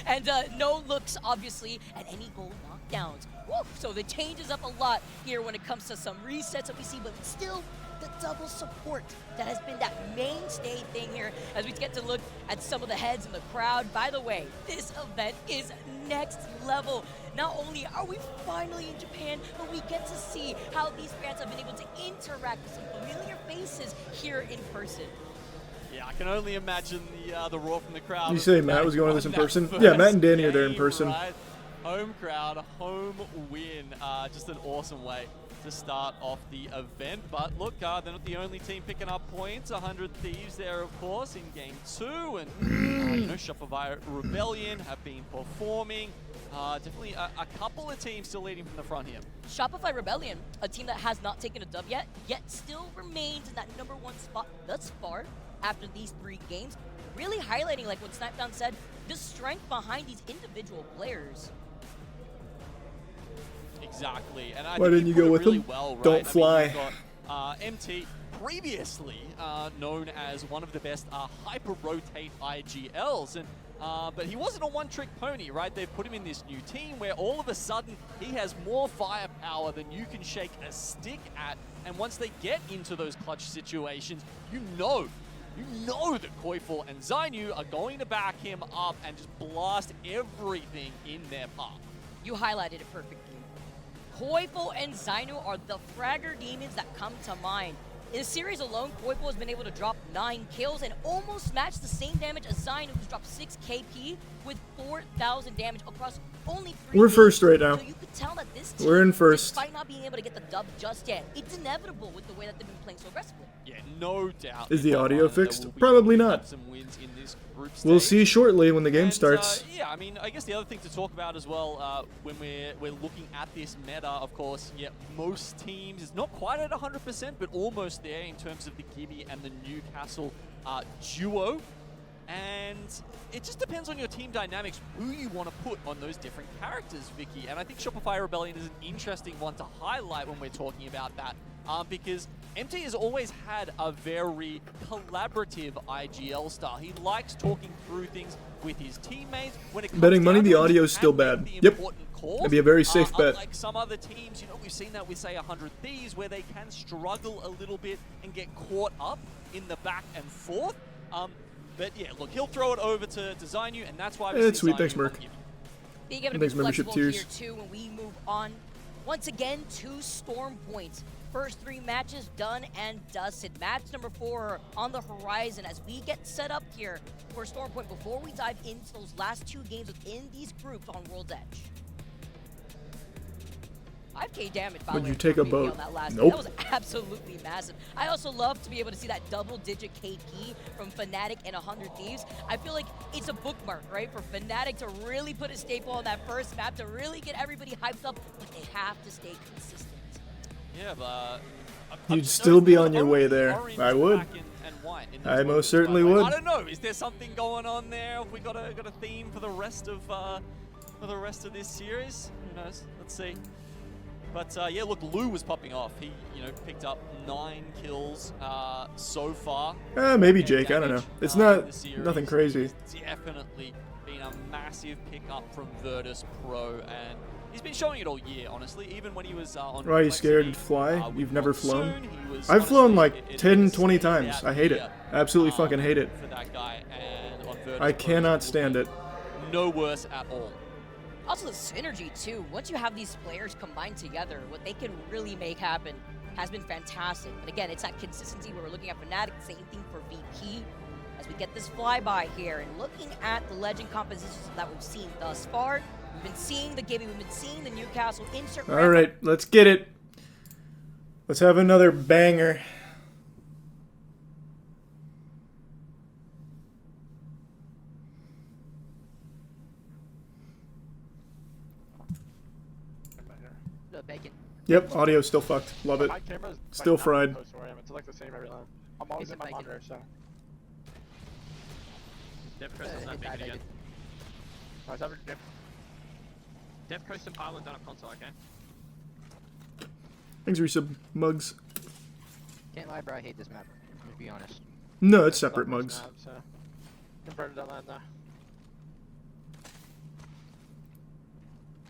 And no looks, obviously, at any gold knockdowns. Woo! So it changes up a lot here when it comes to some resets that we see, but still the double support that has been that mainstay thing here as we get to look at some of the heads in the crowd. By the way, this event is next level. Not only are we finally in Japan, but we get to see how these fans have been able to interact with some familiar faces here in person. Yeah, I can only imagine the roar from the crowd. Did you say Matt was going to this in person? Yeah, Matt and Danny are there in person. Right? Home crowd, home win. Just an awesome way to start off the event. But look, they're not the only team picking up points. 100 Thieves there, of course, in game 2. And, you know, Shopify Rebellion have been performing. Definitely a couple of teams still leading from the front here. Shopify Rebellion, a team that has not taken a dub yet still remains in that #1 spot thus far after these 3 games. Really highlighting, like what Snipdown said, the strength behind these individual players. Exactly. And I Why think didn't you go with really them? well, right? Don't fly. You've got, MT, previously known as one of the best hyper-rotate IGLs. And but he wasn't a one-trick pony, right? They've put him in this new team where all of a sudden he has more firepower than you can shake a stick at. And once they get into those clutch situations, you know that Koiful and Zainu are going to back him up and just blast everything in their path. You highlighted it perfectly. Koiful and Zainu are the fragger demons that come to mind. In the series alone, Koiful has been able to drop 9 kills and almost match the same damage as Zainu, who's dropped 6 KP with 4,000 damage across only 3 We're games. first right now. So you could tell that this team, We're in first. despite not being able to get the dub just yet, it's inevitable with the way that they've been playing so aggressively. Yeah, no doubt. Is the audio There will fixed? be Probably not. some wins in this group We'll stage. see shortly when the game And, starts. yeah, I mean, I guess the other thing to talk about as well when we're looking at this meta, of course, yeah, most teams is not quite at 100%, but almost there in terms of the Gibby and the Newcastle duo. And it just depends on your team dynamics, who you want to put on those different characters, Vicky. And I think Shopify Rebellion is an interesting one to highlight when we're talking about that, because MT has always had a very collaborative IGL style. He likes talking through things with his teammates. When it comes Betting money, down the to it, audio he is still can bad. make the Yep. important calls. That'd be a very safe bet. Unlike some other teams, you know, we've seen that with, say, 100 Thieves, where they can struggle a little bit and get caught up in the back and forth. But yeah, look, he'll throw it over to Zainu, and that's why we It's see sweet. Zainu Thanks, on Merc. Gibby. Being able to Thanks, be membership flexible tiers. here too when we move on. Once again, 2 Storm points. First 3 matches done and dusted. Match number 4 on the horizon as we get set up here for Storm Point before we dive into those last 2 games within these groups on World's Edge. 5k damage, by the Would way, you take from a VP boat? on that last Nope. That was absolutely massive. I also love to be able to see that double-digit KP from Fnatic and 100 Thieves. I feel like it's a bookmark, right, for Fnatic to really put a staple on that first map, to really get everybody hyped up, but they have to stay consistent. Yeah, but You'd still be on your way there. I would. I most certainly would. I don't know. Is there something going on there? Have we got a theme for the rest of this series? Who knows? Let's see. But yeah, look, Lou was popping off. He, you know, picked up 9 kills so far. Maybe Jake. I don't know. It's not this series. nothing crazy. It's definitely been a massive pickup from Virtus Pro, and he's been showing it all year, honestly. Even when he was on. Why are you scared to Complexity, fly? with You've never flown? Monsoon, he was I've flown honestly, like it 10, was 20 standout times. I hate it. year, Absolutely fucking hate it. For that guy, and on Virtus I Pro, cannot will stand be it. No worse at all. Also the synergy too. Once you have these players combined together, what they can really make happen has been fantastic. And again, it's that consistency where we're looking at Fnatic, same thing for VP. As we get this flyby here and looking at the legend compositions that we've seen thus far, we've been seeing the Gibby, we've been seeing the Newcastle insert. All right, let's get it. Let's have another banger. The bacon. Yep, audio's still fucked. Love it. My camera's Still like, not fried. close to where I am. It's like the same every line. I'm always Piece in of my bacon. monitor, so. Dev Coast on that Inside bacon again. Oh, is that what- Dev Coast and Pilot done up console, okay? Thanks, resub mugs. Can't lie, bro. I hate this map. To be honest. No, it's separate mugs. Snap, so. Converted that line though. You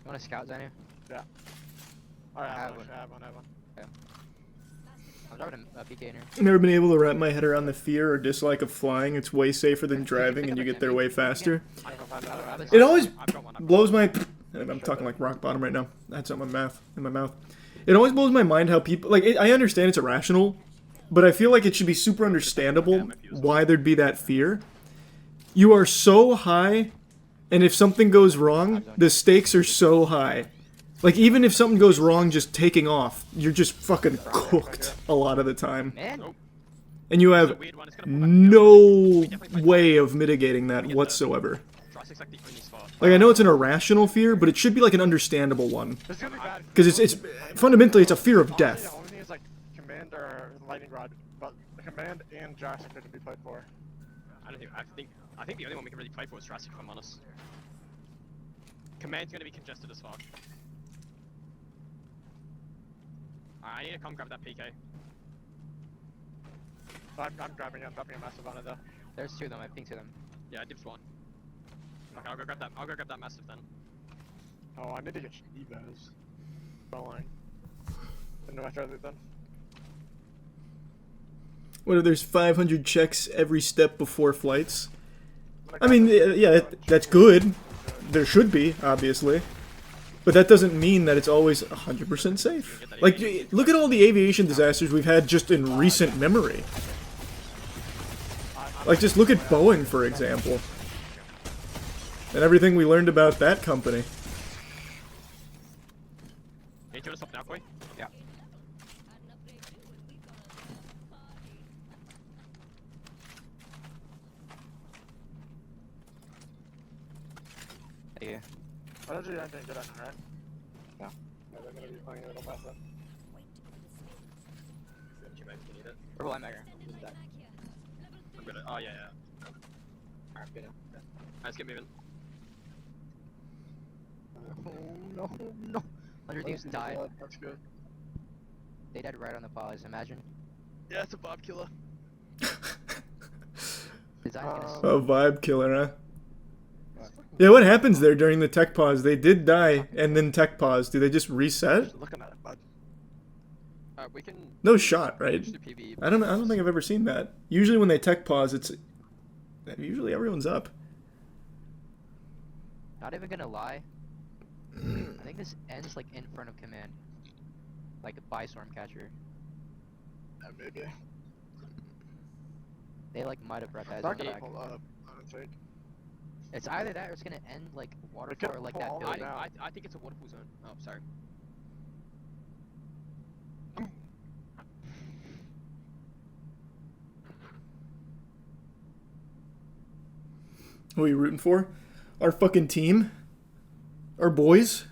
want to scout, Zainu? Yeah. Alright, I I have have one. one. I have one. Yeah. I'm driving a PK in here. I've never been able to wrap my head around the fear or dislike of flying. It's way safer than driving, and you get there way faster. It always blows my... I'm talking like rock bottom right now. That's not my mouth. In my mouth. It always blows my mind how people... Like, I understand it's irrational, but I feel like it should be super understandable why there'd be that fear. You are so high, and if something goes wrong, the stakes are so high. Like, even if something goes wrong just taking off, you're just fucking cooked a lot of the time. And you have no way of mitigating that whatsoever. Like, I know it's an irrational fear, but it should be like an understandable one. Because it's fundamentally, it's a fear of death. The only thing is, like, Command or Lightning Rod, but the Command and Jurassic couldn't be played for. I think the only one we can really play for is Jurassic, if I'm honest. Command's gonna be congested as fuck. I need to come grab that PK. I'm grabbing it, I'm dropping a massive on it though. There's two of them, I pinged two of them. Yeah, dibs one. Okay, I'll go grab that massive then. Oh, I need to get evos. Line. Didn't know I tried it then. What if there's 500 checks every step before flights? I mean, yeah, that's good. There should be, obviously. But that doesn't mean that it's always 100% safe. Like, look at all the aviation disasters we've had just in recent memory. Like, just look at Boeing, for example. And everything we learned about that company. Hey, do you want to stop now, Koi? Yeah. Yeah. I don't do anything good on it, right? No. They're gonna be playing a little faster. Purple linebacker. I'm gonna. Oh, yeah. Alright, good. Let's get moving. Oh, no. 100 Thieves died. That's good. They died right on the pause, imagine. Yeah, it's a Bob killer. Oh, vibe killer, huh? Yeah, what happens there during the tech pause? They did die, and then tech pause. Do they just reset? Just looking at it, bud. We can. No shot, right? I don't think I've ever seen that. Usually when they tech pause, usually everyone's up. Not even gonna lie. I think this ends like in front of command. Like by Stormcatcher. Maybe. They like might have brought that Not zone gonna back. pull up, I don't think. It's either that or it's gonna end like waterfall or like that building. I think it's a waterfall zone. Oh, sorry. Who are you rooting for? Our fucking team? Our boys?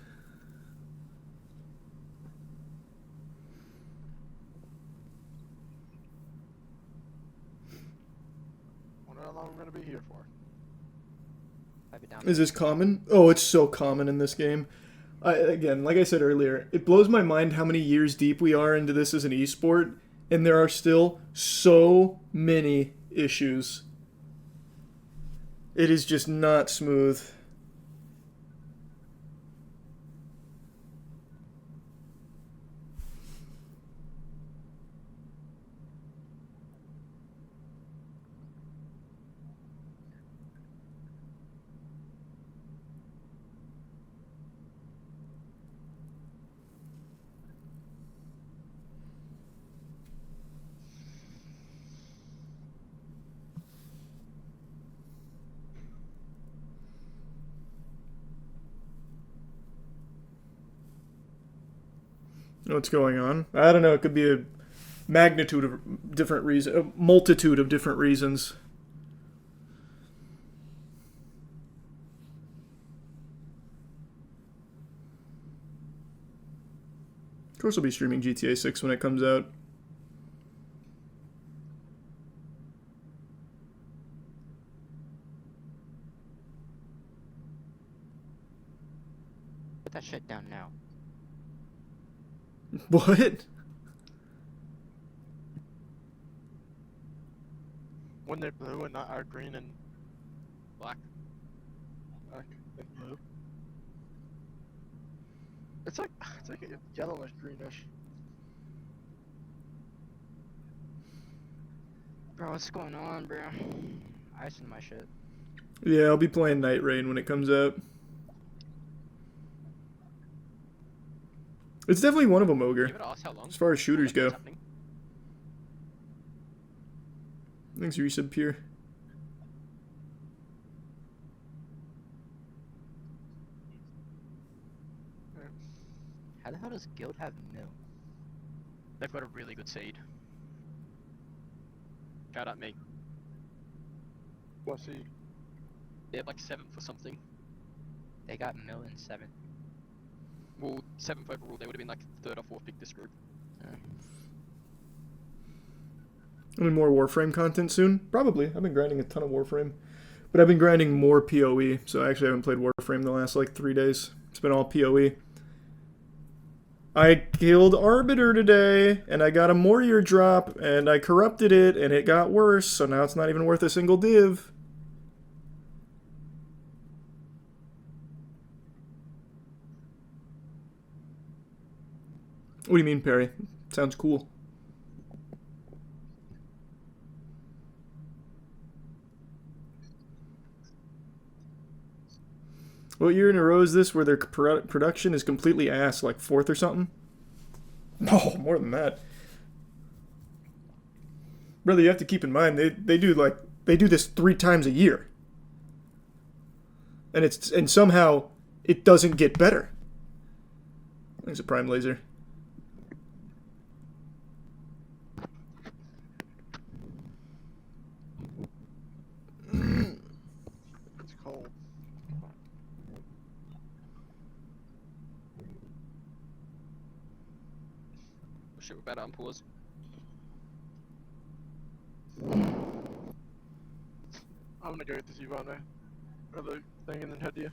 Wonder how long we're gonna be here for. Is this common? Oh, it's so common in this game. Again, like I said earlier, it blows my mind how many years deep we are into this as an esport, and there are still so many issues. It is just not smooth. What's going on? I don't know. It could be a magnitude of different reasons, a multitude of different reasons. Of course, I'll be streaming GTA 6 when it comes out. Put that shit down now. What? When they're blue and not are green and black. Black and blue. It's like a yellowish greenish. Bro, what's going on, bro? Icing my shit. Yeah, I'll be playing Night Rain when it comes out. It's definitely one of them, Ogre. Give it ask how long. As far as shooters go. What's happening? Thanks, resub Pure. How the hell does Guild have mill? They've got a really good seed. Shout out me. What's he? They have like 7th or something. They got mill in 7th. Well, 7th overall, they would have been like 3rd or 4th pick this group. Any more Warframe content soon? Probably. I've been grinding a ton of Warframe. But I've been grinding more PoE, so I actually haven't played Warframe the last like 3 days. It's been all PoE. I killed Arbiter today, and I got a Warrior drop, and I corrupted it, and it got worse, so now it's not even worth a single div. What do you mean, Perry? Sounds cool. What year in a row is this where their production is completely ass, like 4th or something? No, more than that. Brother, you have to keep in mind they do this 3 times a year. And somehow it doesn't get better. There's a prime laser. It's cold. Shit, we're better on pause. I'm gonna go get this Evo there. Or the thing and then head to you.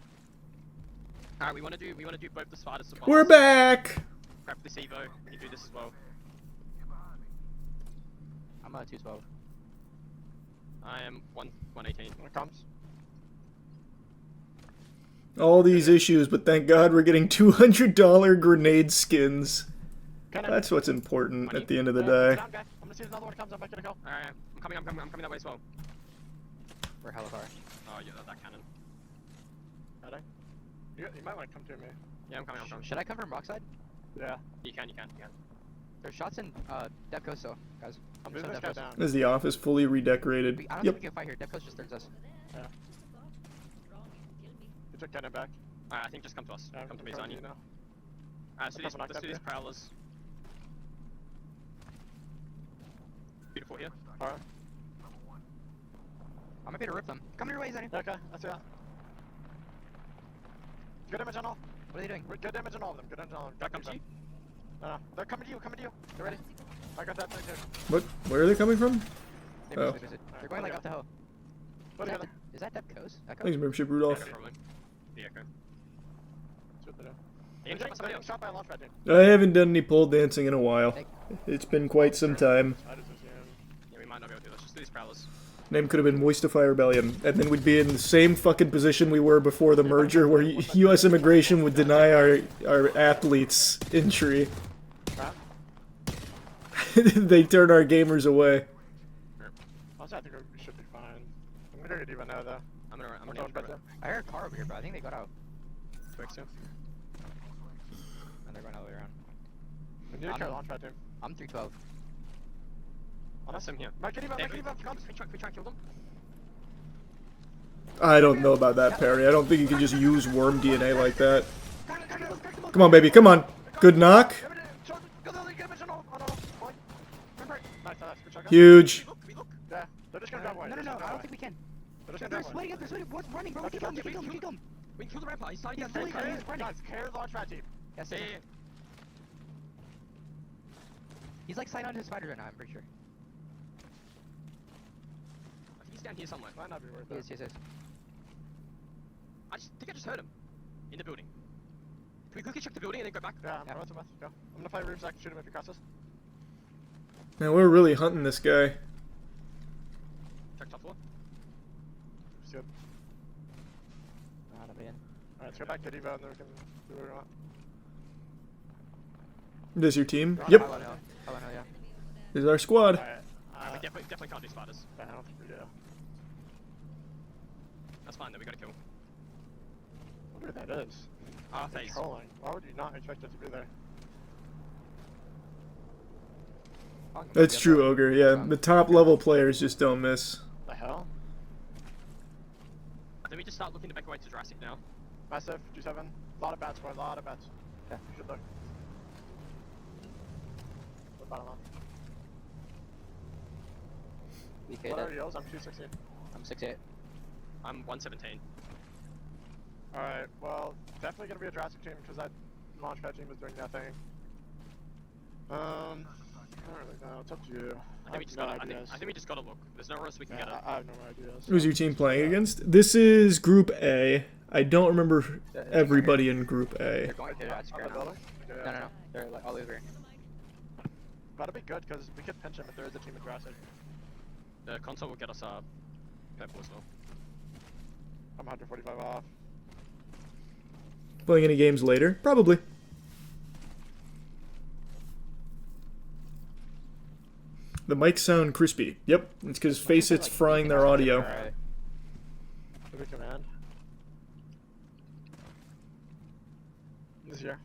Alright, we wanna do both the spiders and We're back! Grab this Evo, and you do this as well. I'm on 212. I am 118. When it comes. All these issues, but thank God we're getting $200 grenade skins. That's what's important at the end of the day. I'm gonna see if another one comes. I'm back to go. Alright, I'm coming that way as well. We're hella far. Oh, yeah, that cannon. Got it? You might want to come to me. Yeah, I'm coming. Should I come from Rockside? Yeah. You can. There's shots in Depth Coast, so guys. I'm moving this guy down. Is the office fully redecorated? I don't think we can fight here. Depth Coast just turns us. Yeah. You took cannon back. Alright, I think just come to us. Yeah, Come to me, come Zani. you now. Alright, let's do these prowlers. Beautiful here. Alright. I'm happy to rip them. Come your way, Zani. Okay, I see that. Good damage on all. What are they doing? Good damage on all of them. Good damage on all of them. That comes to you? No, they're coming to you. They're ready. I got that thing too. What? Where are they coming from? They're going like up the hill. Is that Depth Coast? Thanks, membership, Rudolph. The echo. I'm shot by a launch pad, dude. I haven't done any pole dancing in a while. It's been quite some time. Yeah, we might not be able to do this. Just do these prowlers. Name could have been Moistify Rebellion, and then we'd be in the same fucking position we were before the merger, where U.S. immigration would deny our athletes entry. They turn our gamers away. Also, I think we should be fine. I'm gonna go get Eva now, though. I'm gonna I heard a car over here, but I think they got out. Quick soon. And they're going all the way around. We need to carry launch pad, team. I'm 312. Oh, that's him here. Back at Eva, comes. We try and kill them. I don't know about that, Perry. I don't think you can just use worm DNA like that. Come on, baby. Come on. Good knock. Huge. Yeah, they're just gonna go away. No, I don't think we can. They're sweating up, What's running, bro? Kill him. We can kill the rampart. He's starting to Guys, carry the launch pad, team. Yes, He's like signed on to his spider right now, I'm pretty sure. I think he's down here somewhere. Might not be worth it. Yes. I think I just heard him. In the building. Can we quickly check the building and then go back? Yeah, I'm about to go. I'm gonna play room so I can shoot him if he crosses. Man, we're really hunting this guy. Check top floor. It's good. Not a man. Alright, let's go back to Evo and then we can do what we want. This your team? Hello, Yep. yeah. This is our squad. Alright. We definitely can't do spiders. Yeah, I don't think we do. That's fine, then we gotta kill. I wonder who that is. Face. Trolling. Why would you not expect it to be there? That's true, Ogre. Yeah, the top level players just don't miss. The hell? I think we just start looking to back away to Jurassic now. Massive, G7. A lot of bats, boy. A lot of bats. Yeah. You should look. Look bottom left. BK What are dead. yours? I'm 216. I'm 6'8". I'm 117. Alright, well, definitely gonna be a Jurassic team because that launchpad team is doing nothing. I don't really know. It's up to you. I think we just gotta look. There's nowhere else we can get it. I have no ideas. Who's your team playing against? This is Group A. I don't remember everybody in Group A. They're going to Jurassic On right the now. building? No. They're like all over. That'd be good because we could pinch him if there is a team in Jurassic. The console will get us purple as well. I'm 145 off. Playing any games later? Probably. The mics sound crispy. Yep, it's because Facet's frying their audio. Alright. Look at command. This year.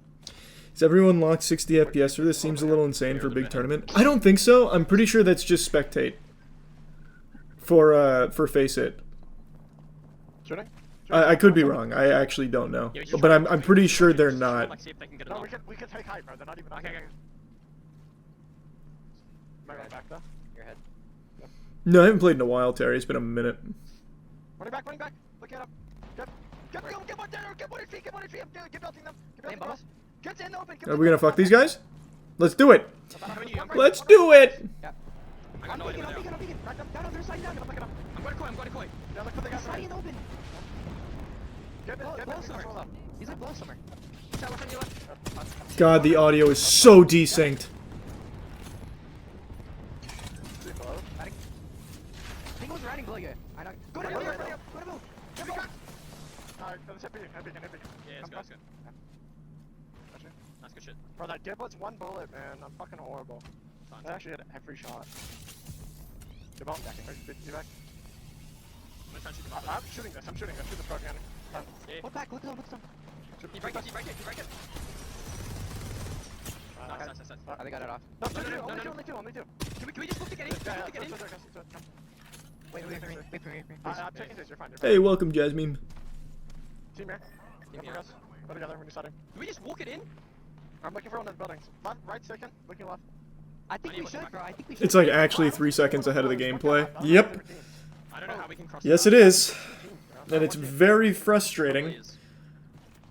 Is everyone locked 60 FPS or this seems a little insane for a big tournament? I don't think so. I'm pretty sure that's just spectate. For Faceit. Shooting? I could be wrong. I actually don't know. But I'm pretty sure they're not. Like, see if they can get No, enough. we can take height, bro. They're not even. Okay. Am I going back though? Your head. No, I haven't played in a while, Terry. It's been a minute. Running back. Look it up. Get one down. Get one in feet. Get belting them. Get belting them. Get in the open. Are we gonna fuck these guys? Let's do it. I'm Let's do it. I got no idea where they are. peeking. Back up. Down on their side. Down. Pick it up. I'm going to koi. Yeah, look what they got. Sliding open. Get it. somewhere. He's like below somewhere. God, the audio is so desynced. I think it was riding below you. I know. Go to move. Get me back. Alright, let's hit beacon. Yeah, it's good. Gotcha. That's good shit. Bro, that Giblet's one bullet, man. I'm fucking horrible. Fine. I actually hit every shot. Get back. Get back. I'm gonna try and shoot the bottom. I'm shooting this. Shoot the front again. Yeah. Look back, look down. You break it. Nice. Oh, they got it off. No, only two. Can we just look to get in? Wait for me. I'm taking this. You're fine. Hey, welcome, Jasmine. Team here. Go for us. Go together when you're starting. Do we just walk it in? I'm looking for one of the buildings. Left, right, second. Looking left. I think we should, bro. It's like actually 3 seconds ahead of the gameplay. Yep. I don't know how we can cross. Yes, it is. And it's very frustrating.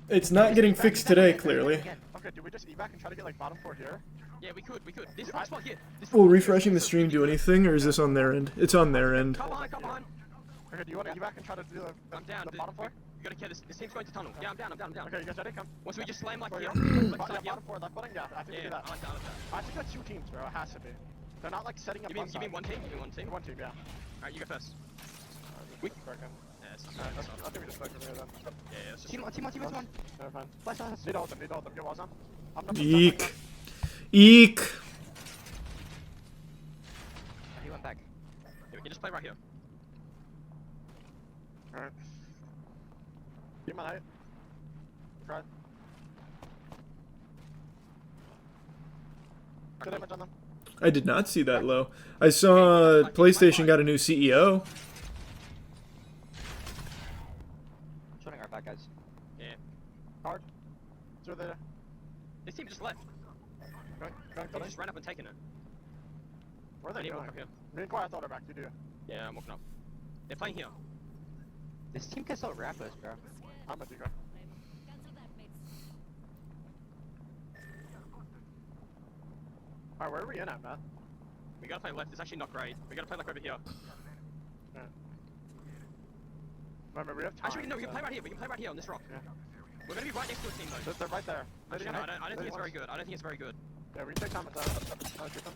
It's not getting fixed today, clearly. Okay, do we just evac and try to get like bottom 4 here? Yeah, we could. This right spot here. Will refreshing the stream do anything, or is this on their end? It's on their end. Come on. Okay, do you want to evac and try to do I'm down. the bottom 4? You gotta kill this. This team's going to tunnel. Yeah, I'm down. Okay, you guys ready? Come. Once we just slam like here. Bottom 4, left button? Yeah, I think we do that. I like that. I think that's 2 teams, bro. It has to be. They're not like setting up You mean one team? You mean one team? One team, yeah. Alright, you go first. We Yeah, it's not Alright, bad. I think we just fucking here then. Yeah, it's just... Team one. Never mind. Flash. Need all of them. Get walls on. I'm Eek. Eek. He went back. Yeah, we can just play right here. Alright. Keep my height. Try. Good image on them. I did not see that low. I saw PlayStation got a new CEO. Shooting our back, guys. Yeah. Hard. So there. This team just left. They just ran up and taken it. Where are I they need to going? walk up here. Me and Quiet thought back. You do. Yeah, I'm walking up. They're playing here. This team can still wrap us, bro. I'm a decoy. Alright, where are we in at, Matt? We gotta play left. It's actually not great. We gotta play like over here. Yeah. Remember, we have time. Actually, no, we can play right here. We can play right here on this rock. Yeah. We're gonna be right next to a team though. They're right there. Actually, no, I don't think it's very good. I don't think it's very good. Yeah, we can take time with that. I'll shoot them.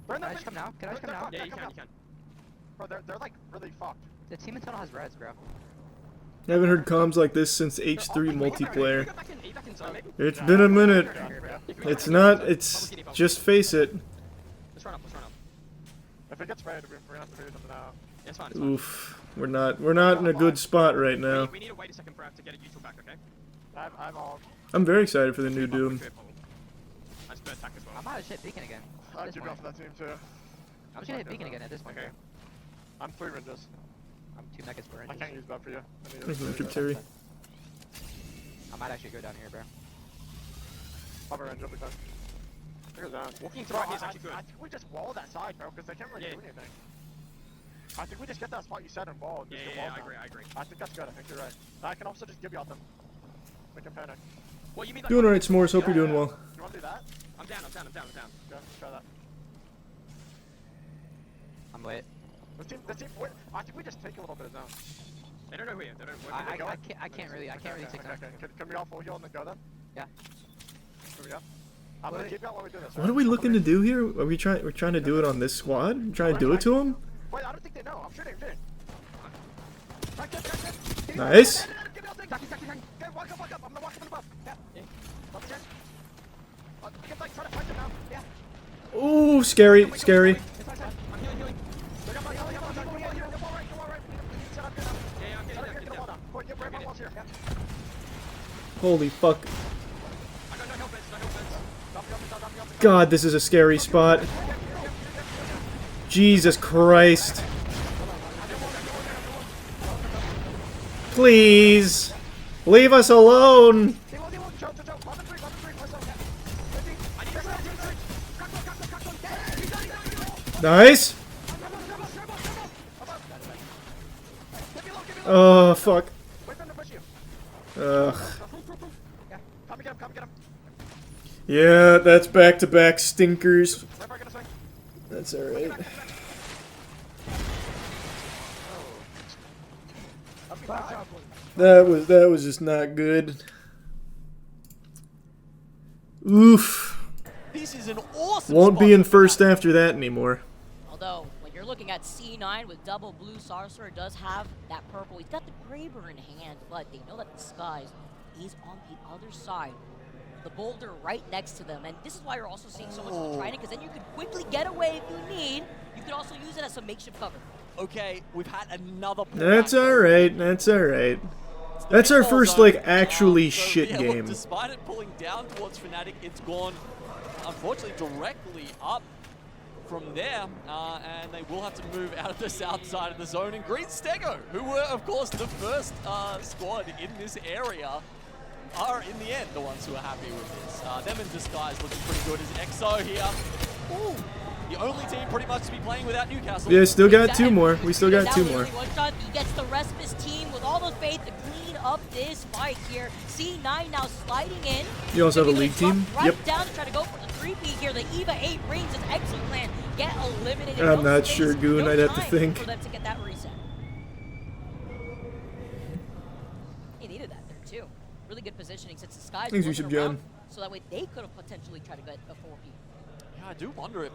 They're in Can I the just come now? Can I just come now? Yeah, you can. Bro, they're like really fucked. The team in tunnel has reds, bro. I haven't heard comms like this since H3 multiplayer. Go back in zone, maybe. It's been a minute. Yeah. It's not. It's just face it. Let's run up. If it gets sprayed, we're gonna have to figure something out. It's fine. It's fine. Oof. We're not in a good spot right now. We need to wait a second for us to get a neutral back, okay? I'm all. I'm very excited for the new Doom. I spent attack as well. I might have shit Beacon again. I'd give you off that team too. I'm just gonna hit Beacon again at this point. Okay. I'm 3 ranges. I'm 2 megas per I range. can't use that for you. Thanks, Electric Terry. I might actually go down here, bro. Pop a range, you'll be fine. Look at that. Walking through here is actually good. I think we just wall that side, bro, because they can't really do anything. I think we just get that spot you said and wall. Yeah, I agree. I think that's good. I think you're right. I can also just give you off them. Make them panic. What, you mean like Doing alright, S'mores. Hope you're doing well. You want to do that? I'm down. Yeah, try that. I'm lit. The team, wait, I think we just take a little bit of zone. They don't know who he is. They don't know I can't really take that. Can we all full heal and then go then? Yeah. Here we go. I'm gonna keep out while we do this. What are we looking to do here? Are we trying? We're trying to do it on this squad? We're trying to do it to him? Wait, I don't think they know. I'm shooting. Nice. Okay, walk up. I'm gonna walk up and above. Yeah. Let's get. You can like try to fight them now. Yeah. Ooh, scary. I'm healing. Go right. Holy fuck. God, this is a scary spot. Jesus Christ. Please. Leave us alone. Nice. Oh, fuck. Ugh. Yeah, that's back-to-back stinkers. That's alright. That was just not good. Oof. This is an awesome Won't be spot in first after that anymore. Although, when you're looking at C9 with double blue, Sorcerer does have that purple. He's got the Graber in hand, but they know that the Skies is on the other side. The boulder right next to them, and this is why you're also seeing so much of the Trident, because then you can quickly get away if you need. You can also use it as a makeshift cover. Okay, we've had another. That's alright, that's alright. That's our first, like, actually shit yeah, game. Look, despite it pulling down towards Fnatic, it's gone, unfortunately, directly up from there, and they will have to move out of the south side of the zone. And Green Stego, who were, of course, the first squad in this area, are, in the end, the ones who are happy with this. Them in disguise looking pretty good as EXO here. Ooh, the only team pretty much to be playing without Newcastle. Yeah, still got 2 more. We still got 2 more. One shot, he gets the rest of his team with all the faith to clean up this fight here. C9 now sliding in. You also have a league team? Right Yep. down to try to go for the 3P here. The EVA 8 brings his exit plan. Get eliminated. I'm No not space, sure, Goon. no I'd have to time think. for them to get that reset. He needed that there too. Really good positioning since the Skies Thanks, wasn't Yusuf around, John. so that way they could have potentially tried to get a 4P. Yeah, I do wonder if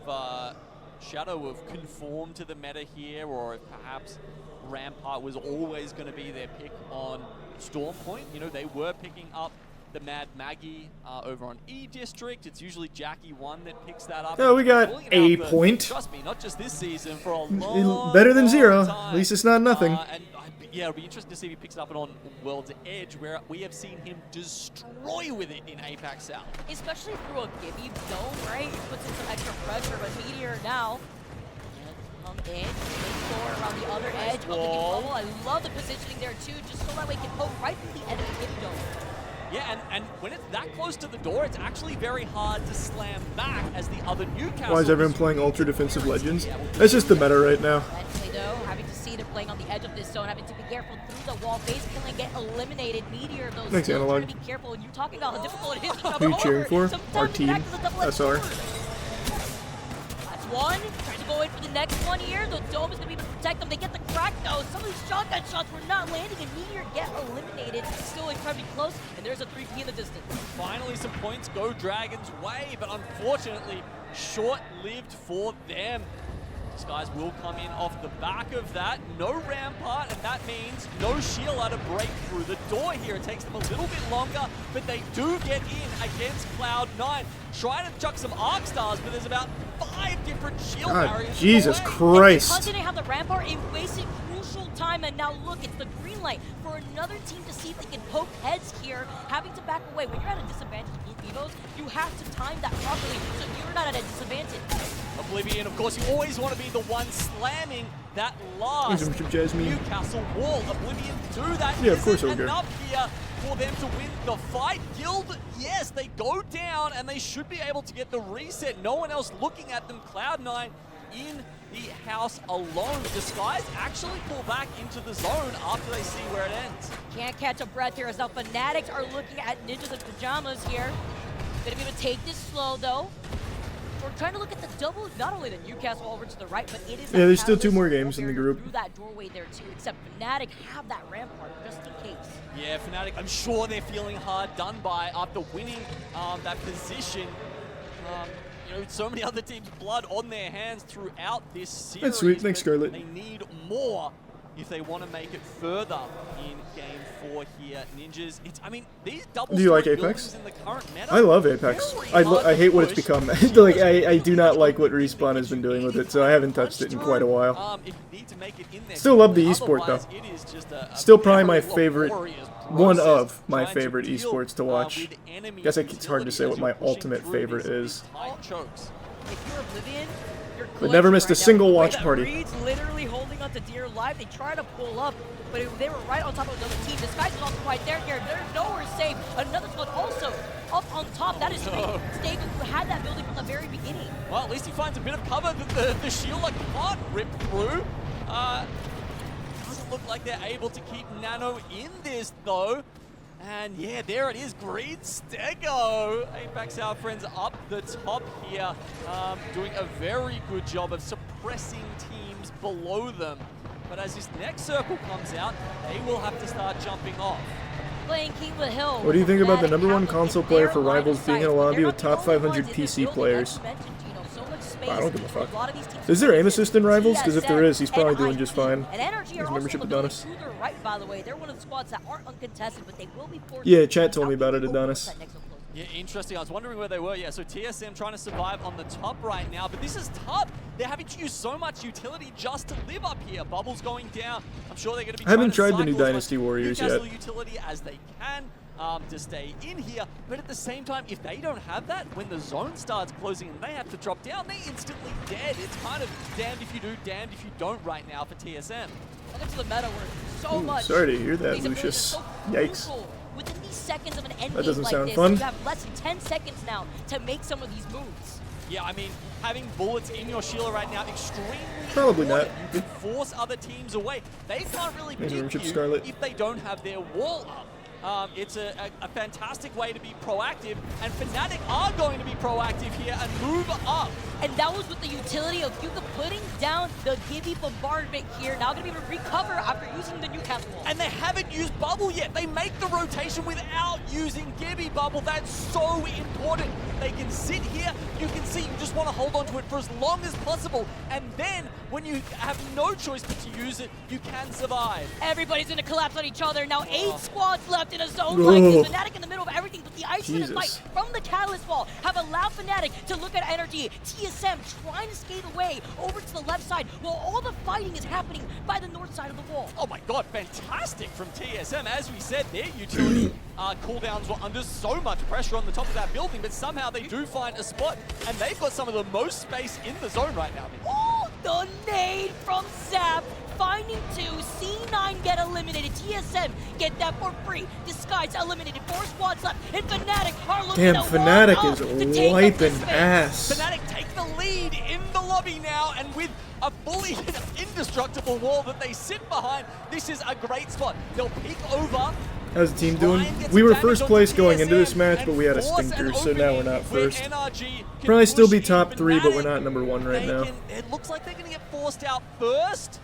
Shadow have conformed to the meta here, or if perhaps Rampart was always going to be their pick on Storm Point. You know, they were picking up the Mad Maggie over on E District. It's usually Jackie 1 that picks that up. Oh, we got a but point. Trust me, not just this season, for a long, Better than long 0. time. At least it's not nothing. Yeah, it'll be interesting to see if he picks it up on World's Edge, where we have seen him destroy with it in Apex South. Especially through a Gibby dome, right? It puts in some extra pressure, but Meteor now come in, explore around the other edge of the Gibby bubble. I love the positioning there too, just so that way he can poke right through the end of the Gibby dome. Yeah, and when it's that close to the door, it's actually very hard to slam back as the other Newcastle. Why is everyone playing Ultra Defensive Legends? That's just the meta right now. Eventually though, having to see they're playing on the edge of this zone, having to be careful through the wall, basically get eliminated. Meteor though, Thanks, still Analog. trying to be careful, and you're talking about how difficult it is to jump Who you over. cheering for? Sometimes Our it team. acts as a double-edged SR. sword. That's one. Trying to go in for the next one here. The dome is going to be able to protect them. They get the crack though. Some of these shotgun shots were not landing, and Meteor get eliminated. Still incredibly close, and there's a 3P in the distance. Finally, some points go Dragon's way, but unfortunately, short-lived for them. These guys will come in off the back of that. No Rampart, and that means no Sheila to break through the door here. It takes them a little bit longer, but they do get in against Cloud9. Try to chuck some Arc Stars, but there's about 5 different shield God, barriers. Jesus in the way. Christ. Because they didn't have the rampart, it wasted crucial time, and now look, it's the green light for another team to see if they can poke heads here, having to back away. When you're at a disadvantage with Evos, you have to time that properly so you're not at a disadvantage. Oblivion, of course, you always want to be the one slamming that last Newcastle wall. Oblivion do that. Yeah, of course, Isn't Ogre. enough here for them to win the fight. Guild, yes, they go down and they should be able to get the reset. No one else looking at them. Cloud9 in the house alone. Disguise actually pull back into the zone after they see where it ends. Can't catch a breath here as now Fanatics are looking at Ninjas in Pajamas here. Gonna be able to take this slow though. We're trying to look at the double, not only the Newcastle over to the right, but it is Yeah, there's still 2 more games in the group. through that doorway there too, except Fnatic have that rampart just in case. Yeah, Fnatic, I'm sure they're feeling hard done by after winning that position. You know, so many other teams' blood on their hands throughout this series. That's sweet. Thanks, but Scarlet. They need more if they want to make it further in Game 4 here. Ninjas, I mean, these double Do you like story Apex? buildings in the current meta, I love Apex. I hate what it's become. Like I do not like what Respawn has been doing with it, so I haven't touched it in quite a while. if you need to make it in there, Still love the esport though. otherwise it is just a Still probably my very favorite, laborious one of process my trying to favorite deal, esports to watch. with enemy Guess it's hard to say what my utility as you're ultimate pushing through favorite these is. tight chokes. If you're Oblivion, you're But never clutching missed a right now. single The way watch that party. Reed's literally holding on to dear life. They try to pull up, but they were right on top of another team. This guy's not quite there here. They're nowhere safe. Another squad also up on top. That is no. Stable, who had that building from the very beginning. Well, at least he finds a bit of cover that the shield can't rip through. Doesn't look like they're able to keep Nano in this, though. And yeah, there it is, Green Stego. Apex, our friends, up the top here, doing a very good job of suppressing teams below them. But as this next circle comes out, they will have to start jumping off. Playing King of the Hill. What do you think about the Fnatic #1 have console in player their for line of Rivals being in a sight, but lobby they're with not top the only 500 ones in this PC building. players? As you mentioned, Gino, so much space. I don't give a fuck. lot of these teams Is there aim play assist in Rivals? Because if there TSM, is, he's probably doing NIP, just fine. And Energy His are also membership in the building Adonis. to their right, by the way. They're one of the squads that aren't uncontested, but they will be forced Yeah, to chat told me out about it, the Adonis. that next close. Yeah, interesting. I was wondering where they were. Yeah, so TSM trying to survive on the top right now, but this is tough. They're having to use so much utility just to live up here. Bubbles going down. I'm sure they're going to be I haven't trying to tried the new cycle as Dynasty much Warriors Newcastle yet. utility as they can to stay in here, but at the same time, if they don't have that, when the zone starts closing and they have to drop down, they're instantly dead. It's kind of damned if you do, damned if you don't right now for TSM. Welcome to the meta where so Ooh, much. sorry to hear that, these abilities Lucius. are so Yikes. crucial. Within these seconds of an end That game doesn't like sound this, fun. you have less than 10 seconds now to make some of these moves. Yeah, I mean, having bullets in your Sheila right now, extremely Probably important. not. You can force other teams away. They can't really Maybe pick Membership you Scarlet. if they don't have their wall up. It's a fantastic way to be proactive, and Fnatic are going to be proactive here and move up. And that was with the utility of Yuka putting down the Gibby bombardment here. Now going to be able to recover after using the Newcastle wall. And they haven't used Bubble yet. They make the rotation without using Gibby Bubble. That's so important. They can sit here. You can see you just want to hold on to it for as long as possible. And then when you have no choice but to use it, you can survive. Everybody's going to collapse on each other. Now 8 squads left in a zone like this. Fnatic in the middle of everything, but the isolated fight from the Catalyst wall have allowed Fnatic to look at Energy. TSM trying to skate away over to the left side while all the fighting is happening by the north side of the wall. Oh my god, fantastic from TSM. As we said, their utility cooldowns were under so much pressure on the top of that building, but somehow they do find a spot, and they've got some of the most space in the zone right now. Oh, the nade from Zap. Finding 2, C9 get eliminated, TSM get that for free. Disguise eliminated, 4 squads left, and Fnatic are looking Damn, to Fnatic one is up to take up this wiping space. ass. Fnatic take the lead in the lobby now, and with a fully indestructible wall that they sit behind, this is a great spot. They'll peek over. How's the team doing? We were first place going into this match, but we had a stinker, so now we're not first. Probably still be top 3, but we're not #1 right now. It looks like they're going to get forced out first.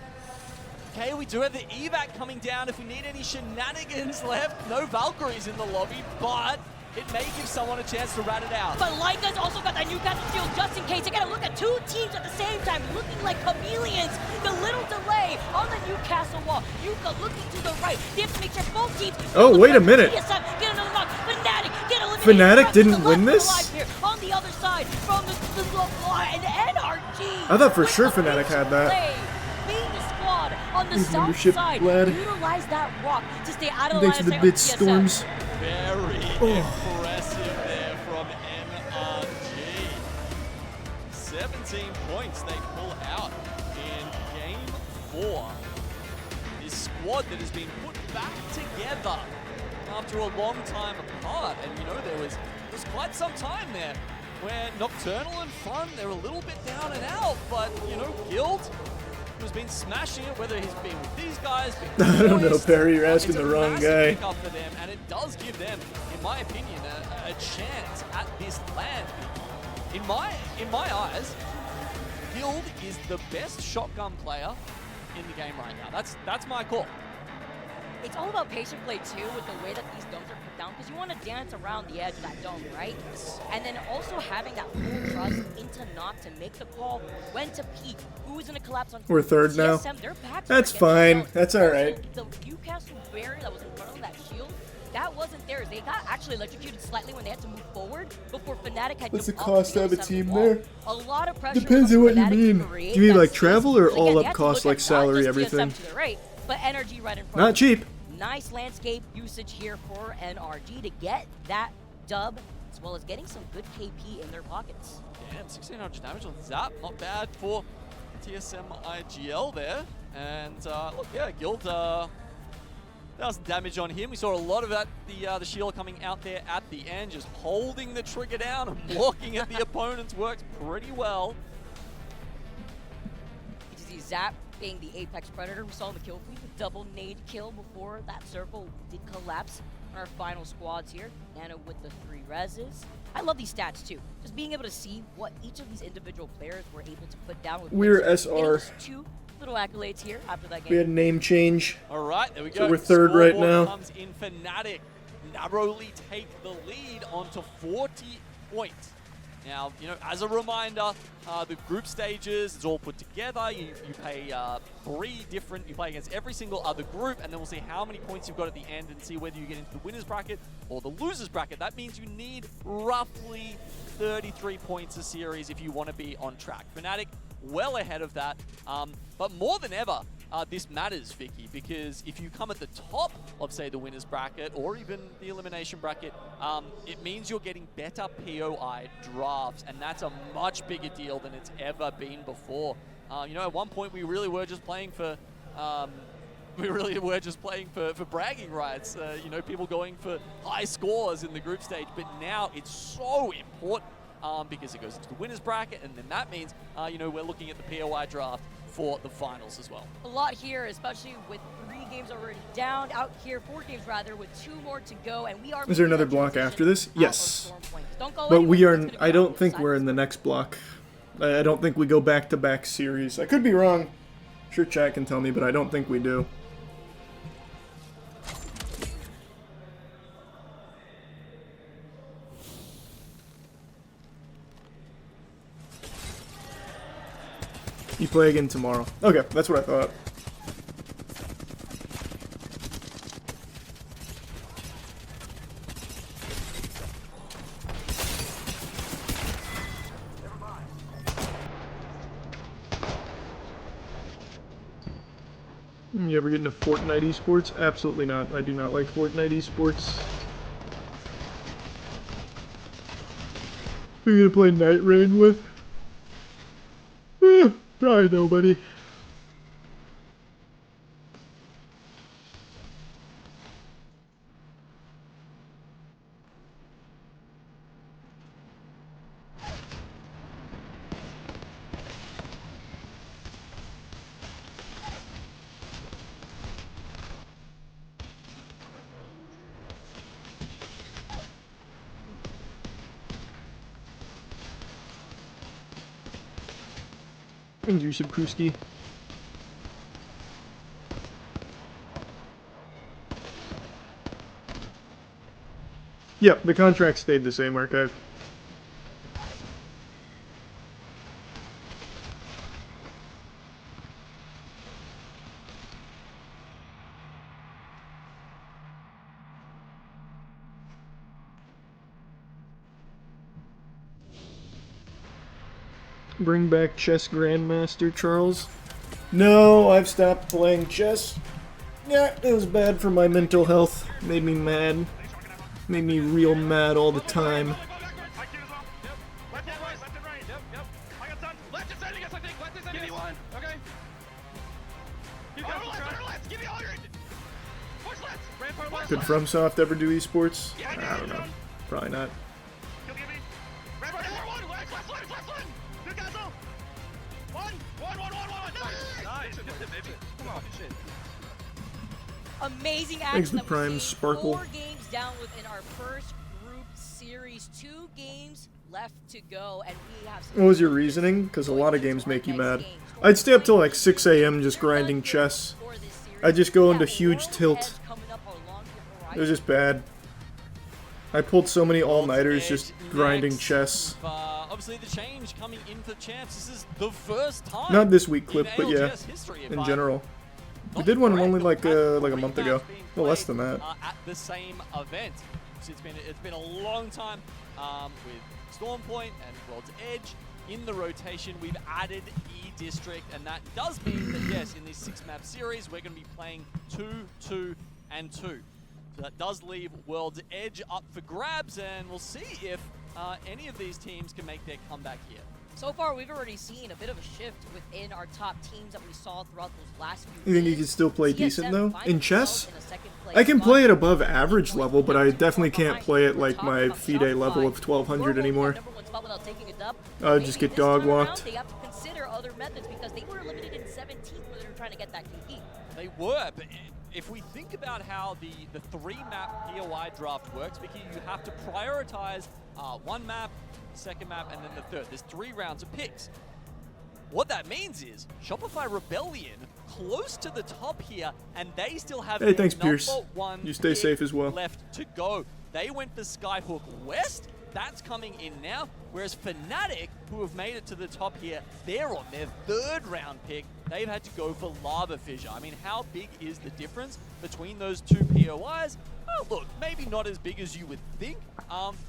Okay, we do have the evac coming down if we need any shenanigans left. No Valkyries in the lobby, but it may give someone a chance to rat it out. But Leica's also got that Newcastle shield just in case. They gotta look at 2 teams at the same time, looking like chameleons. The little delay on the Newcastle wall. Yuka looking to the right. They have to make sure both teams. Oh, wait a minute. TSM get another knock. Fnatic get eliminated. Fnatic Rep didn't the win left this? alive here. On the other side, from the line, and I thought for sure Fnatic had that. Being the squad on the His south leadership, side, Vlad. utilize that rock to stay out of the Thanks line for of the sight bit, of TSM. Storms. Very Oh. impressive there from NRG. 17 points they pull out in game 4. This squad that has been put back together after a long time apart. And you know, there was quite some time there where Nocturnal and Fun, they're a little bit down and out, but you know, Guild has been smashing it, whether he's been with these guys, been with I don't know, Moist. Perry, you're asking It's the a wrong massive guy. pickup for them, and it does give them, in my opinion, a chance at this land. In my eyes, Guild is the best shotgun player in the game right now. That's my call. It's all about patient play too, with the way that these domes are put down, because you want to dance around the edge of that dome, right? And then also having that full trust into Knock to make the call, when to peek, who is going to collapse on. We're third now. TSM, they're back That's against fine. themselves. That's all right. Also, the Newcastle barrier that was in front of that shield, that wasn't theirs. They got actually electrocuted slightly when they had to move forward before Fnatic had What's the jumped off cost to have a other side of team the wall. there? A lot of pressure. Depends was on what you Fnatic to mean. create Do you mean that like space. travel or So all again, up they had to costs look like at not salary, just everything? TSM to the right, but energy right in front. Not of them. cheap. Nice landscape usage here for NRG to get that dub, as well as getting some good KP in their pockets. Damn, 1600 damage on Zap, not bad for TSM IGL there. And look, yeah, Guild, that was damage on him. We saw a lot of that, the shield coming out there at the end, just holding the trigger down and blocking at the opponents worked pretty well. You see Zap being the Apex Predator. We saw the kill feed, the double nade kill before that circle did collapse on our final squads here. Nano with the 3 reses. I love these stats too. Just being able to see what each of these individual players were able to put down with We're Getting SR. those 2 little accolades here after that game. We had a name change. All right, there we go. So we're third right Scoreboard now. Comes in Fnatic, narrowly take the lead onto 40 points. Now, you know, as a reminder, the group stages is all put together. You play you play against every single other group, and then we'll see how many points you've got at the end and see whether you get into the winners bracket or the losers bracket. That means you need roughly 33 points a series if you want to be on track. Fnatic well ahead of that, but more than ever, this matters, Vicky, because if you come at the top of, say, the winners bracket or even the elimination bracket, it means you're getting better POI drafts, and that's a much bigger deal than it's ever been before. You know, at one point we really were just playing for bragging rights. You know, people going for high scores in the group stage, but now it's so important because it goes into the winners bracket, and then that means you know, we're looking at the POI draft for the finals as well. A lot here, especially with 3 games already down. Out here, 4 games rather, with 2 more to go, and we are. Is there another block after this? Yes. But we are. I don't think we're in the next block. I don't think we go back-to-back series. I could be wrong. Sure, chat can tell me, but I don't think we do. You play again tomorrow. Okay, that's what I thought. You ever get into Fortnite esports? Absolutely not. I do not like Fortnite esports. Who are you gonna play Night Rain with? Probably nobody. Thank you, Subkruski. Yep, the contract stayed the same, Archive. Bring back Chess Grandmaster, Charles. No, I've stopped playing chess. Yeah, it was bad for my mental health. Made me mad. Made me real mad all the time. Could FromSoft ever do esports? I don't know. Probably not. Amazing Thanks action to Prime that we Sparkle. 4 games down within our first group series. 2 games left to go, and we have some. What was your reasoning? Because a lot of games make you mad. I'd stay up till like 6 a.m. just grinding chess. I'd just go into huge tilt. It was just bad. I pulled so many all-nighters just grinding chess. Obviously, the change coming in for champs. This is the first time. Not this week clip, but yeah, ALGS history, in general. We did one only like a month ago. Well, less than that. At the same event. So it's been a long time with Stormpoint and World's Edge in the rotation. We've added E-District, and that does mean that yes, in this 6-map series, we're going to be playing 2, 2, and 2. So that does leave World's Edge up for grabs, and we'll see if any of these teams can make their comeback here. So far, we've already seen a bit of a shift within our top teams that we saw throughout those last few You think you games. can still play decent though? In chess? In a second place I can spot. play at above average level, but I definitely can't play at like my FIDE level of 1200 anymore. I'll just get dog walked. They have to consider other methods because they were limited in 17 when they were trying to get that QP. They were, but if we think about how the 3-map POI draft works, Vicky, you have to prioritize one map, second map, and then the third. There's 3 rounds of picks. What that means is Shopify Rebellion close to the top here, and they still have Hey, thanks, Pierce. #1 You stay pick safe as well. left to go. They went for Skyhook West. That's coming in now. Whereas Fnatic, who have made it to the top here, they're on their 3rd round pick. They've had to go for Lava Fissure. I mean, how big is the difference between those 2 POIs? Oh, look, maybe not as big as you would think,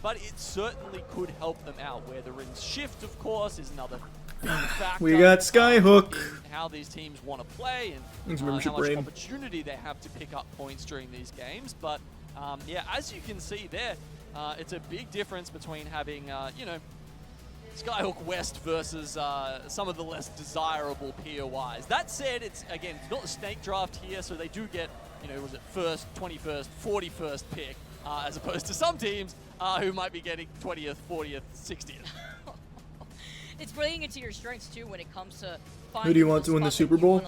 but it certainly could help them out. Where the Rin's shift, of course, is another big factor. We got Skyhook. In how these teams want to play and Thanks, how membership much raid. opportunity they have to pick up points during these games. But yeah, as you can see there, it's a big difference between having, you know, Skyhook West versus some of the less desirable POIs. That said, it's not a snake draft here, so they do get, you know, was it 1st, 21st, 41st pick, as opposed to some teams who might be getting 20th, 40th, 60th. It's playing into your strengths too when it comes to Who do you want to win the Super Bowl?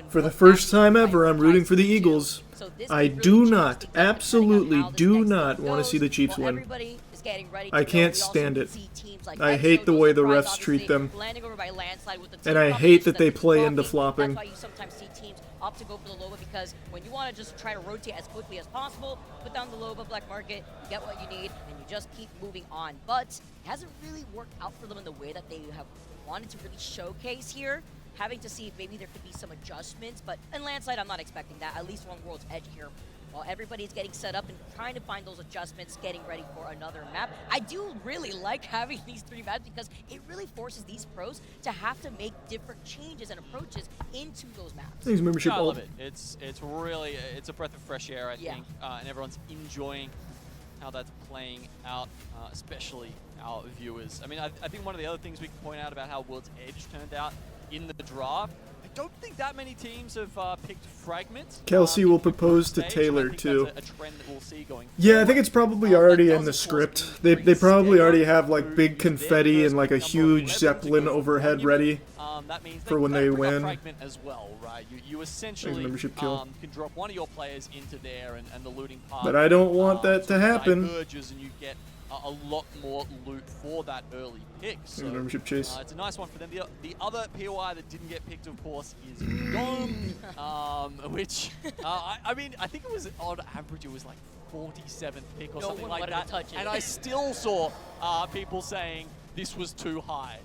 For the what first matches time you ever, I'm prioritize rooting for the to do. Eagles. So this I could do really not, change things up absolutely depending on how this do next not game want to see goes. the Chiefs While win. everybody is getting ready I to can't go, we also stand it. see teams like I Exo, hate the no way the surprise, refs treat obviously, them. landing over by landslide with the And team I hate that combinations they that's play into flopping. flopping. That's why you sometimes see teams opt to go for the Loba because when you want to just try to rotate as quickly as possible, put down the Loba black market, you get what you need, and you just keep moving on. But it hasn't really worked out for them in the way that they have wanted to really showcase here. Having to see if maybe there could be some adjustments, but in landslide, I'm not expecting that, at least on World's Edge here. While everybody's getting set up and trying to find those adjustments, getting ready for another map. I do really like having these 3 maps because it really forces these pros to have to make different changes and approaches into those maps. Thanks, membership. I love it. It's really, it's a breath of fresh air, I think, and everyone's enjoying how that's playing out, especially our viewers. I mean, I think one of the other things we can point out about how World's Edge turned out in the draft, I don't think that many teams have picked Fragment. Kelsey will propose to stage, Taylor and I think too. that's a trend that we'll see going Yeah, I think it's probably already in the script. They probably already have like big confetti and like a huge zeppelin overhead ready that means for when they win. Fragment as well, right? You essentially membership kill. can drop one of your players into there, and the looting part. But I don't want that to happen. Diverges and you get a lot more loot for that early pick. So membership chase. it's a nice one for them. The other POI that didn't get picked, of course, is Dom, which I mean, I think it was on average it was like 47th pick or something like that, and I still saw people saying this was too high.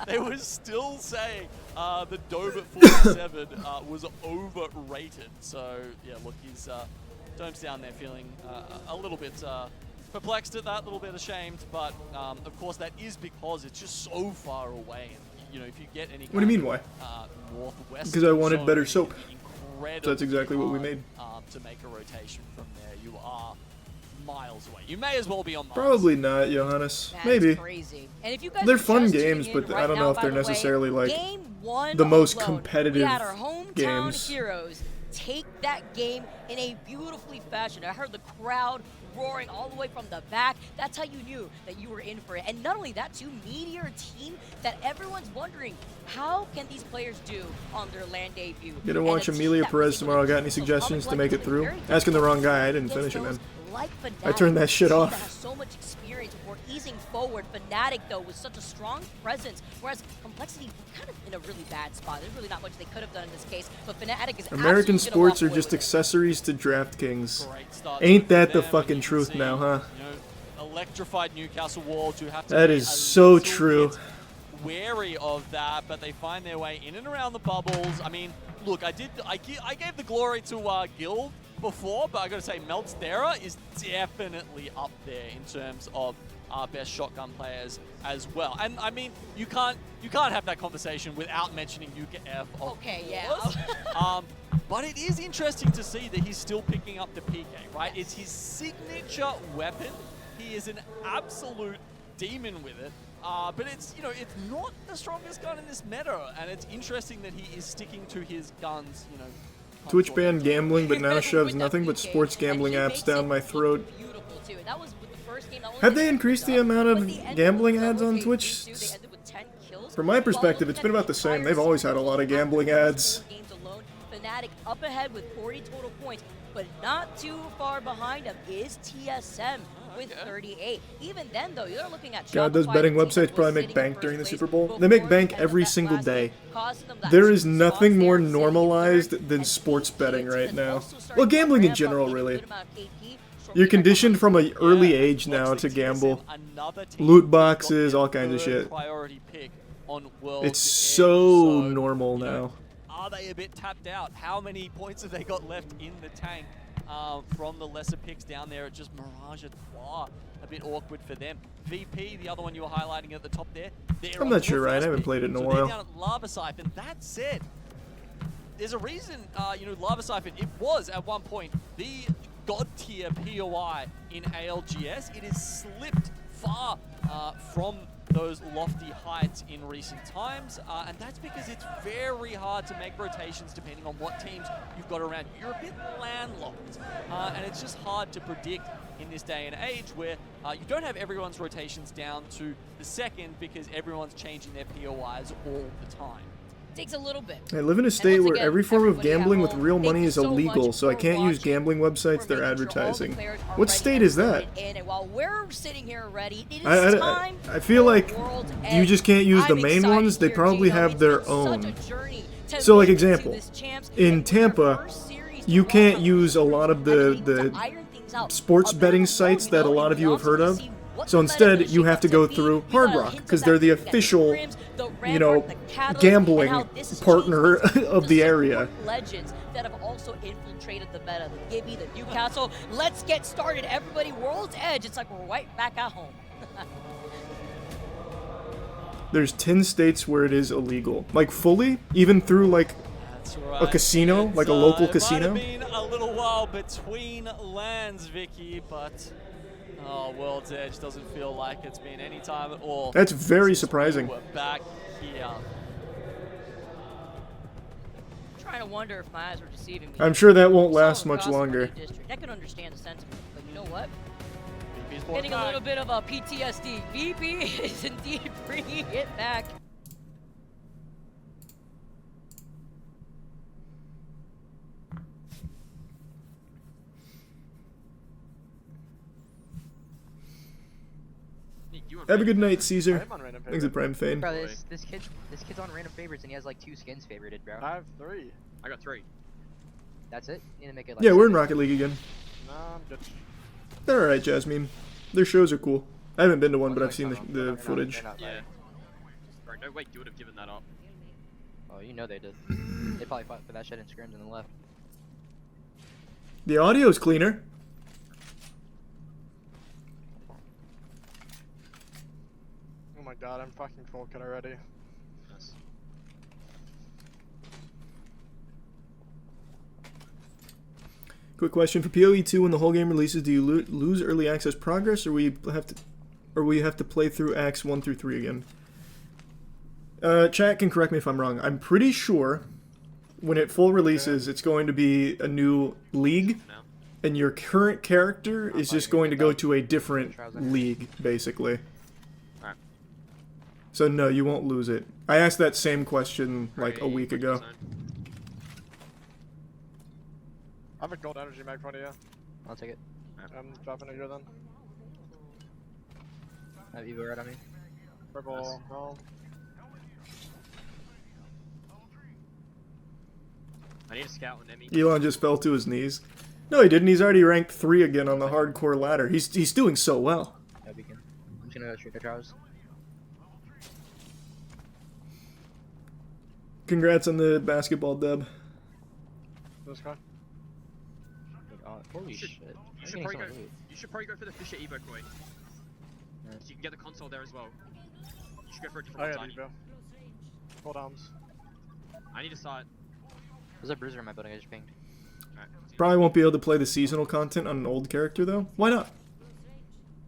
They were still saying that Dome at 47 was overrated. So yeah, look, he's Dome's down there feeling a little bit perplexed at that, a little bit ashamed, but of course that is because it's just so far away. And, you know, if you get any What do you mean, why? Northwest, Because I wanted better soap. So that's exactly what we made. To make a rotation from there, you are miles away. You may as well be on Mars. Probably not, Johannes. That's Maybe. crazy. And if you guys They're are fun just games, tuning in but right I don't now, know if by they're the way, necessarily like game one the most alone, competitive we had our hometown games. heroes take that game in a beautifully fashion. I heard the crowd roaring all the way from the back. That's how you knew that you were in for it. And not only that, too, Meteor team that everyone's wondering, how can these players do on their land debut? Gonna watch Amelia Perez tomorrow. Got any suggestions to make it through? Asking the wrong guy. I didn't finish it, man. Like I turned that shit off. That has so much experience before easing forward. Fnatic, though, with such a strong presence, whereas Complexity kind of in a really bad spot. There's really not much they could have done in this case, but Fnatic is American absolutely sports gonna are walk just away with accessories to DraftKings. Start Ain't to that the them, fucking and you truth can now, see, huh? You know, electrified Newcastle Worlds who have to That be is a so little true. bit wary of that, but they find their way in and around the bubbles. I mean, look, I gave the glory to Guild before, but I gotta say, Meltstera is definitely up there in terms of our best shotgun players as well. And I mean, you can't have that conversation without mentioning UKF. Okay, yeah. But it is interesting to see that he's still picking up the PK, right? It's his signature weapon. He is an absolute demon with it. But it's, you know, it's not the strongest gun in this meta, and it's interesting that he is sticking to his guns, you know. Twitch banned gambling, but now shoves nothing but sports gambling apps down my throat. Have they increased the amount of gambling ads on Twitch? From my perspective, it's been about the same. They've always had a lot of gambling ads. Fnatic up ahead with 40 total points, but not too far behind him is TSM with 38. Even then, though, you're looking at God, those betting websites probably make bank during the Super Bowl. They make bank every single day. There is nothing more normalized than sports betting right now. Well, gambling in general, really. You're conditioned from an early age now to gamble. Loot boxes, all kinds of shit. It's so normal now. Are they a bit tapped out? How many points have they got left in the tank from the lesser picks down there at just Mirage et Trois? A bit awkward for them. VP, the other one you were highlighting at the top there. I'm not sure, Ryan. I haven't played it in a while. They're down at Lava Siphon. That said, there's a reason, you know, Lava Siphon, it was at one point the god tier POI in ALGS. It has slipped far from those lofty heights in recent times, and that's because it's very hard to make rotations depending on what teams you've got around. You're a bit landlocked, and it's just hard to predict in this day and age where you don't have everyone's rotations down to the second because everyone's changing their POIs all the time. Takes a little bit. I live in a state where every form of gambling with real money is illegal, so I can't use gambling websites they're advertising. What state is that? And while we're sitting here ready, it is time I feel like you just can't use the main ones. They probably have their own. So, like, example, in Tampa, you can't use a lot of the sports betting sites that a lot of you have heard of. So instead, you have to go through Hard Rock, because they're the official, you know, gambling partner of the area. Legends that have also infiltrated the meta. The Gibby, the Newcastle. Let's get started, everybody. World's Edge. It's like we're right back at home. There's 10 states where it is illegal. Like, fully? Even through, like, a casino? Like a local casino? It might have been a little while between lands, Vicky, but... Oh, World's Edge doesn't feel like it's been any time at all. That's very surprising. We're back here. I'm trying to wonder if my eyes were deceiving me. I'm sure that won't last much longer. I can understand the sentiment, but you know what? Getting a little bit of a PTSD. VP is indeed bringing it back. Have a good night, Caesar. Thanks, Prime Fane. Bro, this kid's on random favorites and he has like 2 skins favorited, bro. I have 3. I got 3. That's it? You need to make it like Yeah, we're in 7. Rocket League again. No, I'm good. They're alright, Jasmine. Their shows are cool. I haven't been to one, but I've seen the footage. Yeah. Bro, no way you would have given that up. Oh, you know they did. They probably fought for that shit in scrims and then left. The audio's cleaner. my god, I'm fucking full kit already. Nice. Quick question for PoE2: when the whole game releases, do you lose early access progress, or we have to play through acts 1 through 3 again? Chat can correct me if I'm wrong. I'm pretty sure when it full releases, it's going to be a new league, and your current character is just going to go to a different league, basically. Alright. So no, you won't lose it. I asked that same question like a week ago. I have a gold energy mag for you. I'll take it. I'm dropping it here then. I have Evo right on me. Purple, no. I need a scout on Emmy. Elon just fell to his knees. No, he didn't. He's already ranked 3 again on the hardcore ladder. He's doing so well. Yeah, beacon. I'm just gonna go straight to Charles. Congrats on the basketball dub. This guy. Holy shit. You should probably go for the Fisher Evo Koi. So you can get the console there as well. You should go for a different Oh yeah, Evo. Hold arms. I need to start. There's a bruiser in my building I just pinged. Probably won't be able to play the seasonal content on an old character though. Why not?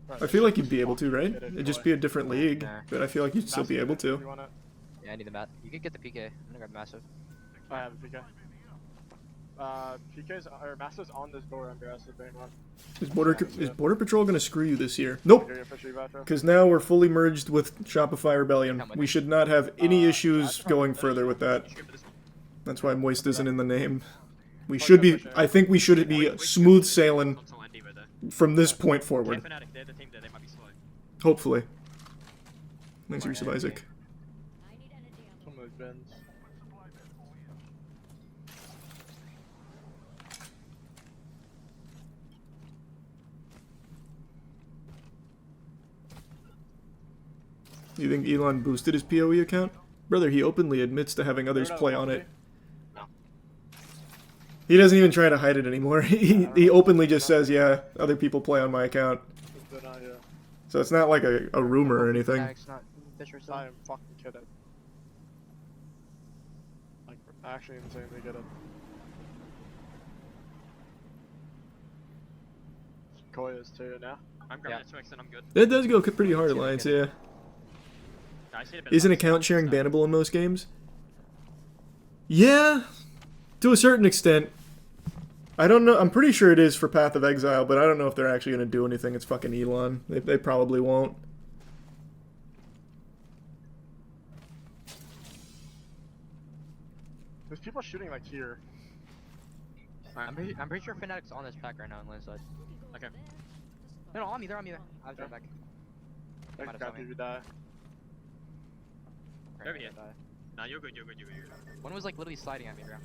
I feel like you'd be able to, right? It'd just be a different league, but I feel like you'd still be able to. Yeah, I need the mat. You can get the PK. I'm gonna grab massive. I have a PK. PK's or Master's on this door under us. Is Border Patrol gonna screw you this year? Nope. Because now we're fully merged with Shopify Rebellion. We should not have any issues going further with that. That's why Moist isn't in the name. We should be. I think we should be smooth sailing from this point forward. Hopefully. Thanks, Resub Isaac. Some of those bins. You think Elon boosted his PoE account? Brother, he openly admits to having others play on it. He doesn't even try to hide it anymore. He openly just says, yeah, other people play on my account. So it's not like a rumor or anything. I am fucking kidding. Like, actually insanely good at Koi is too now. I'm grabbing it 2x and I'm good. That does go pretty hard alliance, yeah. Isn't account sharing bannable in most games? Yeah, to a certain extent. I don't know. I'm pretty sure it is for Path of Exile, but I don't know if they're actually going to do anything. It's fucking Elon. They probably won't. There's people shooting like here. I'm pretty sure Fnatic's on this pack right now on landside. Okay. No, on me. They're on me there. I was right back. I got you die. Over here. Nah, you're good. One was like literally sliding at me, bro.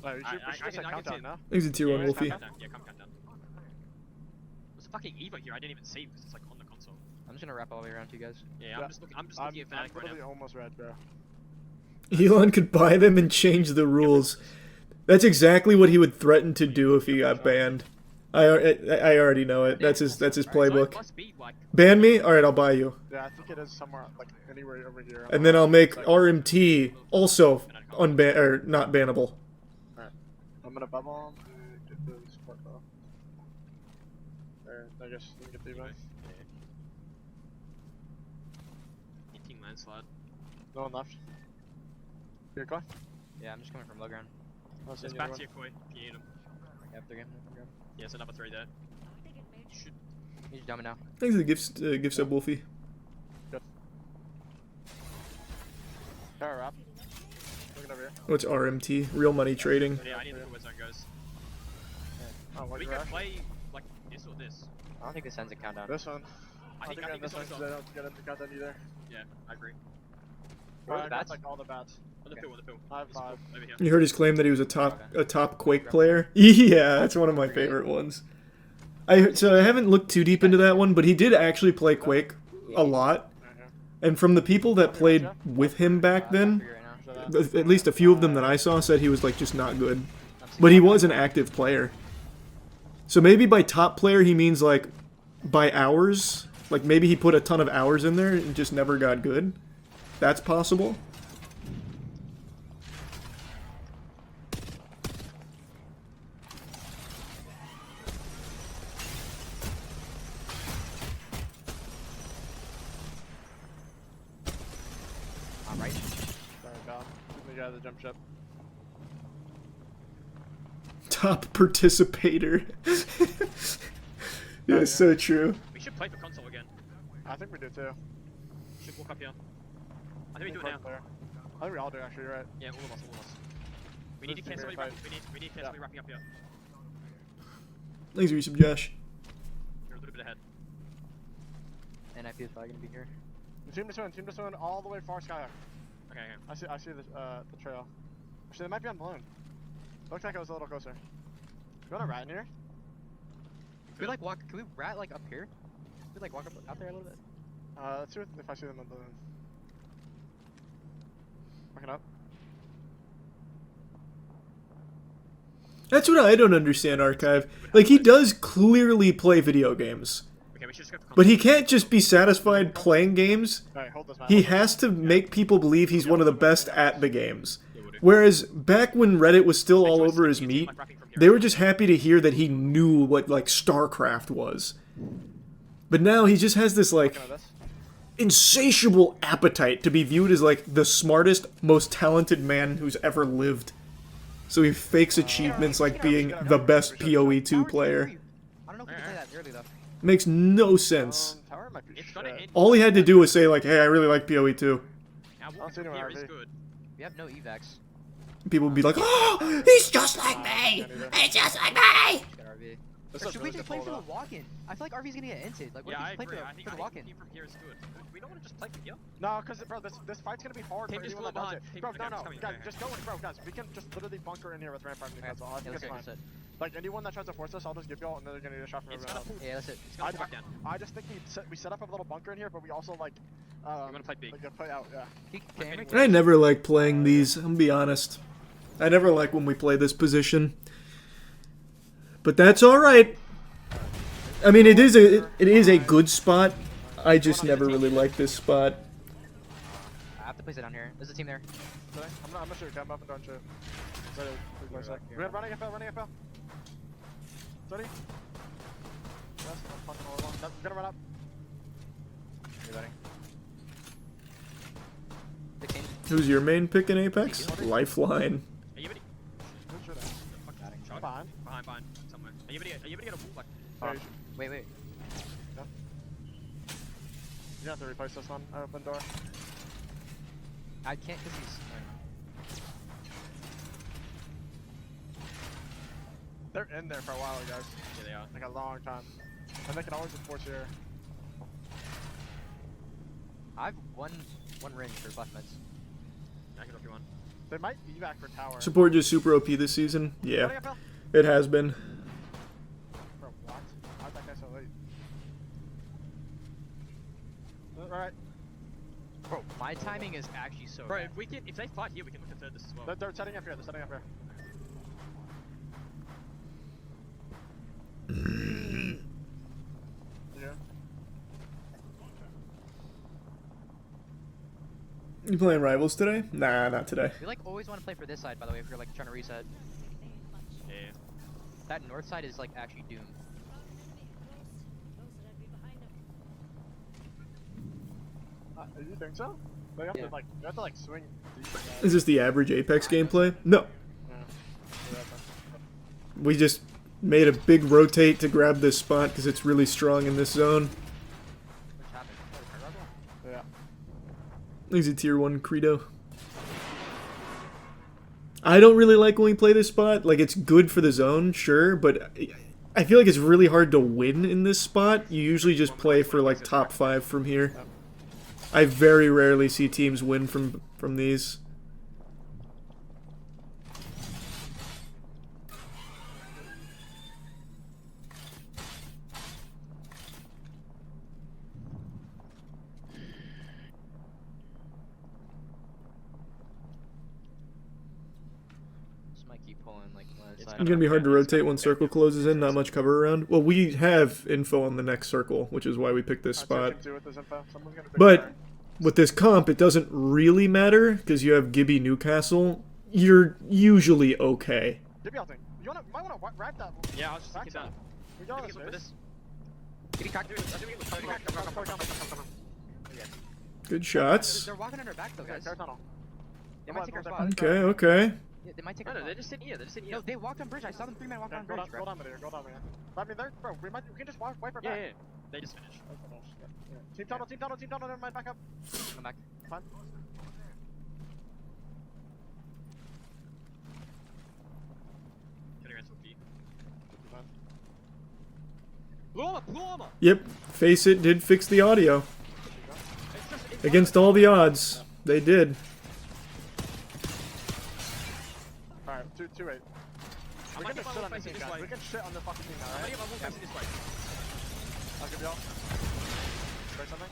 Oh, you should countdown now. Thanks to tier 1 Wolfie. Yeah, come down. There's a fucking Evo here I didn't even see because it's like on the console. I'm just gonna wrap all the way around to you guys. Yeah, I'm just looking at Fnatic right literally now. almost red, bro. Elon could buy them and change the rules. That's exactly what he would threaten to do if he got banned. I already know it. That's his playbook. Ban me? Alright, I'll buy you. Yeah, I think it is somewhere, like, anywhere over here. And then I'll make RMT also not bannable. Alright. I'm gonna bubble him and get the support though. There, I guess you can get the event. Eating landslide. No one left. Here, Koi? Yeah, I'm just coming from low ground. There's bats here, Koi. If you need them. Yeah, they're getting them. Yeah, it's another 3 there. He's dumbing now. Thanks for the gift sub, Wolfie. Good. Power wrap. Looking over here. What's RMT? Real money trading. Yeah, I need to know where zone goes. Oh, what We can play like this or this. I don't think this ends a countdown. This one. I think this one's one's I on. don't get into countdown either. Yeah, I agree. Where are the I got, bats? like all the bats. On the pill. I have 5. Over here. You heard his claim that he was a top Quake player? Yeah, that's one of my favorite ones. So I haven't looked too deep into that one, but he did actually play Quake a lot. And from the people that played with him back then, at least a few of them that I saw said he was like just not good. But he was an active player. So maybe by top player he means like by hours, Like maybe he put a ton of hours in there and just never got good. That's possible. Alright. There we go. We got the jump ship. Top participator. Yeah, it's so true. We should play for console again. I think we do too. Should walk up here. I think we do it now. I think we all do actually, you're right. Yeah, all of us, all of us. We need to This is a cancel great somebody fight. we need to cancel somebody wrapping up here. Thanks for your Josh. You're a little bit ahead. And I feel probably gonna be here. Team to swim all the way far sky. Okay, okay. I see the trail. Actually, they might be on balloon. Looks like it was a little closer. You want a rat in here? Can we like walk? Can we rat like up here? Can we like walk up out there a little bit? Let's see if I see them on balloon. Walking up. That's what I don't understand, Archive. Like, he does clearly play video games. Okay, we should just go for But he can't just be satisfied playing games. Alright, hold this, man. He has to make people believe he's one of the best at the games. Whereas, back when Reddit was still all over his meat, they were just happy to hear that he knew what, like, StarCraft was. But now he just has this, like, insatiable appetite to be viewed as, like, the smartest, most talented man who's ever lived. So he fakes achievements like being the best PoE2 player. I don't know if we can play that early though. Makes no sense. Tower might be shit. All he had to do was say, like, hey, I really like PoE2. Now see walking anyone here is RV. good. We have no evacs. People would be like, oh, he's just like me! He's just like me! Got RV. This Or is should really we just play for the difficult, walk-in? I feel like RV's gonna get inted. Like, what Yeah, I if we agree. just I play think for the walk-in? team from here is good. We don't want to just play from here. No, because bro, this fight's gonna be hard Team for just anyone that go does it. behind. Team- Bro, okay, no, I'm no, just coming. guys, Okay, just go in, bro, guys. We can just literally bunker in here with Rampart. That's all. I think Yeah, it's let's fine. it. Like anyone that tries to force us, I'll just give y'all, and then they're gonna need a shot from It's everyone gonna else. pull. Yeah, that's it. It's gonna pull back down. I just think we set up a little bunker in here, but we also like wanna play big. Like, play out, yeah. I never like playing these, I'm gonna be honest. I never like when we play this position. But that's alright. I mean, it is a good spot. I just never really like this spot. I have to place it down here. There's a team there. I'm not sure. I'm up and down shit. We're running FL. Sorry. Yes, I'm fucking all along. We're gonna run up. Reloading. Who's your main pick in Apex? Lifeline. Are you ready? Who's your name? Shot. Behind. Behind. Somewhere. Are you ready to get a wall? Like, Wait. Yeah. You have to replace this one. Open door. I can't because he's... They're in there for a while, guys. Yeah, they are. Like a long time. And they can always just force here. I've one range for buff meds. I can drop you one. They might evac for tower. Support just super OP this season? Yeah. It has been. Bro, what? How'd that guy so late? Alright. Bro, my timing is actually so Bro, bad. if they fight here, we can look at third this as well. They're setting up here. They're setting up here. Yeah. You playing Rivals today? Nah, not today. We like always want to play for this side, by the way, if you're like trying to reset. Yeah. That north side is like actually doomed. You think so? They have to like, you have to like swing. Is this the average Apex gameplay? No. We just made a big rotate to grab this spot because it's really strong in this zone. Yeah. He's a tier 1 Credo. I don't really like when we play this spot. Like, it's good for the zone, sure, but I feel like it's really hard to win in this spot. You usually just play for, like, top 5 from here. I very rarely see teams win from these. might keep pulling like one It's side. gonna be hard to rotate when circle closes in, not much cover around. Well, we have info on the next circle, which is why we picked this spot. But with this comp, it doesn't really matter, because you have Gibby Newcastle. You're usually okay. Gibby, I think. You might wanna wrap that. Yeah, I was just thinking that. We got For this. Give me crack. Good shots. They're walking on our back though, guys. Tunnel. They might take our spot. Okay, okay. Yeah, they might take our No, spot. they're just sitting here. They're just sitting here. No, they walked on bridge. I saw them 3-man walk on bridge, bro. Go down there, I mean, bro, we can just wipe our back. Yeah. They just finished. Team tunnel, never mind, back up. Come back. Fine. Getting around to a B. Blue armor! Yep, face it, did fix the audio. Against all the odds, they did. Alright, 2-8. We can just shit on the team, guys. We can shit on the fucking team now, right? I'm gonna get my whole face this way. I'll give y'all. Break something.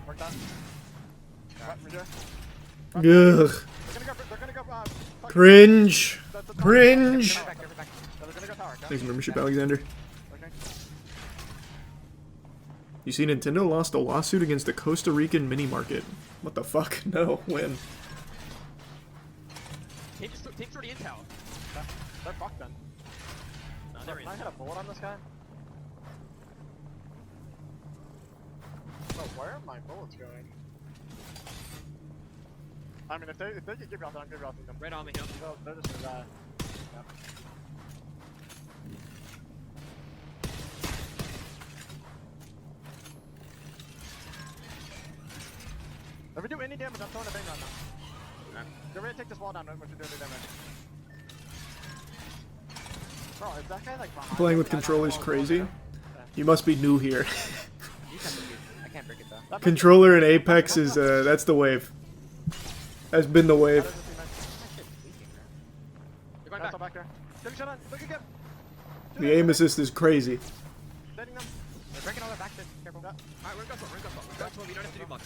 Work that. Right, Ugh. they're gonna go, Cringe. Cringe. They're gonna go tower, okay? Thanks, membership, Alexander. Okay. You see, Nintendo lost a lawsuit against the Costa Rican mini market. What the fuck? No, when? Team's already in tower. They're fucked then. No, they're in. Can I hit a bullet on this guy? Bro, where are my bullets going? I mean, if they could give you all time, give you all them. Red armor here. They're just gonna die. Yeah. If we do any damage, I'm throwing a bang on them. Get ready to take this wall down when you do any damage. Bro, is that guy like behind? Playing with controllers crazy. You must be new here. I can't break it though. Controller in Apex is, that's the wave. Has been the wave. You're going back there. Take a shot on. Look again. The aim assist is crazy. Setting them. They're breaking all their back. Careful. Alright, we're gonna go for it. We don't have to do much.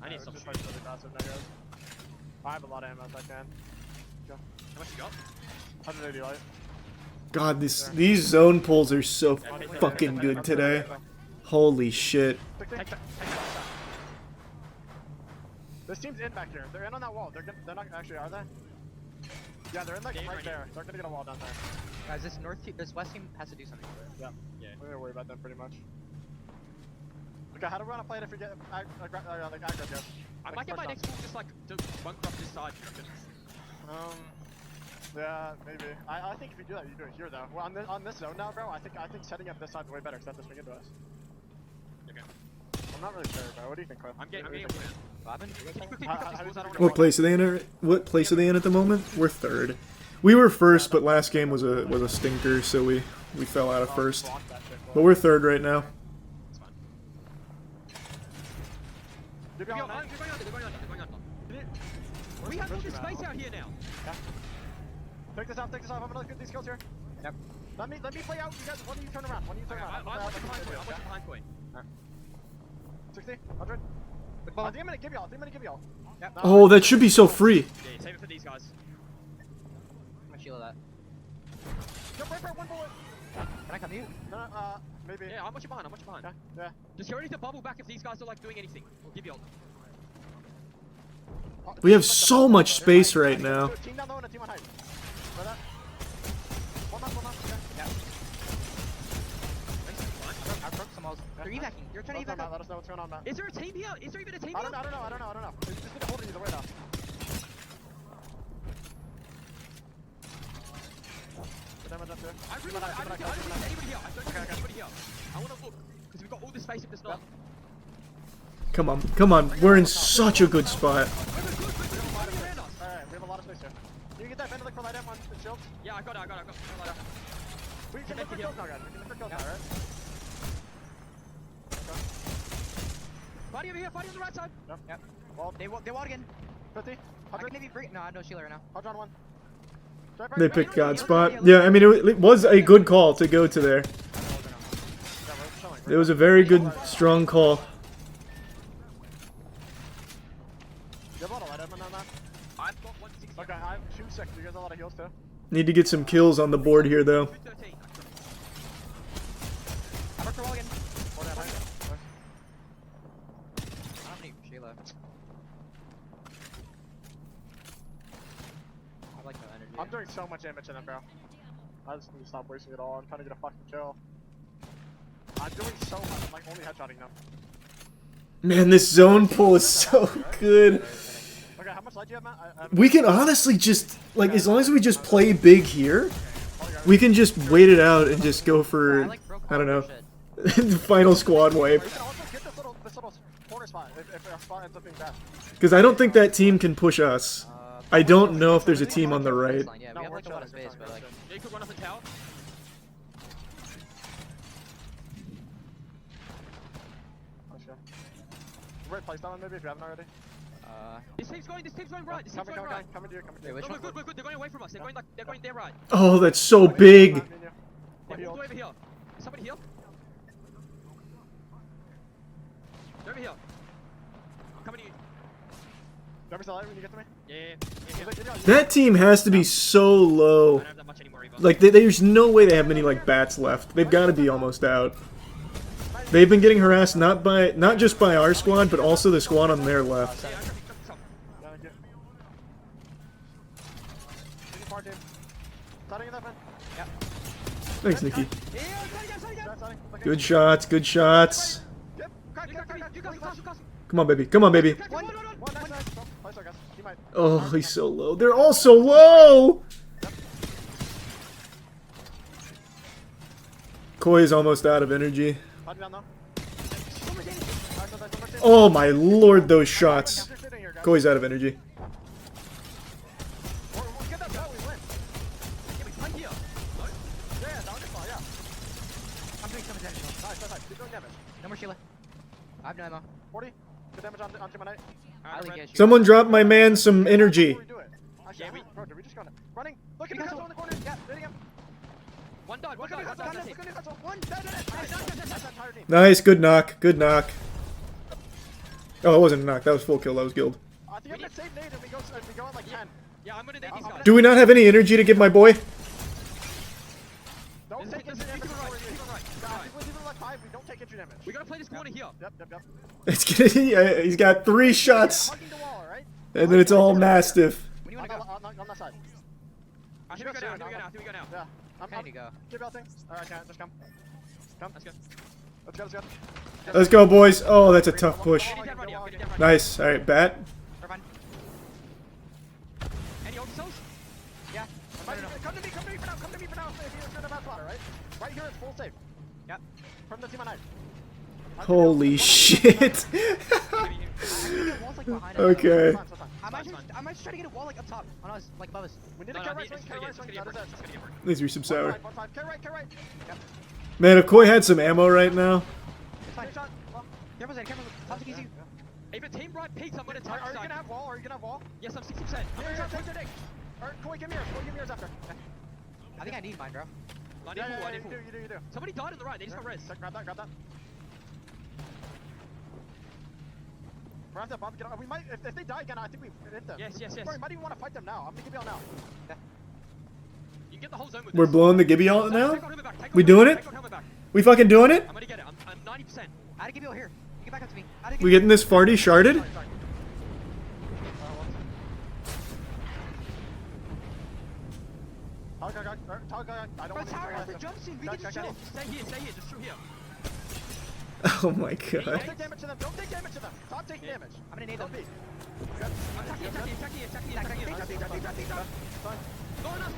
I need some really passive now, guys. I have a lot of ammo if I can. Go. How much you got? 180 light. God, these zone pulls are so fucking good today. Holy shit. This team's in back here. They're in on that wall. They're not actually, are they? Yeah, they're in like right there. They're gonna get a wall down there. Guys, this west team has to do something. Yeah. We're gonna worry about them pretty much. Okay, how do we want to play it if we get like aggro, guys? I might get my next move just like to bunker up this side. Yeah, maybe. I think if you do that, you do it here though. Well, on this zone now, bro, I think setting up this side's way better because they have to swing into us. Okay. I'm not really sure, bro. What do you think, Cliff? I'm getting What place are they in? What place are they in at the moment? We're third. We were first, but last game was a stinker, so we fell out of first. But we're third right now. They're going under. We have all this space out here now. Yeah. Take this off. I'm gonna look at these kills here. Yep. Let me play out. You guys, why don't you turn around? I'm watching behind point. 60, 100. I think I'm gonna give y'all. Yep. Oh, that should be so free. Yeah, save it for these guys. I'm gonna shield that. Jump right for one bullet. Can I come here? No, maybe. Yeah, I'm watching behind. Yeah. Just get ready to bubble back if these guys are like doing anything. We'll give you all. We have so much space right now. Team down low and a team on height. Try that. One up. Yeah. I broke some walls. They're evacuating. You're trying to evac. Let us know what's going on, Matt. Is there a team here? Is there even a team here? I don't know. It's just gonna hold it either way now. I really want anybody here. I don't need anybody here. I don't need anybody here. I want to look because we've got all this space if there's not. Come on. We're in such a good spot. Alright, we have a lot of space here. You get that Vandal for light ammo on the shields? Yeah, I got it. We can look for kills now, guys. We can look for kills now, alright? Fighting over here, fighting on the right side. Yep. Well, They walk again. 50, I 100. can maybe break. No, I have no shield right now. Hold on one. They picked God spot. Yeah, I mean, it was a good call to go to there. It was a very good, strong call. You have a lot of light ammo on that? I've got 160. Okay, I'm 260. You guys have a lot of heals too? Need to get some kills on the board here, though. 213. I'm a throw again. Hold on, nice. I don't need Sheila. I like the energy. I'm doing so much damage to them, bro. I just need to stop wasting it all. I'm trying to get a fucking kill. I'm doing so much. I'm like only headshotting them. Man, this zone pull is so good. Okay, how much light do you have, Matt? We can honestly just, like, as long as we just play big here, we can just wait it out and just go for, I don't know, final squad wipe. You can also get this little corner spot if our spot ends up being bad. Because I don't think that team can push us. I don't know if there's a team on the right. Yeah, we have like a lot of space, but like. Yeah, you could run up the tower. Right place that one maybe if you haven't already. This team's going right. This team's going right. Coming to you. Wait, which No, one? we're good. They're going away from us. They're going there right. Oh, that's so big. They're all the way over here. Is somebody here? They're over here. I'm coming to you. Remember the light when you get to me? Yeah. That team has to be so I low. don't have that much anymore either. Like, there's no way they have many, like, bats left. They've got to be almost out. They've been getting harassed not just by our squad, but also the squad on their left. Yeah, thank you. Taking far, team. Starting in that man. Yep. Thanks, Nikki. Starting. Good shots, good shots. Yep. You guys, Come on, baby. Come on, baby. One, nice. Place, I guess. He might. Oh, he's so low. They're all so low! Koi is almost out of energy. Hiding down now. Oh my lord, those shots. Koi's out of energy. Get that bell, we win. Yeah, we fight here. No? Yeah, down your spot, yeah. I'm doing so much damage. Nice. Keep doing damage. No more Sheila. I have no ammo. 40. Good damage on Team Knight. I leave get you. Someone drop my man some energy. Bro, did we just go on it? Running. Look at the castle in the corner. Yeah, hitting him. One died. Look at the castle. Look at the castle. One. That's the entire team. Nice, good knock, good knock. Oh, it wasn't a knock, that was full kill, that was guild. I think I'm gonna save nade and we go on like 10. Yeah, I'm gonna nade these guys. Do we not have any energy to give my boy? Don't take entry damage. We're like 5, we don't take entry damage. We gotta play this corner here. Yep. It's gonna, he's got 3 shots. Hugging the wall, right? And then it's all Mastiff. When do you wanna go? On that side. Here we go now. Yeah. I need to go. Keep belting. Alright, just come. Let's go. Let's go. Let's go, boys. Oh, that's a tough push. Get it down right here. Nice. Alright, bat. They're fine. Any ult cells? Yeah. Come to me for now. If you're in the bad spot, alright? Right here is full safe. Yep. From the team on 9. Holy shit. Okay. I might just try to get a wall like up top. On us, like above us. We need to carry right swing. That is it. Needs to be some sour. 1-5. Carry right. Yep. Man, if Koi had some ammo right now. It's fine. Careful, Zed. Careful. Top to easy. If a team right peaks, I'm gonna touch. Are you gonna have wall? Yes, I'm 60%. Alright, Koi, give me yours after. I think I need mine, bro. I need full. You do. Somebody died on the right. They just got res. Grab that. We're after Bob. We might, if they die again, I think we hit them. Yes. Bro, we might even want to fight them now. I'm gonna give you all now. You can get the whole zone with We're this. blowing the Gibby out now? Take on helmet back. We doing it? We fucking doing it? I'm gonna get it. I'm 90%. I had to give you all here. You get back up to me. We getting this farty sharded? I don't want to Tower, the jump scene. We can just chill. Stay here. Just shoot here. Oh my Don't god. take damage to them. Stop taking damage. I'm gonna nade them. Attacking. Load on us.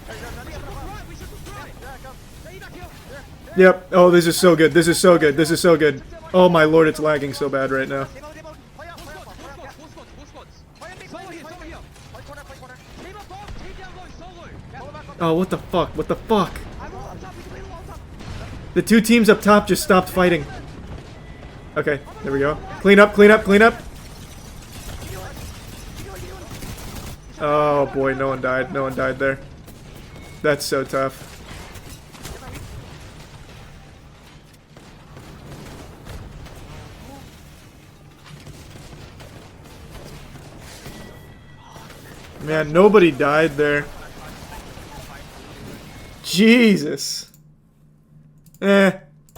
Right, we should push right. Yeah, come. Stay back here. Yep. Oh, this is so good. This is so good. Oh my lord, it's lagging so bad right now. Play out. Full squads. Solo here. Play corner. Team up top, team down low, solo. Oh, what the fuck? What the fuck? I'm all up top. We can play the wall up top. The 2 teams up top just stopped fighting. Okay, there we go. Clean up. Oh boy, no one died there. That's so tough. Man, nobody died there. Jesus.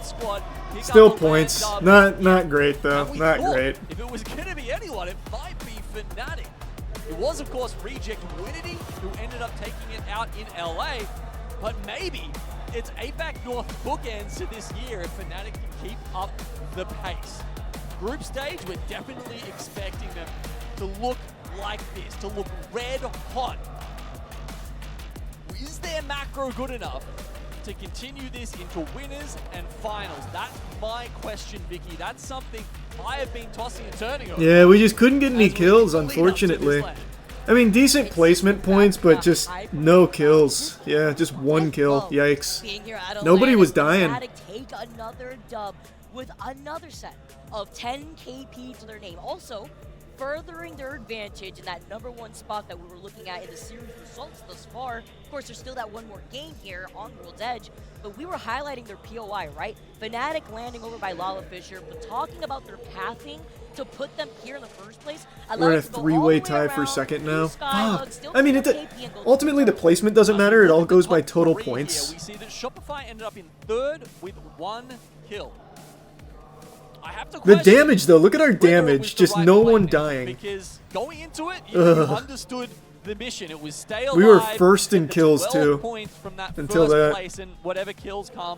Squad pick Still up a points. land dub. Not great though. And we Not thought great. If it was going to be anyone, it might be Fnatic. It was, of course, Reject Winity who ended up taking it out in LA, but maybe it's APAC North bookends to this year if Fnatic can keep up the pace. Group stage, we're definitely expecting them to look like this, to look red hot. Is their macro good enough to continue this into winners and finals? That's my question, Vicky. That's something I have been tossing and turning over. Yeah, we just couldn't get any kills, unfortunately. I mean, decent placement points, but just no kills. Yeah, just one kill. Yikes. Nobody was dying. Take another dub with another set of 10 KP to their name. Also, furthering their advantage in that #1 spot that we were looking at in the series results thus far. Of course, there's still that one more game here on World's Edge, but we were highlighting their POI, right? Fnatic landing over by Lala Fisher, but talking about their pathing to put them here in the first place. We're in a three-way tie for second now. Fuck. I mean, ultimately the placement doesn't matter. It all goes by total points. We see that Shopify ended up in 3rd with 1 kill. I have to The damage, though. Look at our damage. Just no one dying. Because going into it, you understood the mission. It was stay alive. We were first in kills, 12 too. Points from that Until first that. place, and whatever kills come.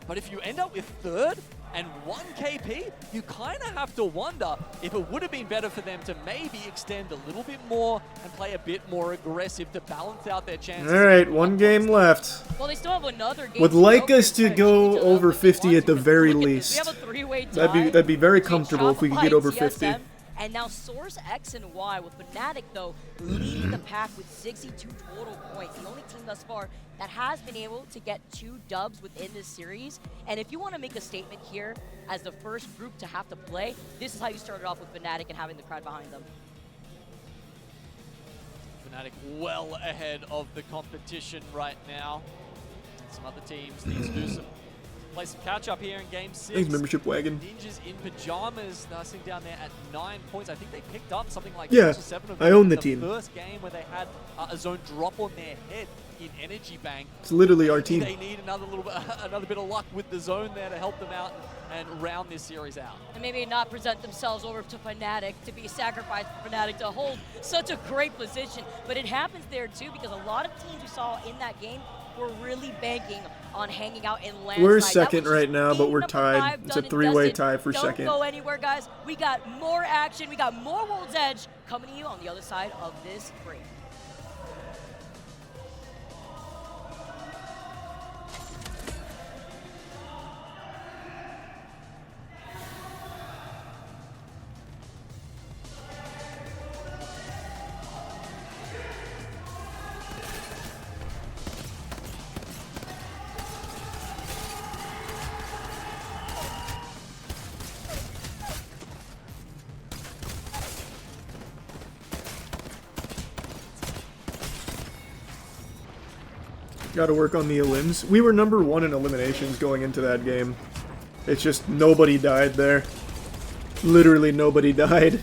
But if you end up with 3rd and 1 KP, you kind of have to wonder if it would have been better for them to maybe extend a little bit more and play a bit more aggressive to balance out their chances. Alright, one game left. Well, they still have another game. Would like us to go over 50 at the very least. We have a three-way tie. That'd be very comfortable if we could get over 50. And now Source X and Y with Fnatic, though, leading the pack with 62 total points. The only team thus far that has been able to get 2 dubs within this series. And if you want to make a statement here as the first group to have to play, this is how you started off with Fnatic and having the crowd behind them. Fnatic well ahead of the competition right now. Some other teams need to do some play some catch up here in game 6. Thanks, membership wagon. Ninjas in pajamas, sitting down there at 9 points. I think they picked up something like 6 or 7 of them I own the in team. The first game where they had a zone drop on their head in Energy Bank. It's literally our team. They need another bit of luck with the zone there to help them out and round this series out. And maybe not present themselves over to Fnatic to be sacrificed for Fnatic to hold such a great position. But it happens there too because a lot of teams we saw in that game were really banking on hanging out in land. We're second right now, but we're tied. It's a three-way tie for second. Don't go anywhere, guys. We got more action. We got more World's Edge coming to you on the other side of this break. Gotta work on the elims. We were #1 in eliminations going into that game. It's just nobody died there. Literally nobody died.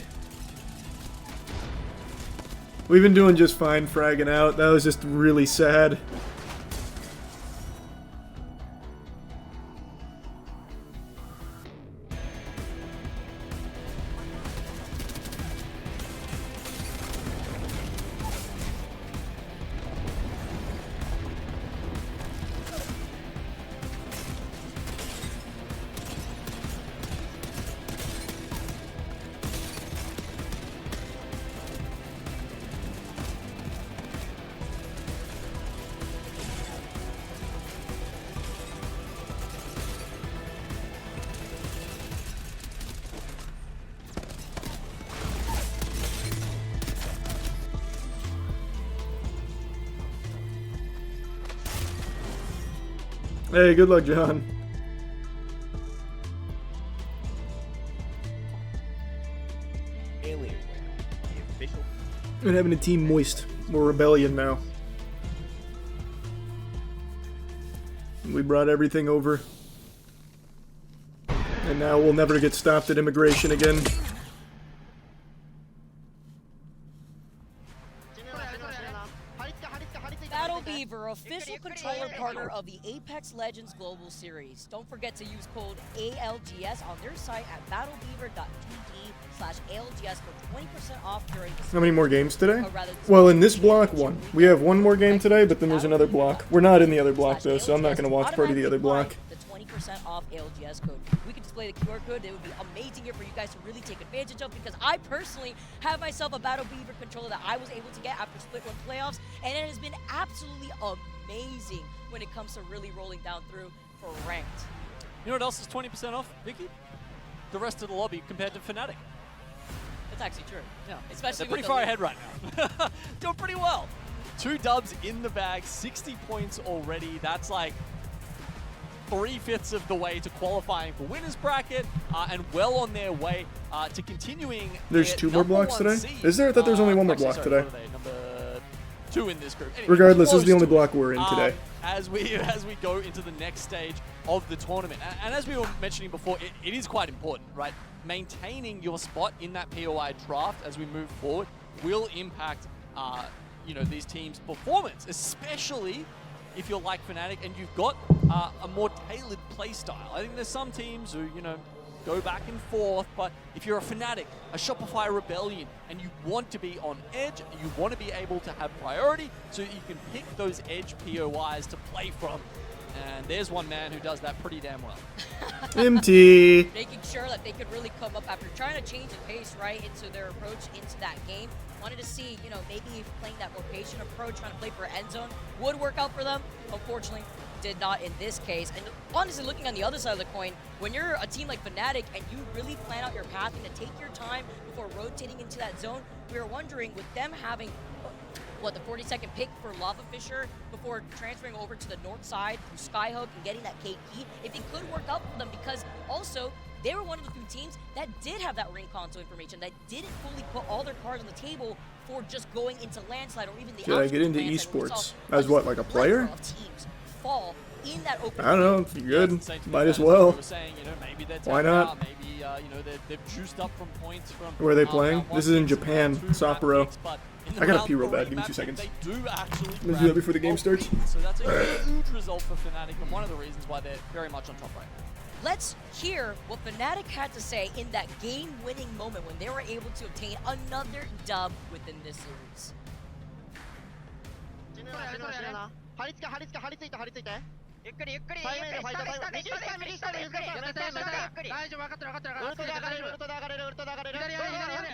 We've been doing just fine fragging out. That was just really sad. Hey, good luck, John. Alienware, the official. And having a team Moist. We're Rebellion now. We brought everything over. And now we'll never get stopped at immigration again. official controller partner of the Apex Legends Global Series. Don't forget to use code ALGS on their site at battlebeaver.tv/ALGS for 20% off during the How many more games today? Or rather, Well, in this block, one. We have one more game today, but then there's another block. We're not in the other block, though, so I'm not going to watch party the other block. The 20% off ALGS code. We could display the QR code. It would be amazing here for you guys to really take advantage of, because I personally have myself a Battle Beaver controller that I was able to get after Split 1 playoffs, and it has been absolutely amazing when it comes to really rolling down through for ranked. You know what else is 20% off, Vicky? The rest of the lobby compared to Fnatic. That's actually true. Yeah, Especially they're pretty with far the ahead right now. Doing pretty well. 2 dubs in the bag, 60 points already. That's like 3/5 of the way to qualifying for winners bracket, and well on their way to continuing. There's 2 more blocks today? Is there? I thought there was only 1 more block sorry, today. what are they? Number 2 in this group. Anyway, Regardless, this is the close only to block it. we're in today. As we go into the next stage of the tournament, and as we were mentioning before, it is quite important, right? Maintaining your spot in that POI draft as we move forward will impact, you know, these teams' performance, especially if you're like Fnatic and you've got a more tailored play style. I think there's some teams who, you know, go back and forth, but if you're a Fnatic, a Shopify Rebellion, and you want to be on edge, you want to be able to have priority so you can pick those edge POIs to play from. And there's one man who does that pretty damn well. MT. Making sure that they could really come up after trying to change the pace, right, into their approach into that game. Wanted to see, you know, maybe if playing that rotation approach, trying to play for end zone, would work out for them. Unfortunately, did not in this case. And honestly, looking on the other side of the coin, when you're a team like Fnatic and you really plan out your path and to take your time before rotating into that zone, we were wondering, with them having the 42nd pick for Lava Fisher before transferring over to the north side through Skyhook and getting that KP, if it could work out for them, because also they were one of the few teams that did have that ring console information, that didn't fully put all their cards on the table for just going into landslide or even the Should I get into esports? As what, like a player? Teams fall in that open I don't know. If you're good, might as well. Saying, you know, maybe Why not? Maybe you know, they've juiced up from points from. Where are they playing? This is in Japan, Sapporo. I gotta pee real bad. Give me 2 seconds. They do actually Let's do that before the game starts. So that's a huge result for Fnatic, and one of the reasons why they're very much on top right now. Let's hear what Fnatic had to say in that game-winning moment when they were able to obtain another dub within this series. ゆっくりゆっくりタイムでファイトタイム右下で右下でゆっくりゆっくり大丈夫分かってる分かってるウルトで上がれるウルトで上がれるウルトで上がれる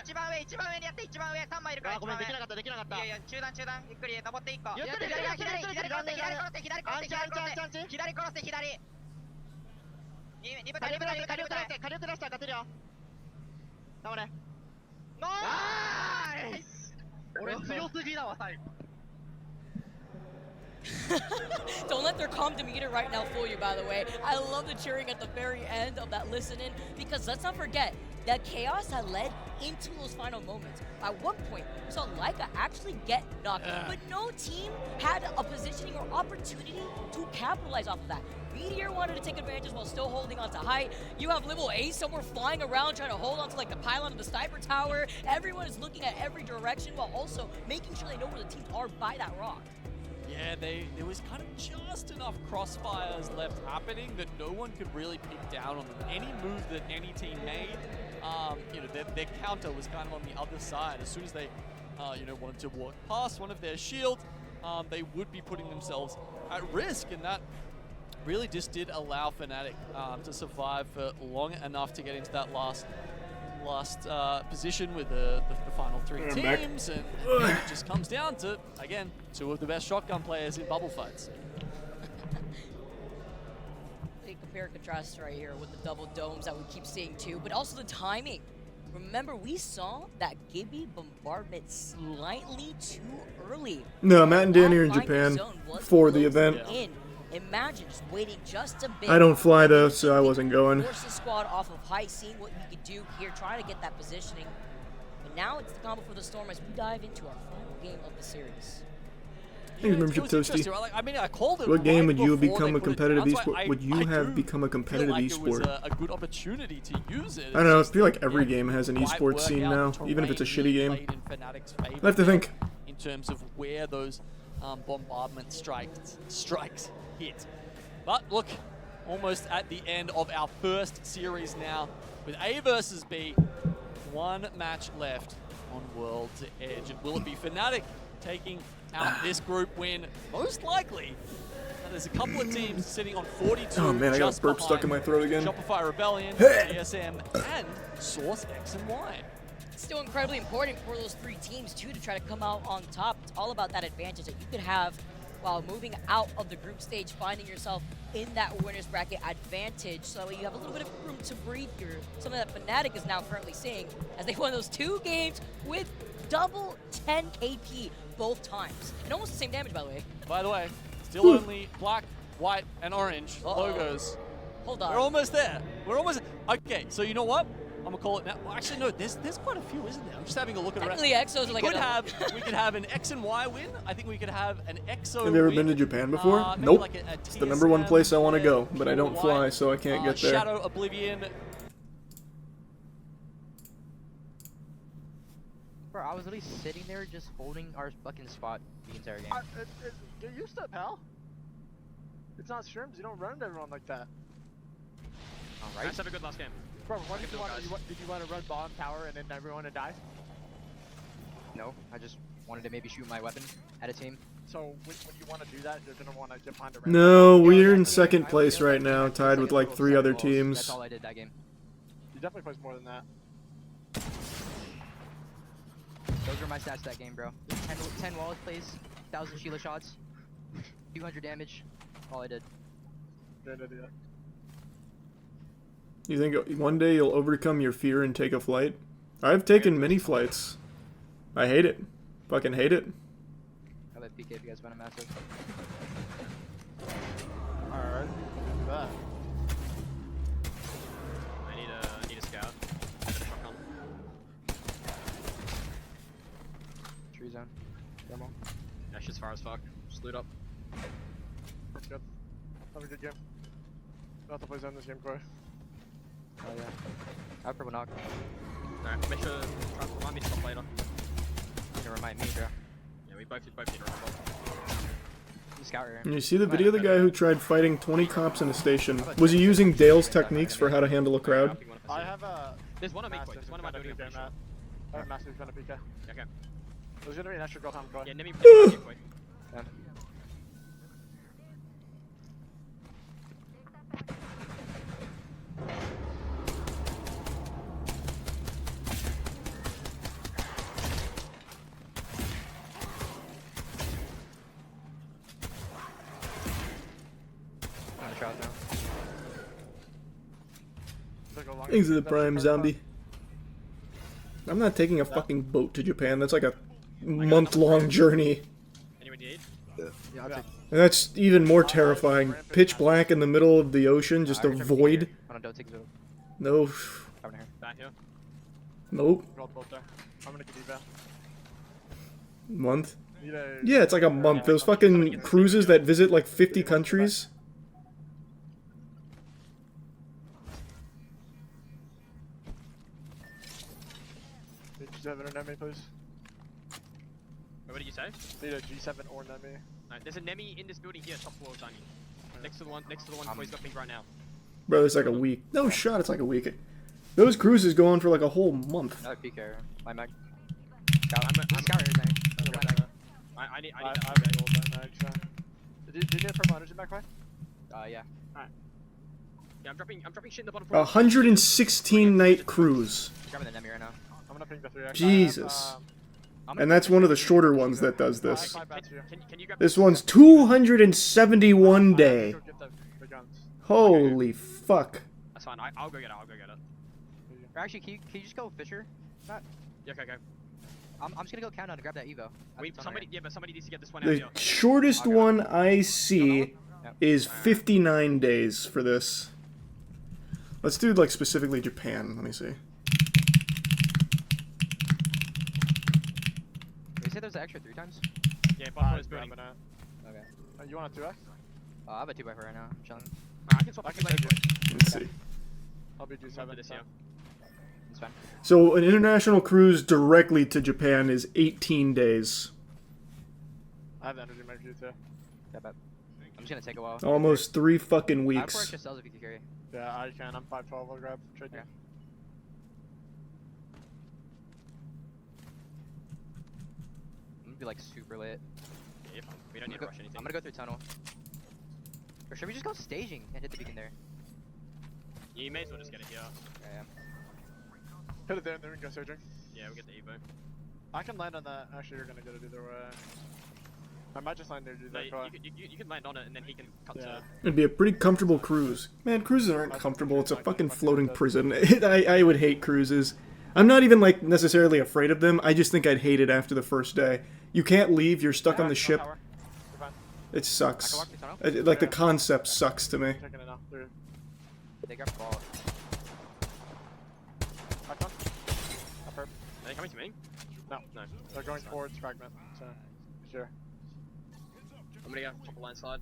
一番上にやって一番上3枚いるからごめんできなかったできなかったいやいや中段ゆっくり登って1個ゆっくり左殺せ左2部隊火力出したら勝てるよ頑張れナイス俺強すぎだわ最後Don't let their calm demeanor right now fool you, by the way. I love the cheering at the very end of that listening, because let's not forget that chaos that led into those final moments. At one point, we saw Leica actually get knocked, but no team had a positioning or opportunity to capitalize off of that. Meteor wanted to take advantage while still holding on to height. You have Level A somewhere flying around trying to hold on to like the pylon of the sniper tower. Everyone is looking at every direction while also making sure they know where the teams are by that rock. Yeah, there was kind of just enough crossfires left happening that no one could really pick down on them. Any move that any team made, you know, their counter was kind of on the other side. As soon as they, you know, wanted to walk past one of their shields, they would be putting themselves at risk, and that really just did allow Fnatic to survive for long enough to get into that last position with the final 3 teams, and it just comes down to, again, 2 of the best shotgun players in bubble fights. They compare and contrast right here with the double domes that we keep seeing too, but also the timing. Remember, we saw that Gibby bombardment slightly too early. No, Matt and Dan are in Japan for the event. Imagine just waiting just a bit. I don't fly though, so I wasn't going. Force the squad off of height, seeing what we could do here, trying to get that positioning. But now it's the combo for the Storm as we dive into our final game of the series. Thanks, membership Toasty. Like, I mean, I called it What game would you have before become they a put it competitive down, so esport? Would you have become a competitive like esport? It was a good opportunity to use it. I don't know. I feel like every game has an esports scene now, even if it's a shitty game. I have to think. In terms of where those bombardment strikes hit. But look, almost at the end of our first series now, with A versus B, one match left on World's Edge. And will it be Fnatic taking out this group win? Most likely. Now, there's a couple of teams sitting on 42. Oh man, I got a burp stuck in my throat again. Shopify Rebellion, ASM, and Source X and Y. It's still incredibly important for those three teams too to try to come out on top. It's all about that advantage that you could have while moving out of the group stage, finding yourself in that winner's bracket advantage, so that way you have a little bit of room to breathe through. Something that Fnatic is now currently seeing as they won those 2 games with double 10 KP both times. And almost the same damage, by the way. By the way, still only black, white, and orange logos. Hold on. We're almost there. We're almost. Okay, so you know what? I'm gonna call it now. Well, actually, no. There's quite a few, isn't there? I'm just having a look at. Technically, Exos are like. We could have an X and Y win. I think we could have an EXO. Have you ever win. been to Japan before? Maybe Nope. like a It's the #1 place I want to go, but I don't Y. fly, so I can't get there. Shadow Oblivion. Bro, I was literally sitting there just holding our fucking spot the entire game. Get used to it, pal. It's not scrims. You don't run into everyone like that. Alright. Let's have a good last game. Bro, what did you want to run bomb tower and then everyone to die? No, I just wanted to maybe shoot my weapon at a team. So when you want to do that, you're gonna want to get behind a ramp. No, we're in second place right now, tied with like 3 other teams. That's all I did that game. You definitely placed more than that. Those were my stats that game, bro. 10 walls plays, 1,000 Sheila shots, 200 damage. All I did. Good idea. You think one day you'll overcome your fear and take a flight? I've taken many flights. I hate it. Fucking hate it. I'll let PK if you guys want a massive. Alright. That. I need a scout. Shotgun. Tree zone. Demo. That shit's far as fuck. Just loot up. Good. Have a good game. Not to play zone this game, Corey. Oh yeah. I have purple knock. Alright, make sure to remind me to stop later. You can remind me, bro. Yeah, we both need to remember. Scout here. And you see the video of the guy who tried fighting 20 cops in a station? Was he using Dale's techniques for how to handle a crowd? I have a. There's one on main point. There's one on my building. I have massive kind of PK. Okay. There's gonna be an extra goal time, Corey. Yeah, Nemi main point. Yeah. Thanks to the Prime Zombie. I'm not taking a fucking boat to Japan. That's like a month-long journey. Anyone need? Yeah, I'll take. And that's even more terrifying. Pitch black in the middle of the ocean, just a void. No. Back here. Nope. I'm gonna get you back. Month? Yeah, it's like a month. Those fucking cruises that visit like 50 countries. G7 or Nemi, please. What did you say? Need a G7 or Nemi. Alright, there's a Nemi in this building here, top floor, Tiny. Next to the one Chloe's got pink right now. Bro, it's like a week. No shot, it's like a week. Those cruises go on for like a whole month. Another PK. My mag. I'm Scout here, I need I have gold on mag, so. Do you need a purple energy back, right? Yeah. Alright. Yeah, I'm dropping shit in the bottom floor. 116 night cruise. Grabbing the Nemi right now. I'm gonna ping the 3x. Jesus. And that's one of the shorter ones that does this. Can you grab This one's 271 day. Holy fuck. That's fine, I'll go get it, Or actually, can you just go Fisher? Yeah, okay. I'm just gonna go countdown to grab that Evo. But somebody needs to get this one out The here. shortest one I see is 59 days for this. Let's do like specifically Japan. Let me see. You said there's an extra 3 times? Yeah, Buffalo is burning. Okay. You want a 2x? I have a 2x right now. I'm chilling. I can swap back later. Let's see. I'll be G7 this year. It's fine. So an international cruise directly to Japan is 18 days. I have the energy mag for you too. Yeah, bet. I'm just gonna take a while. Almost 3 fucking I have 4 weeks. extra cells if you can carry. Yeah, I can. I'm 5'12". I'll grab trade you. Okay. I'm gonna be like super late. Yeah, you're fine. We don't need to rush anything. I'm gonna go through tunnel. Or should we just go staging and hit the beacon there? You may as well just get it here. Yeah. Hit it there, and then we can go surging. Yeah, we'll get the Evo. I can land on that. Actually, you're gonna get it either way. I might just land there to do No, that. you can land on it and then he can cut to... It'd be a pretty comfortable cruise. Man, cruises aren't comfortable. It's a fucking floating prison. I would hate cruises. I'm not even like necessarily afraid of them. I just think I'd hate it after the first day. You can't leave. You're stuck on the ship. It sucks. Like the concept sucks to me. Taking it now. They got ball. Back on. Up herb. Are they coming to me? No. No. They're going towards fragment. So, sure. I'm gonna go top of line side.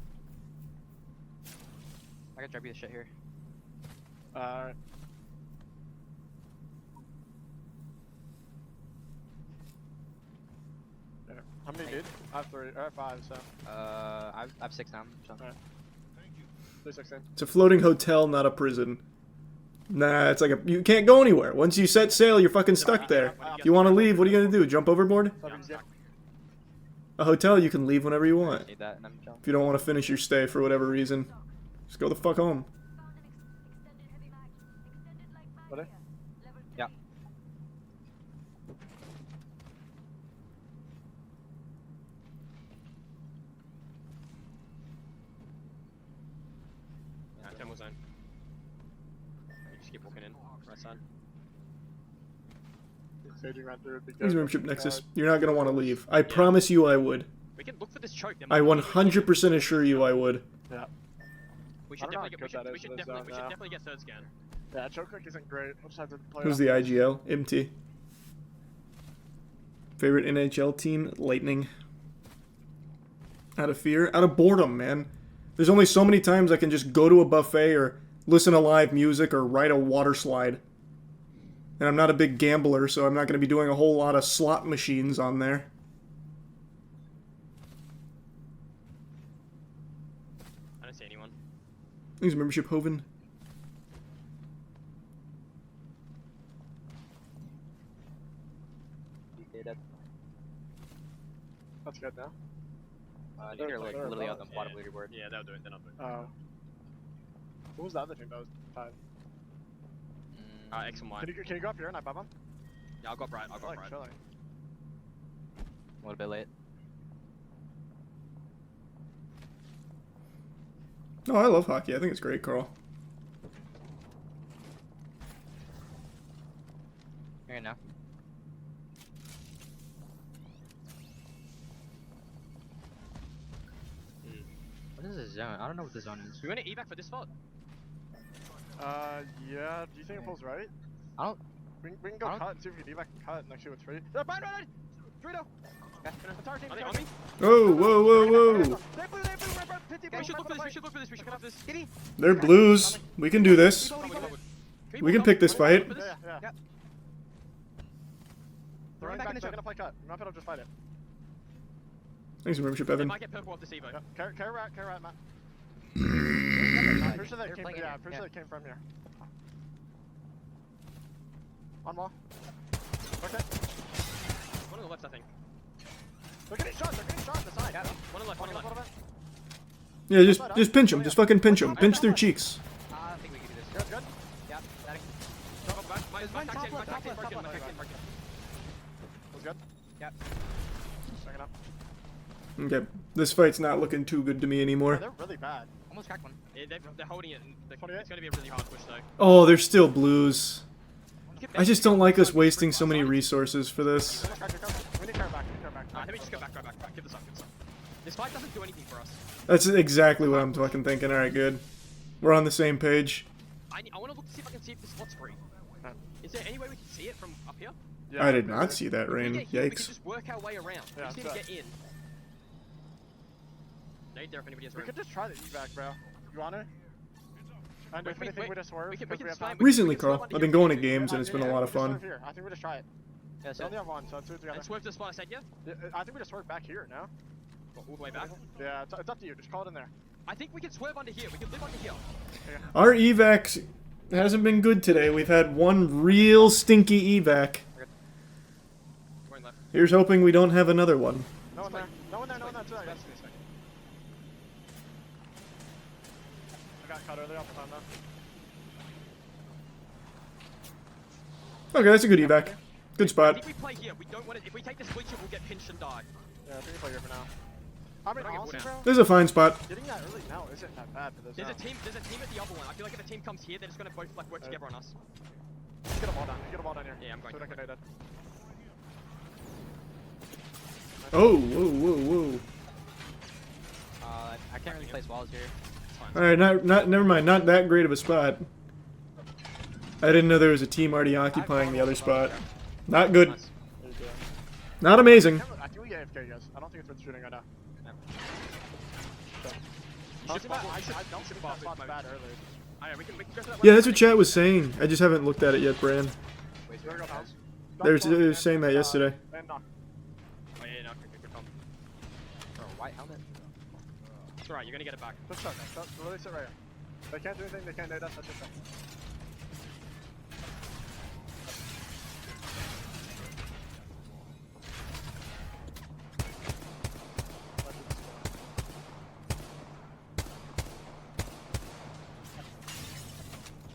I gotta drop you the shit here. Alright. How many dude? I have 3 or 5, so. I have 6 now. So. Alright. 316. It's a floating hotel, not a prison. Nah, it's like a you can't go anywhere. Once you set sail, you're fucking stuck there. If you want to leave, what are you gonna do? Jump overboard? A hotel, you can leave whenever you want. Need that, and I'm If you don't want to finish your stay for whatever reason, just go the fuck home. Ready? Yeah. Yeah, thermal zone. You just keep walking in, right side. Staging round through would be good. Please remember ship Nexus. You're not gonna want to leave. I promise you I would. We can look for this choke. I 100% assure you I would. Yeah. We should definitely get, we should definitely get third scan. Yeah, choke click isn't great. We'll just have to play. Who's the IGL? MT. Favorite NHL team? Lightning. Out of fear? Out of boredom, man. There's only so many times I can just go to a buffet or listen to live music or ride a water slide. And I'm not a big gambler, so I'm not going to be doing a whole lot of slot machines on there. I don't see anyone. Thanks, membership, Hoven. That's good now. They're like literally on the bottom leaderboard. Yeah, they'll do it. They're not doing it. Oh. Who was the other team that was tied? X and Y. Can you go up here and I bump him? Yeah, I'll go up right. I'll go up right. Chilling. A little bit late. Oh, I love hockey. I think it's great, Carl. Here now. What is this zone? I don't know what the zone is. We want to evac for this spot. Yeah. Do you think it pulls right? I don't. We can go cut and see if we can evac and cut and actually with 3. Right! 3 now! Are they on me? Whoa, whoa, whoa, whoa! We should look for this. We should look for this. We should look for this. They're blues. We can do this. We can pick this fight. Yeah. They're running back. They're gonna play cut. You might just fight it. Thanks for membership, They Evan. might get purple off this Evo. Carry right, Matt. I'm pretty sure they came from here. On wall. Okay. One on the left, I think. They're getting shot on the side. One on the left, one on the left. Yeah, just pinch them. Just fucking pinch them. Pinch their cheeks. I think we can do this. Good. Yeah, static. My tac's in broken. Was good? Yep. Second up. Okay, this fight's not looking too good to me anymore. They're really bad. Almost cracked one. Yeah, they're holding it. It's going to be a really hard push, though. Oh, they're still blues. I just don't like us wasting so many resources for this. We need to carry back. Let me just go back. Give this up. This fight doesn't do anything for us. That's exactly what I'm fucking thinking. Alright, good. We're on the same page. I want to look to see if I can see if this spot's free. Is there any way we can see it from up here? Yeah, I did not see that, Rain. We can Yikes. just work our way around. We just need to get in. Nade there if anybody has room. We could just try the evac, bro. You want to? And if anything, we just swerve. Recently, Carl, I've been going to games and it's been a lot of fun. I think we just try it. Yeah, we only have one, so 2 together. And swerve to the spot I said, yeah? I think we just swerve back here, no? All the way back. Yeah, it's up to you. Just call it in there. I think we can swerve under here. We can live under here. Our evac hasn't been good today. We've had one real stinky evac. Going left. Here's hoping we don't have another one. No one there. No one there. No one there. It's alright. I got caught earlier off the time though. Okay, that's a good evac. Good I spot. think we play here. We don't want to. If we take this bleacher, we'll get pinched and die. Yeah, I think we play here for now. I mean, honestly, bro, This is a fine spot. getting that early now isn't that bad for this. There's a round. team. There's a team at the other one. I feel like if a team comes here, they're just gonna both like work together on us. Just get a ball down. Get a ball down here. Yeah, I'm going. So we don't get naded. Oh, whoa, whoa, whoa. I can't really place walls here. It's fine. All right, never mind. Not that great of a spot. I didn't know there was a team already occupying the other spot. Not good. Nice. There you go. Not amazing. I think we get AFK, guys. I don't think it's worth shooting right now. You should bubble. I don't should think bubble. that spot's bad early. Alright, we can go to that. Yeah, that's what chat was saying. I just haven't looked at it yet, Bran. Wait, so we're gonna go house. They were saying that yesterday. And knock. Oh yeah, no, good call. Bro, white helmet. It's alright, you're gonna get it back. Just start now. Literally sit right here. They can't do anything. They can't nade us. That's just it.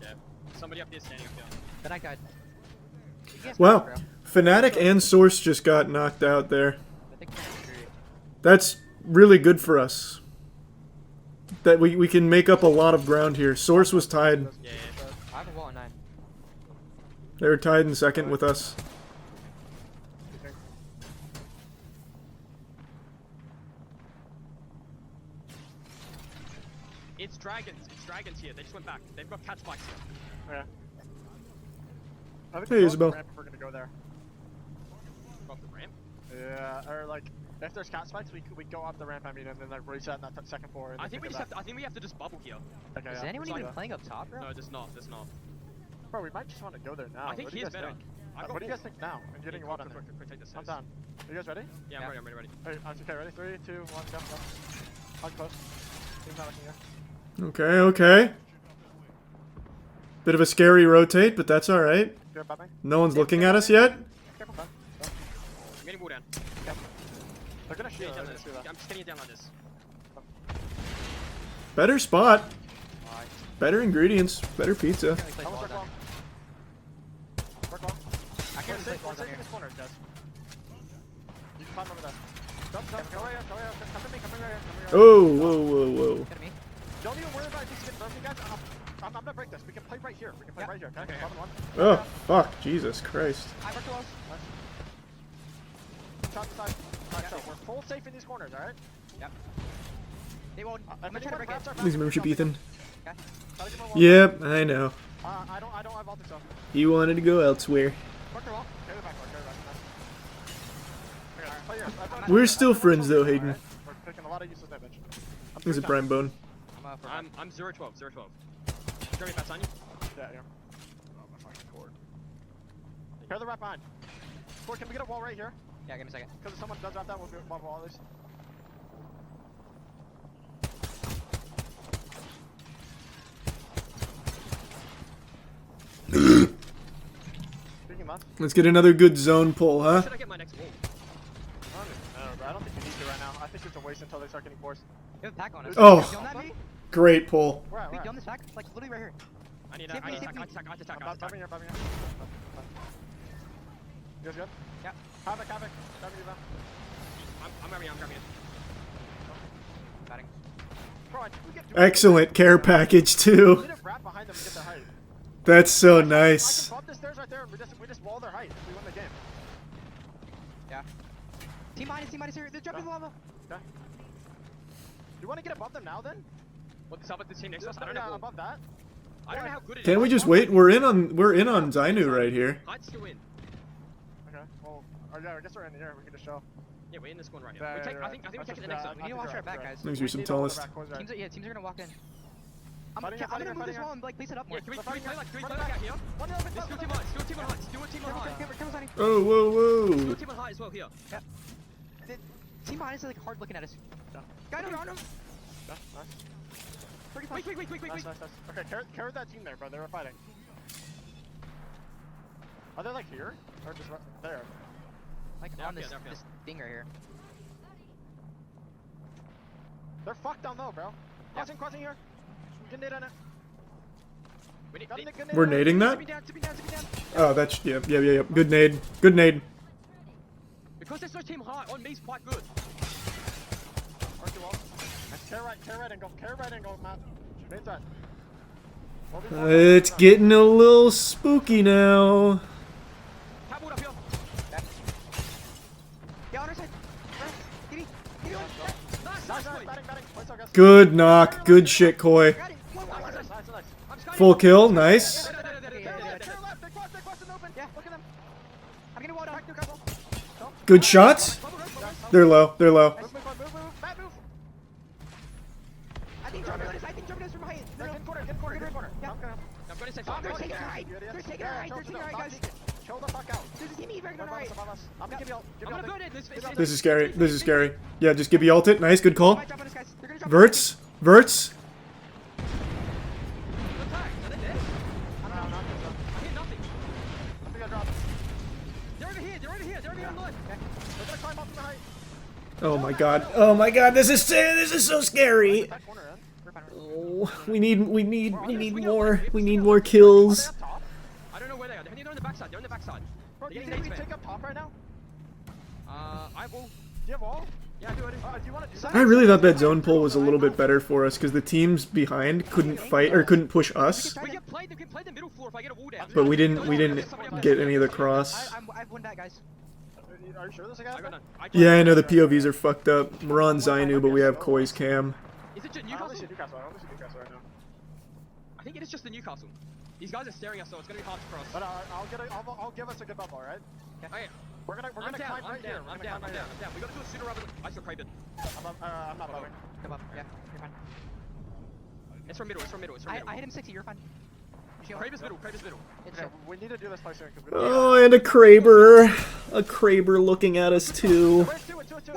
Yeah. Somebody up there standing up here. Then I got. Wow. Fnatic and Source just got knocked out there. I think we're That's really good for us. That we can make up a lot of ground here. Source was tied. Yeah. I have a wall at 9. They were tied in second with us. It's dragons. It's dragons here. They just went back. They've got cat spikes here. Okay. I think Hey, we go up Isabel. the ramp if we're gonna go there. Off the ramp. Yeah, or like if there's cat spikes, we go up the ramp. I mean, and then like reset in that second floor. And I then think we pick just it have to. I think we have to just bubble here. back. Okay, Is yeah. anyone Let's even do playing up top, bro? No, there's not. There's not. that. Bro, we might just want to go there now. I think What do he you is guys better. think? What do you guys think now? And getting a wall down there. Quick, take this. I'm down. Are you guys ready? Yeah, I'm ready. I'm ready. Hey, okay, ready? 3, 2, 1, go. Hug close. Team's not looking here. Okay, okay. Bit of a scary rotate, but that's alright. Good above me. No one's looking at us yet. Careful, bud. I'm getting wall down. They're gonna shoot. Getting They're down gonna this. shoot that. I'm just getting it down like this. Better spot. Better ingredients. Better pizza. I can't really place Almost walls work down well. here. Work well. I can't really place walls down Stay in here. this corner, guys. You can climb over there. Jump, go right here, go right here. Come to me, come right here. Come right here. Oh, whoa, whoa, whoa. Get me. Don't even worry about these getting broken, guys. I'm gonna break this. We can play right here. We can play right here, okay? Okay. 1-1. Oh, fuck. Jesus Christ. I worked walls. Shot the side. Alright, so we're full safe in these corners, alright? Yep. They won't. I'm gonna If try to anyone break it. grabs our Please back, membership, go. Ethan. Okay. Gotta get more walls. Yep, I know. I don't have Baltic, so. You wanted to go elsewhere. Work your wall. Carry the back, carry the back. Okay, alright, play yours. We're still friends, though, Hayden. Alright? We're picking a lot of useless damage. There's a prime bone. I'm I'm 0-12. 0-12. Jeremy, pass on you. Yeah, yeah. Oh, my fucking cord. Carry the wrap behind. Cord, can we get a wall right here? Yeah, give me a second. Because if someone does wrap that, we'll do one wall at least. Speaking left. Let's get another good zone pull, huh? Should I get my next wall? I don't think you need to right now. I think it's a waste until they start getting forced. You have a pack on us. Oh. You on that, me? Great pull. Where at? Wait, Where you at? on this pack? Like, literally right here. I need Save to me, save attack. me. I attack. I'm bumming here, bumming here. You guys good? Yeah. Havoc. Grabbing you, man. I'm grabbing it. Batting. Bro, I think we get Excellent care package, We too. need to wrap behind them and get their height. That's so I can nice. bump the stairs right there and we just wall their height. We win the game. Yeah. Team minus here. They're jumping lava. Okay. You want to get above them now then? What's up with this team next to us? I don't Yeah, know. above that. I don't know how good it is. Can't we just wait? We're in on Zainu right here. Heights to win. Okay. Well, yeah, I guess we're in here. We can just show. Yeah, we're in this one right Yeah, now. yeah, I you're think we right. take it the That's next just- up. We need to watch our back, guys. Thanks for some We need all the tallest. back corners, right? Teams are gonna walk in. I'm Fighting gonna it, move this fighting wall it. and like place it up Yeah, more. can we Fighting play it. like Run out back. here? One other Let's do a team on heights. Do a team on heights. Do a team on heights. Camera signing. Oh, whoa, Do a whoa. team on height as well here. Team behind us is like hard looking at us. Yeah. Guy, no. Yeah, nice. Wait. Nice. Okay, carry that team there, bro. They were fighting. Are they like here? Or just right there? Like on this thing right here. They're fucked down low, bro. Crossing here. Get nade on it. We're nading that? Oh, that's, yeah. Good nade. Good nade. Because there's no team high, on me's quite good. Carry right and go, Matt. Main threat. It's getting a little spooky now. Catwalk up here. Yeah, on our side. Give me one. Nice. Good knock. Good shit, Koi. Full kill. Nice. Good shots. They're low. I think German is from behind. Get corner. Yeah. I'm going to say They're taking our right. They're taking our right, guys. Chill the fuck out. There's a team evac on our right. I'm gonna give you I'm going to burn it. This is scary. Yeah, just give you ult it. Nice. Good call. Might drop on us, guys. They're gonna drop Verts. Attack. Are they dead? I hear nothing. I think I dropped. They're over here on line. They're gonna climb up from the height. Oh my god. This is so scary. That corner in. Oh, we need more. We need more kills. I don't know where they are. They're on the backside. Bro, do you think we can take up top right now? I will. Do you have all? Yeah, I do. Do you want to do that? I really thought that zone pull was a little bit better for us because the teams behind couldn't fight or couldn't push us. We can play the middle floor if I get a wall down. But we didn't get any of the cross. I've won that, guys. Are you sure this is a guy? I got none. Yeah, I know the POVs are fucked up. We're on Zainu, but we have Koi's cam. Is it just I Newcastle? only see Newcastle right now. I think it is just the Newcastle. These guys are staring us, so it's gonna be hard to cross. But I'll give us a good bubble, alright? Okay. We're gonna I'm climb down. right here. I'm down. We gotta do a pseudo rapid. I still crave it. I'm not bubbling. Come up. Yeah, you're fine. It's from middle. I hit him 60. You're fine. Crave is middle. It's Okay, chill. we need to do this play soon because we Oh, and a Kraber. A Kraber looking at us too. Where's two? Let's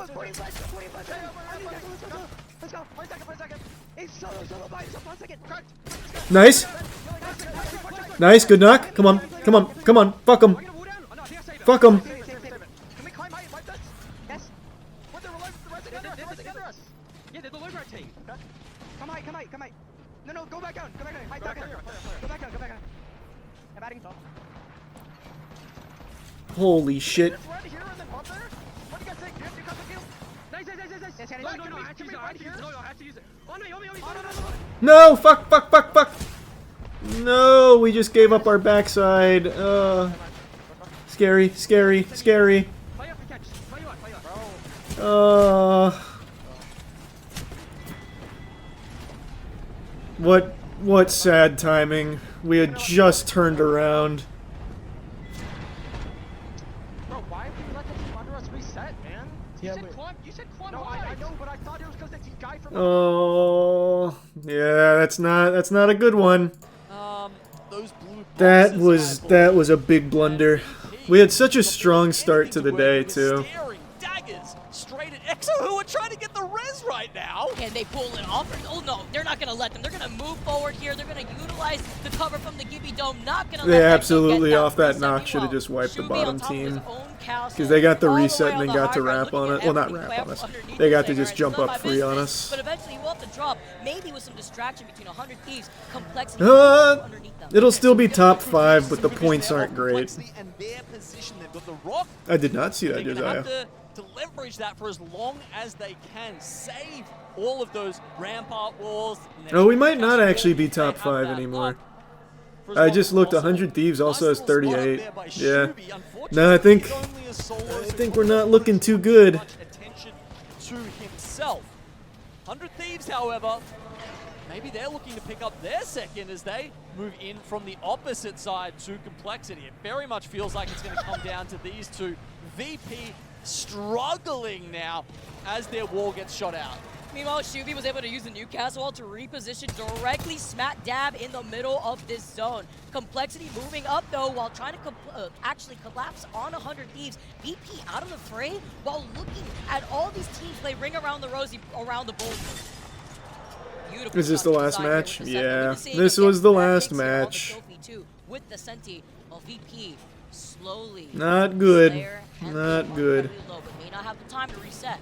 go. One second. Hey, solo by himself. 1 second. Nice, good knock. Come on. Fuck him. Can we climb high and wipe this? Yes. What the right together us? Yeah, they're the low ground team. Come high. No, go back down. High back down. Go back down. I'm adding. Holy shit. It's right here and then bump there? What do you guys think? You cut the kill? Nice. Yes, No, I had to use it. No, I had to use it. On me. No, fuck. No, we just gave up our backside. Scary. Play up and catch. Play up. What sad timing. We had just turned around. Bro, why did you let the team under us reset, man? You said climb No, high. I know, but I thought it was because the guy from Oh, yeah, that's not a good one. Those blue That boxes was a big blunder. We had such a strong start to the day too. Staring daggers straight at Exo, who are trying to get the res right now. Can they pull it off? Oh no, they're not gonna let them. They're gonna move forward here. They're gonna utilize the cover from the Gibby Dome. Not gonna let They Exo absolutely get off that reset. knock should have Meanwhile, just wiped the Shubi bottom on top of his team. own castle, Because they got the all way reset and on then the got high to ground, wrap on looking it. at Well, not everything wrap on play us. out underneath They the got to thing, just right? jump It's none up of my free on business, us. But eventually he will have to drop. Maybe with some distraction between 100 Thieves, complexity underneath them. It'll still be top 5, but the points aren't great. Complexity and their position, they've got the rock. I did not see that, They're gonna Josiah. have to leverage that for as long as they can. Save all of those rampart walls. Oh, we might not actually be top 5 anymore. I just looked. 100 Thieves also has 38. Yeah. No, I think we're not looking too good. Attention to himself. 100 Thieves, however, maybe they're looking to pick up their second as they move in from the opposite side to complexity. It very much feels like it's going to come down to these two. VP struggling now as their wall gets shot out. Meanwhile, Shuvi was able to use the Newcastle wall to reposition directly smack dab in the middle of this zone. Complexity moving up though while trying to actually collapse on 100 Thieves. VP out of the fray while looking at all these teams play ring around the rosy around the boulder. Beautiful. Is this the last match? Yeah, this was the last match. With the Senti, while VP slowly. Not good. Not good. May not have the time to reset.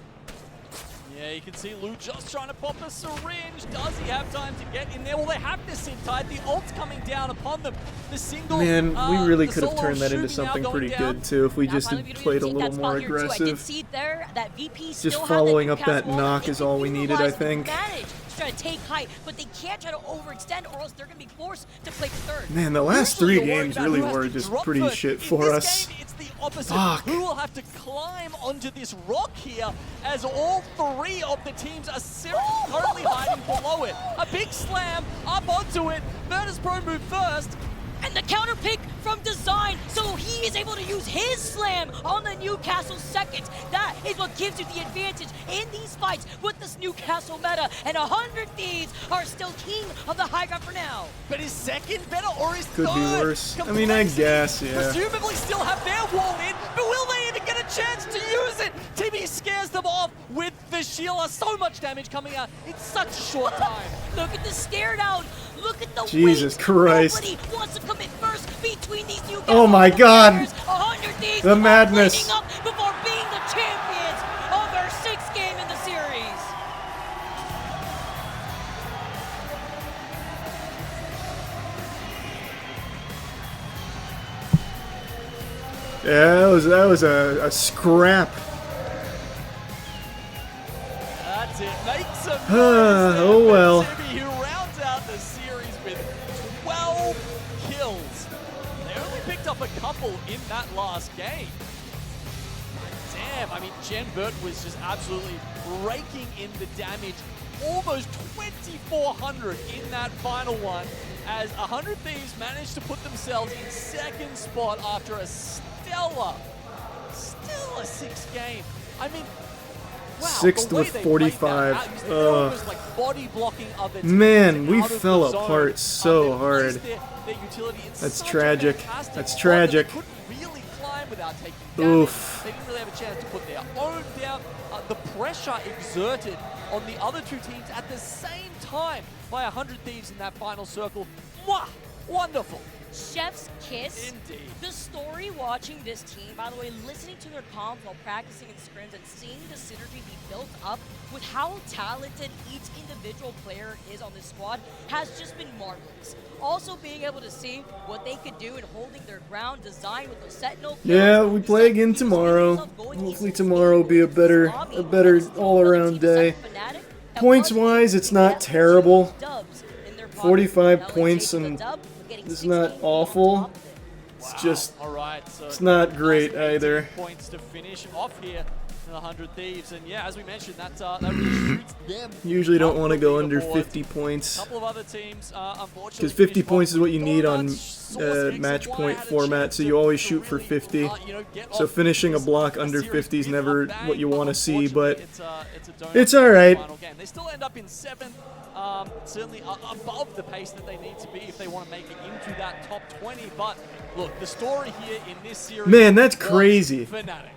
Yeah, you can see Lou just trying to pop a syringe. Does he have time to get in there? Well, they have this in tight. The ult's coming down upon them. The single. Man, we really could have turned that into something pretty good too if we just had played a little more aggressive. Just following up that knock is all we needed, I think. Trying to take height, but they can't try to overextend or else they're going to be forced to play third. Man, the last 3 games really were just pretty shit for us. It's the opposite. Fuck. Who will have to climb onto this rock here as all 3 of the teams are currently hiding below it. A big slam up onto it. Virtus Pro move first. And the counter pick from Design, so he is able to use his slam on the Newcastle second. That is what gives you the advantage in these fights with this Newcastle meta. And 100 Thieves are still king of the high ground for now. But is second better or is Could third? be worse. I mean, I guess, yeah. Presumably still have their wall in, but will they even get a chance to use it? Timmy scares them off with the Sheila. So much damage coming out in such a short time. Look at the stare down. Look at the Jesus Christ. Nobody wants to commit first between these Newcastle Oh my God. players. 100 Thieves The madness. up before being the champions of their 6th game in the series. Yeah, that was a scrap. That's it. Makes some Oh well. Timmy, who rounds out the series with 12 kills. They only picked up a couple in that last game. Damn, I mean, Jen Burt was just absolutely raking in the damage. Almost 2,400 in that final one, as 100 Thieves managed to put themselves in 2nd spot after a stellar 6th game. I mean, wow, 6th with 45. Almost like body blocking other teams Man, we out of fell the zone. apart so They hard. placed their utility in That's such a tragic. fantastic That's spot tragic. that they couldn't really climb without taking damage. Oof. They didn't really have a chance to put their own down. The pressure exerted on the other 2 teams at the same time by 100 Thieves in that final circle. Mwah! Wonderful. Chef's kiss. Indeed. The story watching this team, by the way, listening to their comms while practicing in scrims and seeing the synergy be built up with how talented each individual player is on this squad has just been marvelous. Also being able to see what they could do in holding their ground, Design with those Sentinel. Yeah, we play again tomorrow. Hopefully tomorrow will be a better all-around day. Points-wise, it's not terrible. 45 points, and it's not awful. It's just, it's not great either. Points to finish off here. 100 Thieves, and yeah, as we mentioned, that really shoots them. Usually don't want to go under 50 points. A couple of other teams, unfortunately, because 50 points is what you need on match point format, so you always shoot for 50. So finishing a block under 50 is never what you want to see, but it's alright. They still end up in 7th, certainly above the pace that they need to be if they want to make it into that top 20. But look, the story here in this series, man, that's crazy. Fnatic.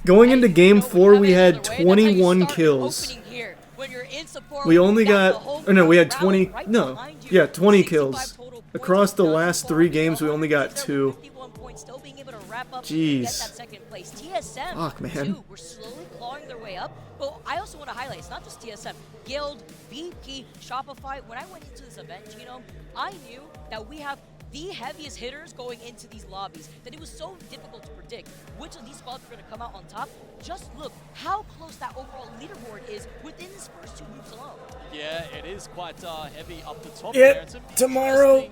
Going into game 4, we had 21 kills. We only got, oh no, we had 20, no, yeah, 20 kills. Across the last 3 games, we only got 2. Jeez. Fuck, man. We're slowly clawing their way up, but I also want to highlight, it's not just TSM. Guild, VP, Shopify. When I went into this event, I knew that we have the heaviest hitters going into these lobbies, that it was so difficult to predict which of these squads were going to come out on top. Just look how close that overall leaderboard is within this first 2 groups alone. Yeah, it is quite heavy up the top. Yeah, tomorrow,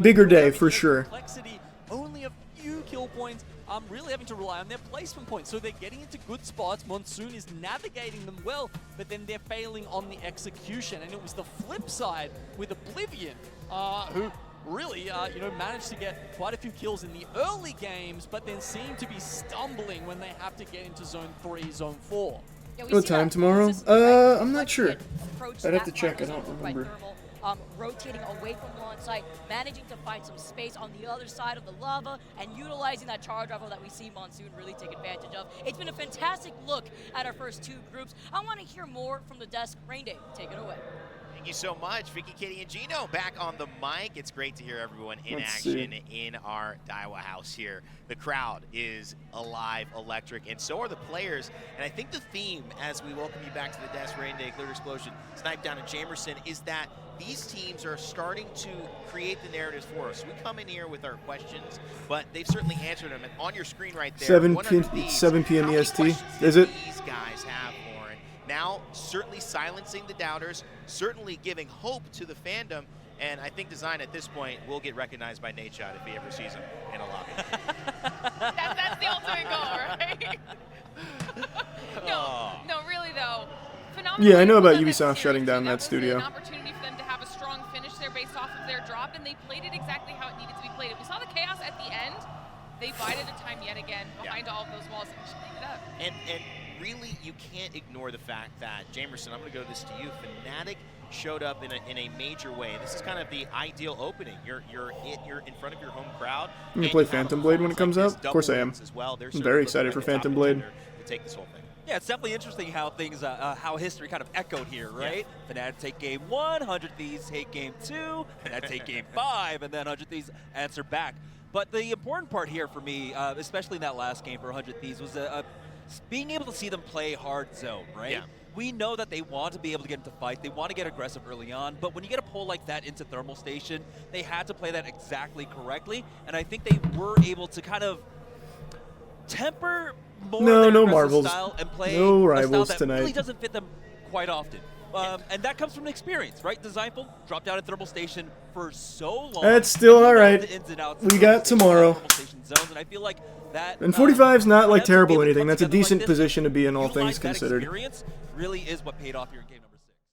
bigger day for sure. Complexity, only a few kill points. Really having to rely on their placement points. So they're getting into good spots. Monsoon is navigating them well, but then they're failing on the execution. And it was the flip side with Oblivion, who really, managed to get quite a few kills in the early games, but then seem to be stumbling when they have to get into Zone 3, Zone 4. Yeah, we What see time that tomorrow? consistently, right? I'm not Let's sure. get approach I'd have to that check. I final don't zone by remember. Thermal, rotating away from launch site, managing to find some space on the other side of the lava, and utilizing that charge rifle that we see Monsoon really take advantage of. It's been a fantastic look at our first two groups. I want to hear more from the desk. Rain Day, take it away. Thank you so much, Vicky, Katie, and Gino back on the mic. It's great to hear everyone in Let's action see. in our Daiwa house here. The crowd is alive, electric, and so are the players. And I think the theme, as we welcome you back to the desk, Rain Day, Clear Explosion, Snipe Down, and Jamerson, is that these teams are starting to create the narratives for us. We come in here with our questions, but they've certainly answered them. And on your screen right there, 7 100 Thieves, 7 p.m. how many EST. questions Is did it? these guys have, Lauren? Now, certainly silencing the doubters, certainly giving hope to the fandom, and I think Design at this point will get recognized by Nate Shot if he ever sees him in a lobby. That's the ultimate goal, right? No, really though. Phenomenal. Yeah, I know about in this Ubisoft series, shutting down and that was studio. An opportunity for them to have a strong finish there based off of their drop, and they played it exactly how it needed to be played. We saw the chaos at the end. They bided a time yet again behind all of those walls and just cleaned it up. And really, you can't ignore the fact that, Jamerson, I'm going to go this to you, Fnatic showed up in a major way. This is kind of the ideal opening. You're in front of your home crowd. You gonna play Phantom Blade when it comes out? Of course I am. As well. I'm very excited for Phantom Blade. To take this whole thing. Yeah, it's definitely interesting how things, how history kind of echoed here, right? Fnatic take game 1, 100 Thieves take game 2, Fnatic take game 5, and then 100 Thieves answer back. But the important part here for me, especially in that last game for 100 Thieves, was being able to see them play hard zone, right? Yeah. We know that they want to be able to get into fight, they want to get aggressive early on, but when you get a pull like that into Thermal Station, they had to play that exactly correctly, and I think they were able to kind of temper more their No aggressive marbles. style and play No a rivals style that really tonight. doesn't fit them quite often. And that comes from experience, right? Designful dropped out at Thermal Station for so long. That's still and he knows alright. the ins and outs We of got Thermal Station, tomorrow. Thermal Station zones, and I feel like that. And 45's not like for them to be terrible able or to anything. come That's a together like decent this, position to be in, all utilize things that considered. Experience really is what paid off here in game number